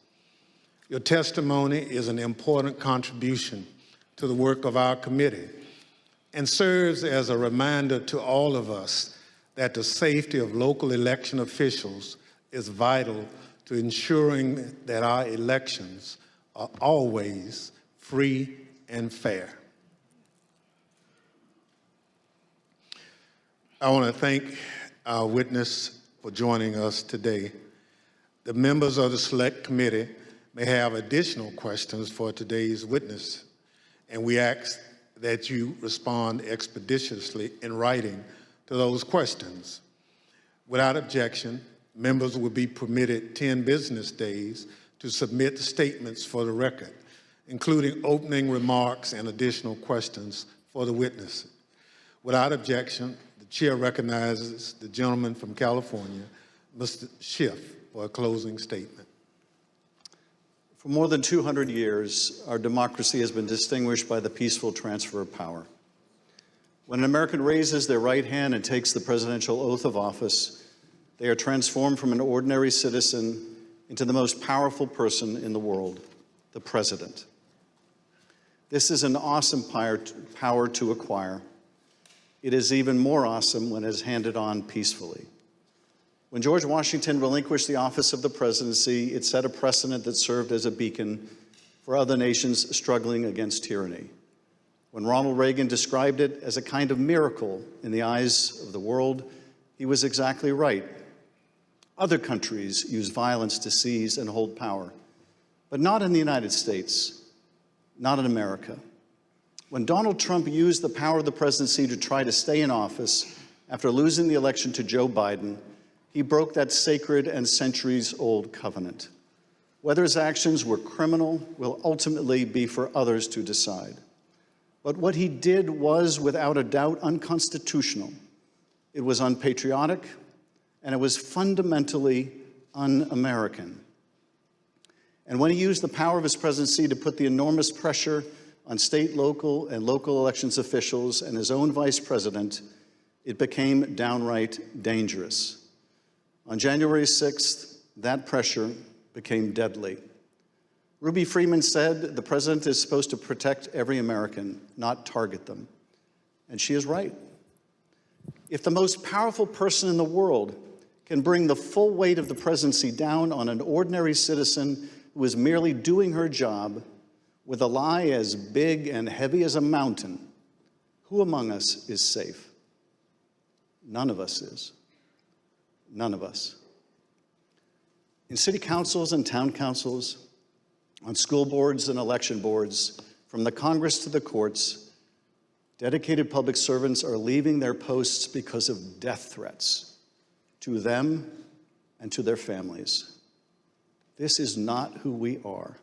Your testimony is an important contribution to the work of our committee and serves as a reminder to all of us that the safety of local election officials is vital to ensuring that our elections are always free and fair. I want to thank our witness for joining us today. The members of the Select Committee may have additional questions for today's witness, and we ask that you respond expeditiously in writing to those questions. Without objection, members will be permitted 10 business days to submit statements for the record, including opening remarks and additional questions for the witness. Without objection, the chair recognizes the gentleman from California, Mr. Schiff, for a closing statement. For more than 200 years, our democracy has been distinguished by the peaceful transfer of power. When an American raises their right hand and takes the presidential oath of office, they are transformed from an ordinary citizen into the most powerful person in the world, the president. This is an awesome power to acquire. It is even more awesome when it is handed on peacefully. When George Washington relinquished the office of the presidency, it set a precedent that served as a beacon for other nations struggling against tyranny. When Ronald Reagan described it as a kind of miracle in the eyes of the world, he was exactly right. Other countries use violence to seize and hold power, but not in the United States, not in America. When Donald Trump used the power of the presidency to try to stay in office after losing the election to Joe Biden, he broke that sacred and centuries-old covenant. Whether his actions were criminal will ultimately be for others to decide. But what he did was, without a doubt, unconstitutional. It was unpatriotic, and it was fundamentally un-American. And when he used the power of his presidency to put the enormous pressure on state, local, and local elections officials and his own vice president, it became downright dangerous. On January 6th, that pressure became deadly. Ruby Freeman said the president is supposed to protect every American, not target them. And she is right. If the most powerful person in the world can bring the full weight of the presidency down on an ordinary citizen who is merely doing her job with a lie as big and heavy as a mountain, who among us is safe? None of us is. None of us. In city councils and town councils, on school boards and election boards, from the Congress to the courts, dedicated public servants are leaving their posts because of death threats to them and to their families. This is not who we are.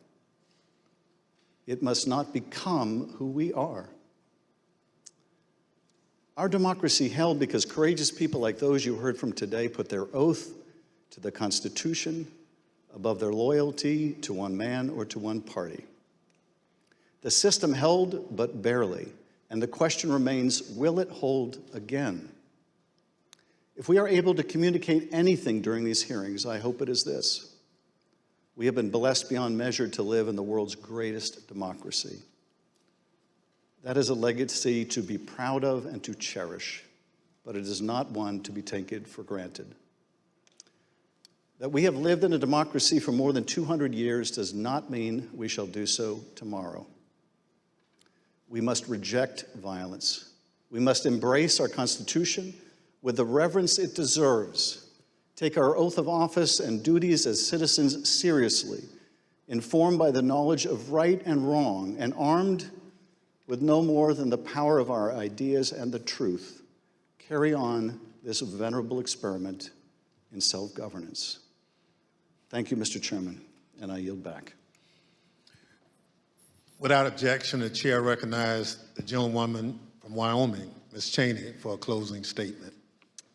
It must not become who we are. Our democracy held because courageous people like those you heard from today put their oath to the Constitution above their loyalty to one man or to one party. The system held but barely, and the question remains, will it hold again? If we are able to communicate anything during these hearings, I hope it is this. We have been blessed beyond measure to live in the world's greatest democracy. That is a legacy to be proud of and to cherish, but it is not one to be taken for granted. That we have lived in a democracy for more than 200 years does not mean we shall do so tomorrow. We must reject violence. We must embrace our Constitution with the reverence it deserves, take our oath of office and duties as citizens seriously, informed by the knowledge of right and wrong, and armed with no more than the power of our ideas and the truth, carry on this venerable experiment in self-governance. Thank you, Mr. Chairman, and I yield back. Without objection, the chair recognizes the gentlewoman from Wyoming, Ms. Cheney, for a closing statement.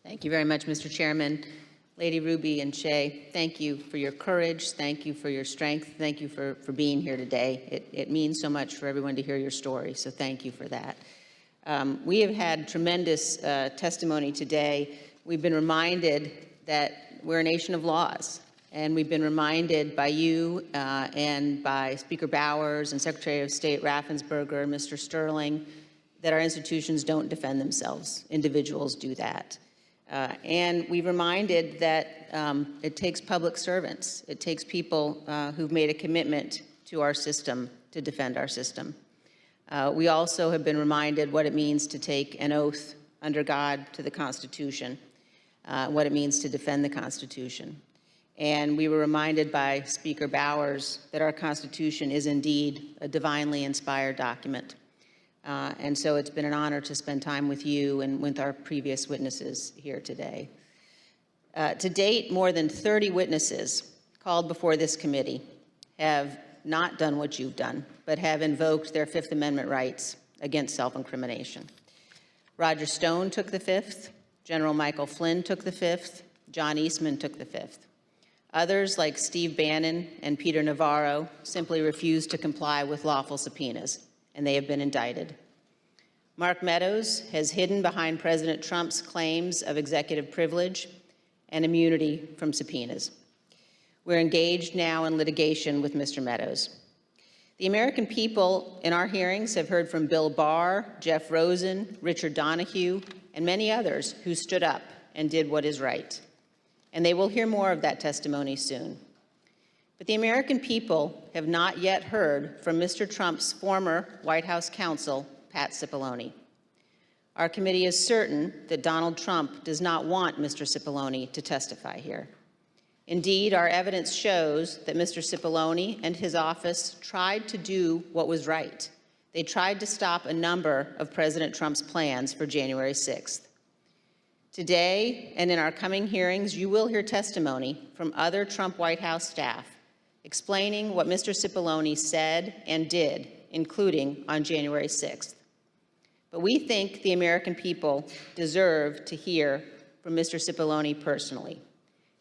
Thank you very much, Mr. Chairman. Lady Ruby and Shay, thank you for your courage. Thank you for your strength. Thank you for being here today. It means so much for everyone to hear your story, so thank you for that. We have had tremendous testimony today. We've been reminded that we're a nation of laws, and we've been reminded by you and by Speaker Bowers and Secretary of State Raffensperger and Mr. Sterling that our institutions don't defend themselves. Individuals do that. And we've reminded that it takes public servants. It takes people who've made a commitment to our system to defend our system. We also have been reminded what it means to take an oath under God to the Constitution, what it means to defend the Constitution. And we were reminded by Speaker Bowers that our Constitution is indeed a divinely inspired document. And so it's been an honor to spend time with you and with our previous witnesses here today. To date, more than 30 witnesses called before this committee have not done what you've done, but have invoked their Fifth Amendment rights against self-incrimination. Roger Stone took the Fifth, General Michael Flynn took the Fifth, John Eastman took the Fifth. Others, like Steve Bannon and Peter Navarro, simply refused to comply with lawful subpoenas, and they have been indicted. Mark Meadows has hidden behind President Trump's claims of executive privilege and immunity from subpoenas. We're engaged now in litigation with Mr. Meadows. The American people in our hearings have heard from Bill Barr, Jeff Rosen, Richard Donoghue, and many others who stood up and did what is right. And they will hear more of that testimony soon. But the American people have not yet heard from Mr. Trump's former White House counsel, Pat Cipollone. Our committee is certain that Donald Trump does not want Mr. Cipollone to testify here. Indeed, our evidence shows that Mr. Cipollone and his office tried to do what was right. They tried to stop a number of President Trump's plans for January 6th. Today, and in our coming hearings, you will hear testimony from other Trump White House staff explaining what Mr. Cipollone said and did, including on January 6th. But we think the American people deserve to hear from Mr. Cipollone personally.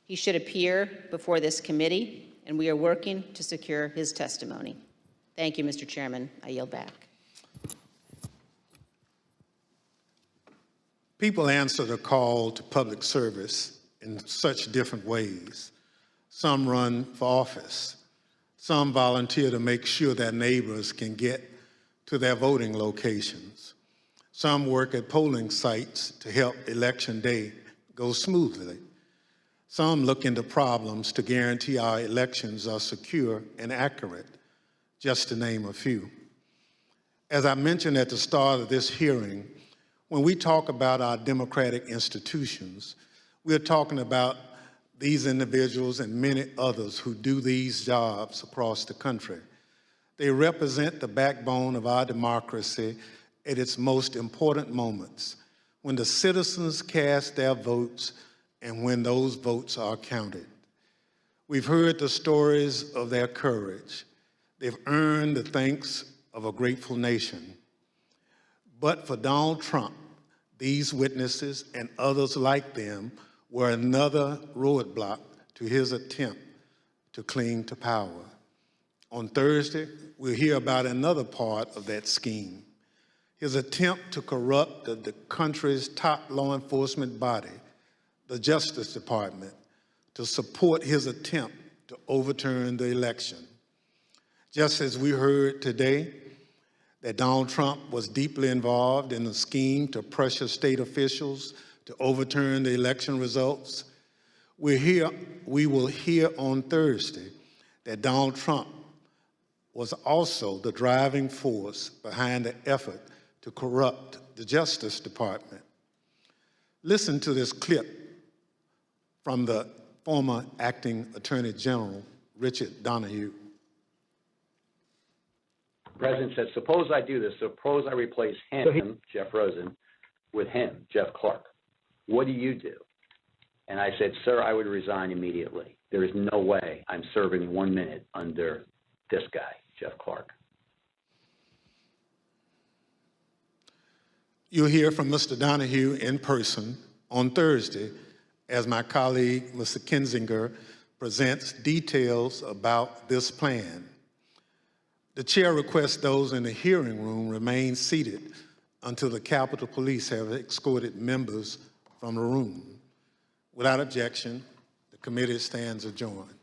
He should appear before this committee, and we are working to secure his testimony. Thank you, Mr. Chairman. I yield back. People answer the call to public service in such different ways. Some run for office. Some volunteer to make sure their neighbors can get to their voting locations. Some work at polling sites to help election day go smoothly. Some look into problems to guarantee our elections are secure and accurate, just to name a few. As I mentioned at the start of this hearing, when we talk about our democratic institutions, we're talking about these individuals and many others who do these jobs across the country. They represent the backbone of our democracy at its most important moments, when the citizens cast their votes and when those votes are counted. We've heard the stories of their courage. They've earned the thanks of a grateful nation. But for Donald Trump, these witnesses and others like them were another roadblock to his attempt to cling to power. On Thursday, we'll hear about another part of that scheme, his attempt to corrupt the country's top law enforcement body, the Justice Department, to support his attempt to overturn the election. Just as we heard today that Donald Trump was deeply involved in a scheme to pressure state officials to overturn the election results, we will hear on Thursday that Donald Trump was also the driving force behind the effort to corrupt the Justice Department. Listen to this clip from the former acting Attorney General, Richard Donoghue. The president said, suppose I do this. Suppose I replace him, Jeff Rosen, with him, Jeff Clark. What do you do? And I said, sir, I would resign immediately. There is no way I'm serving 1 minute under this guy, Jeff Clark. You'll hear from Mr. Donoghue in person on Thursday as my colleague, Mr. Kinzinger, presents details about this plan. The chair requests those in the hearing room remain seated until the Capitol Police have escorted members from the room. Without objection, the committee stands adjourned.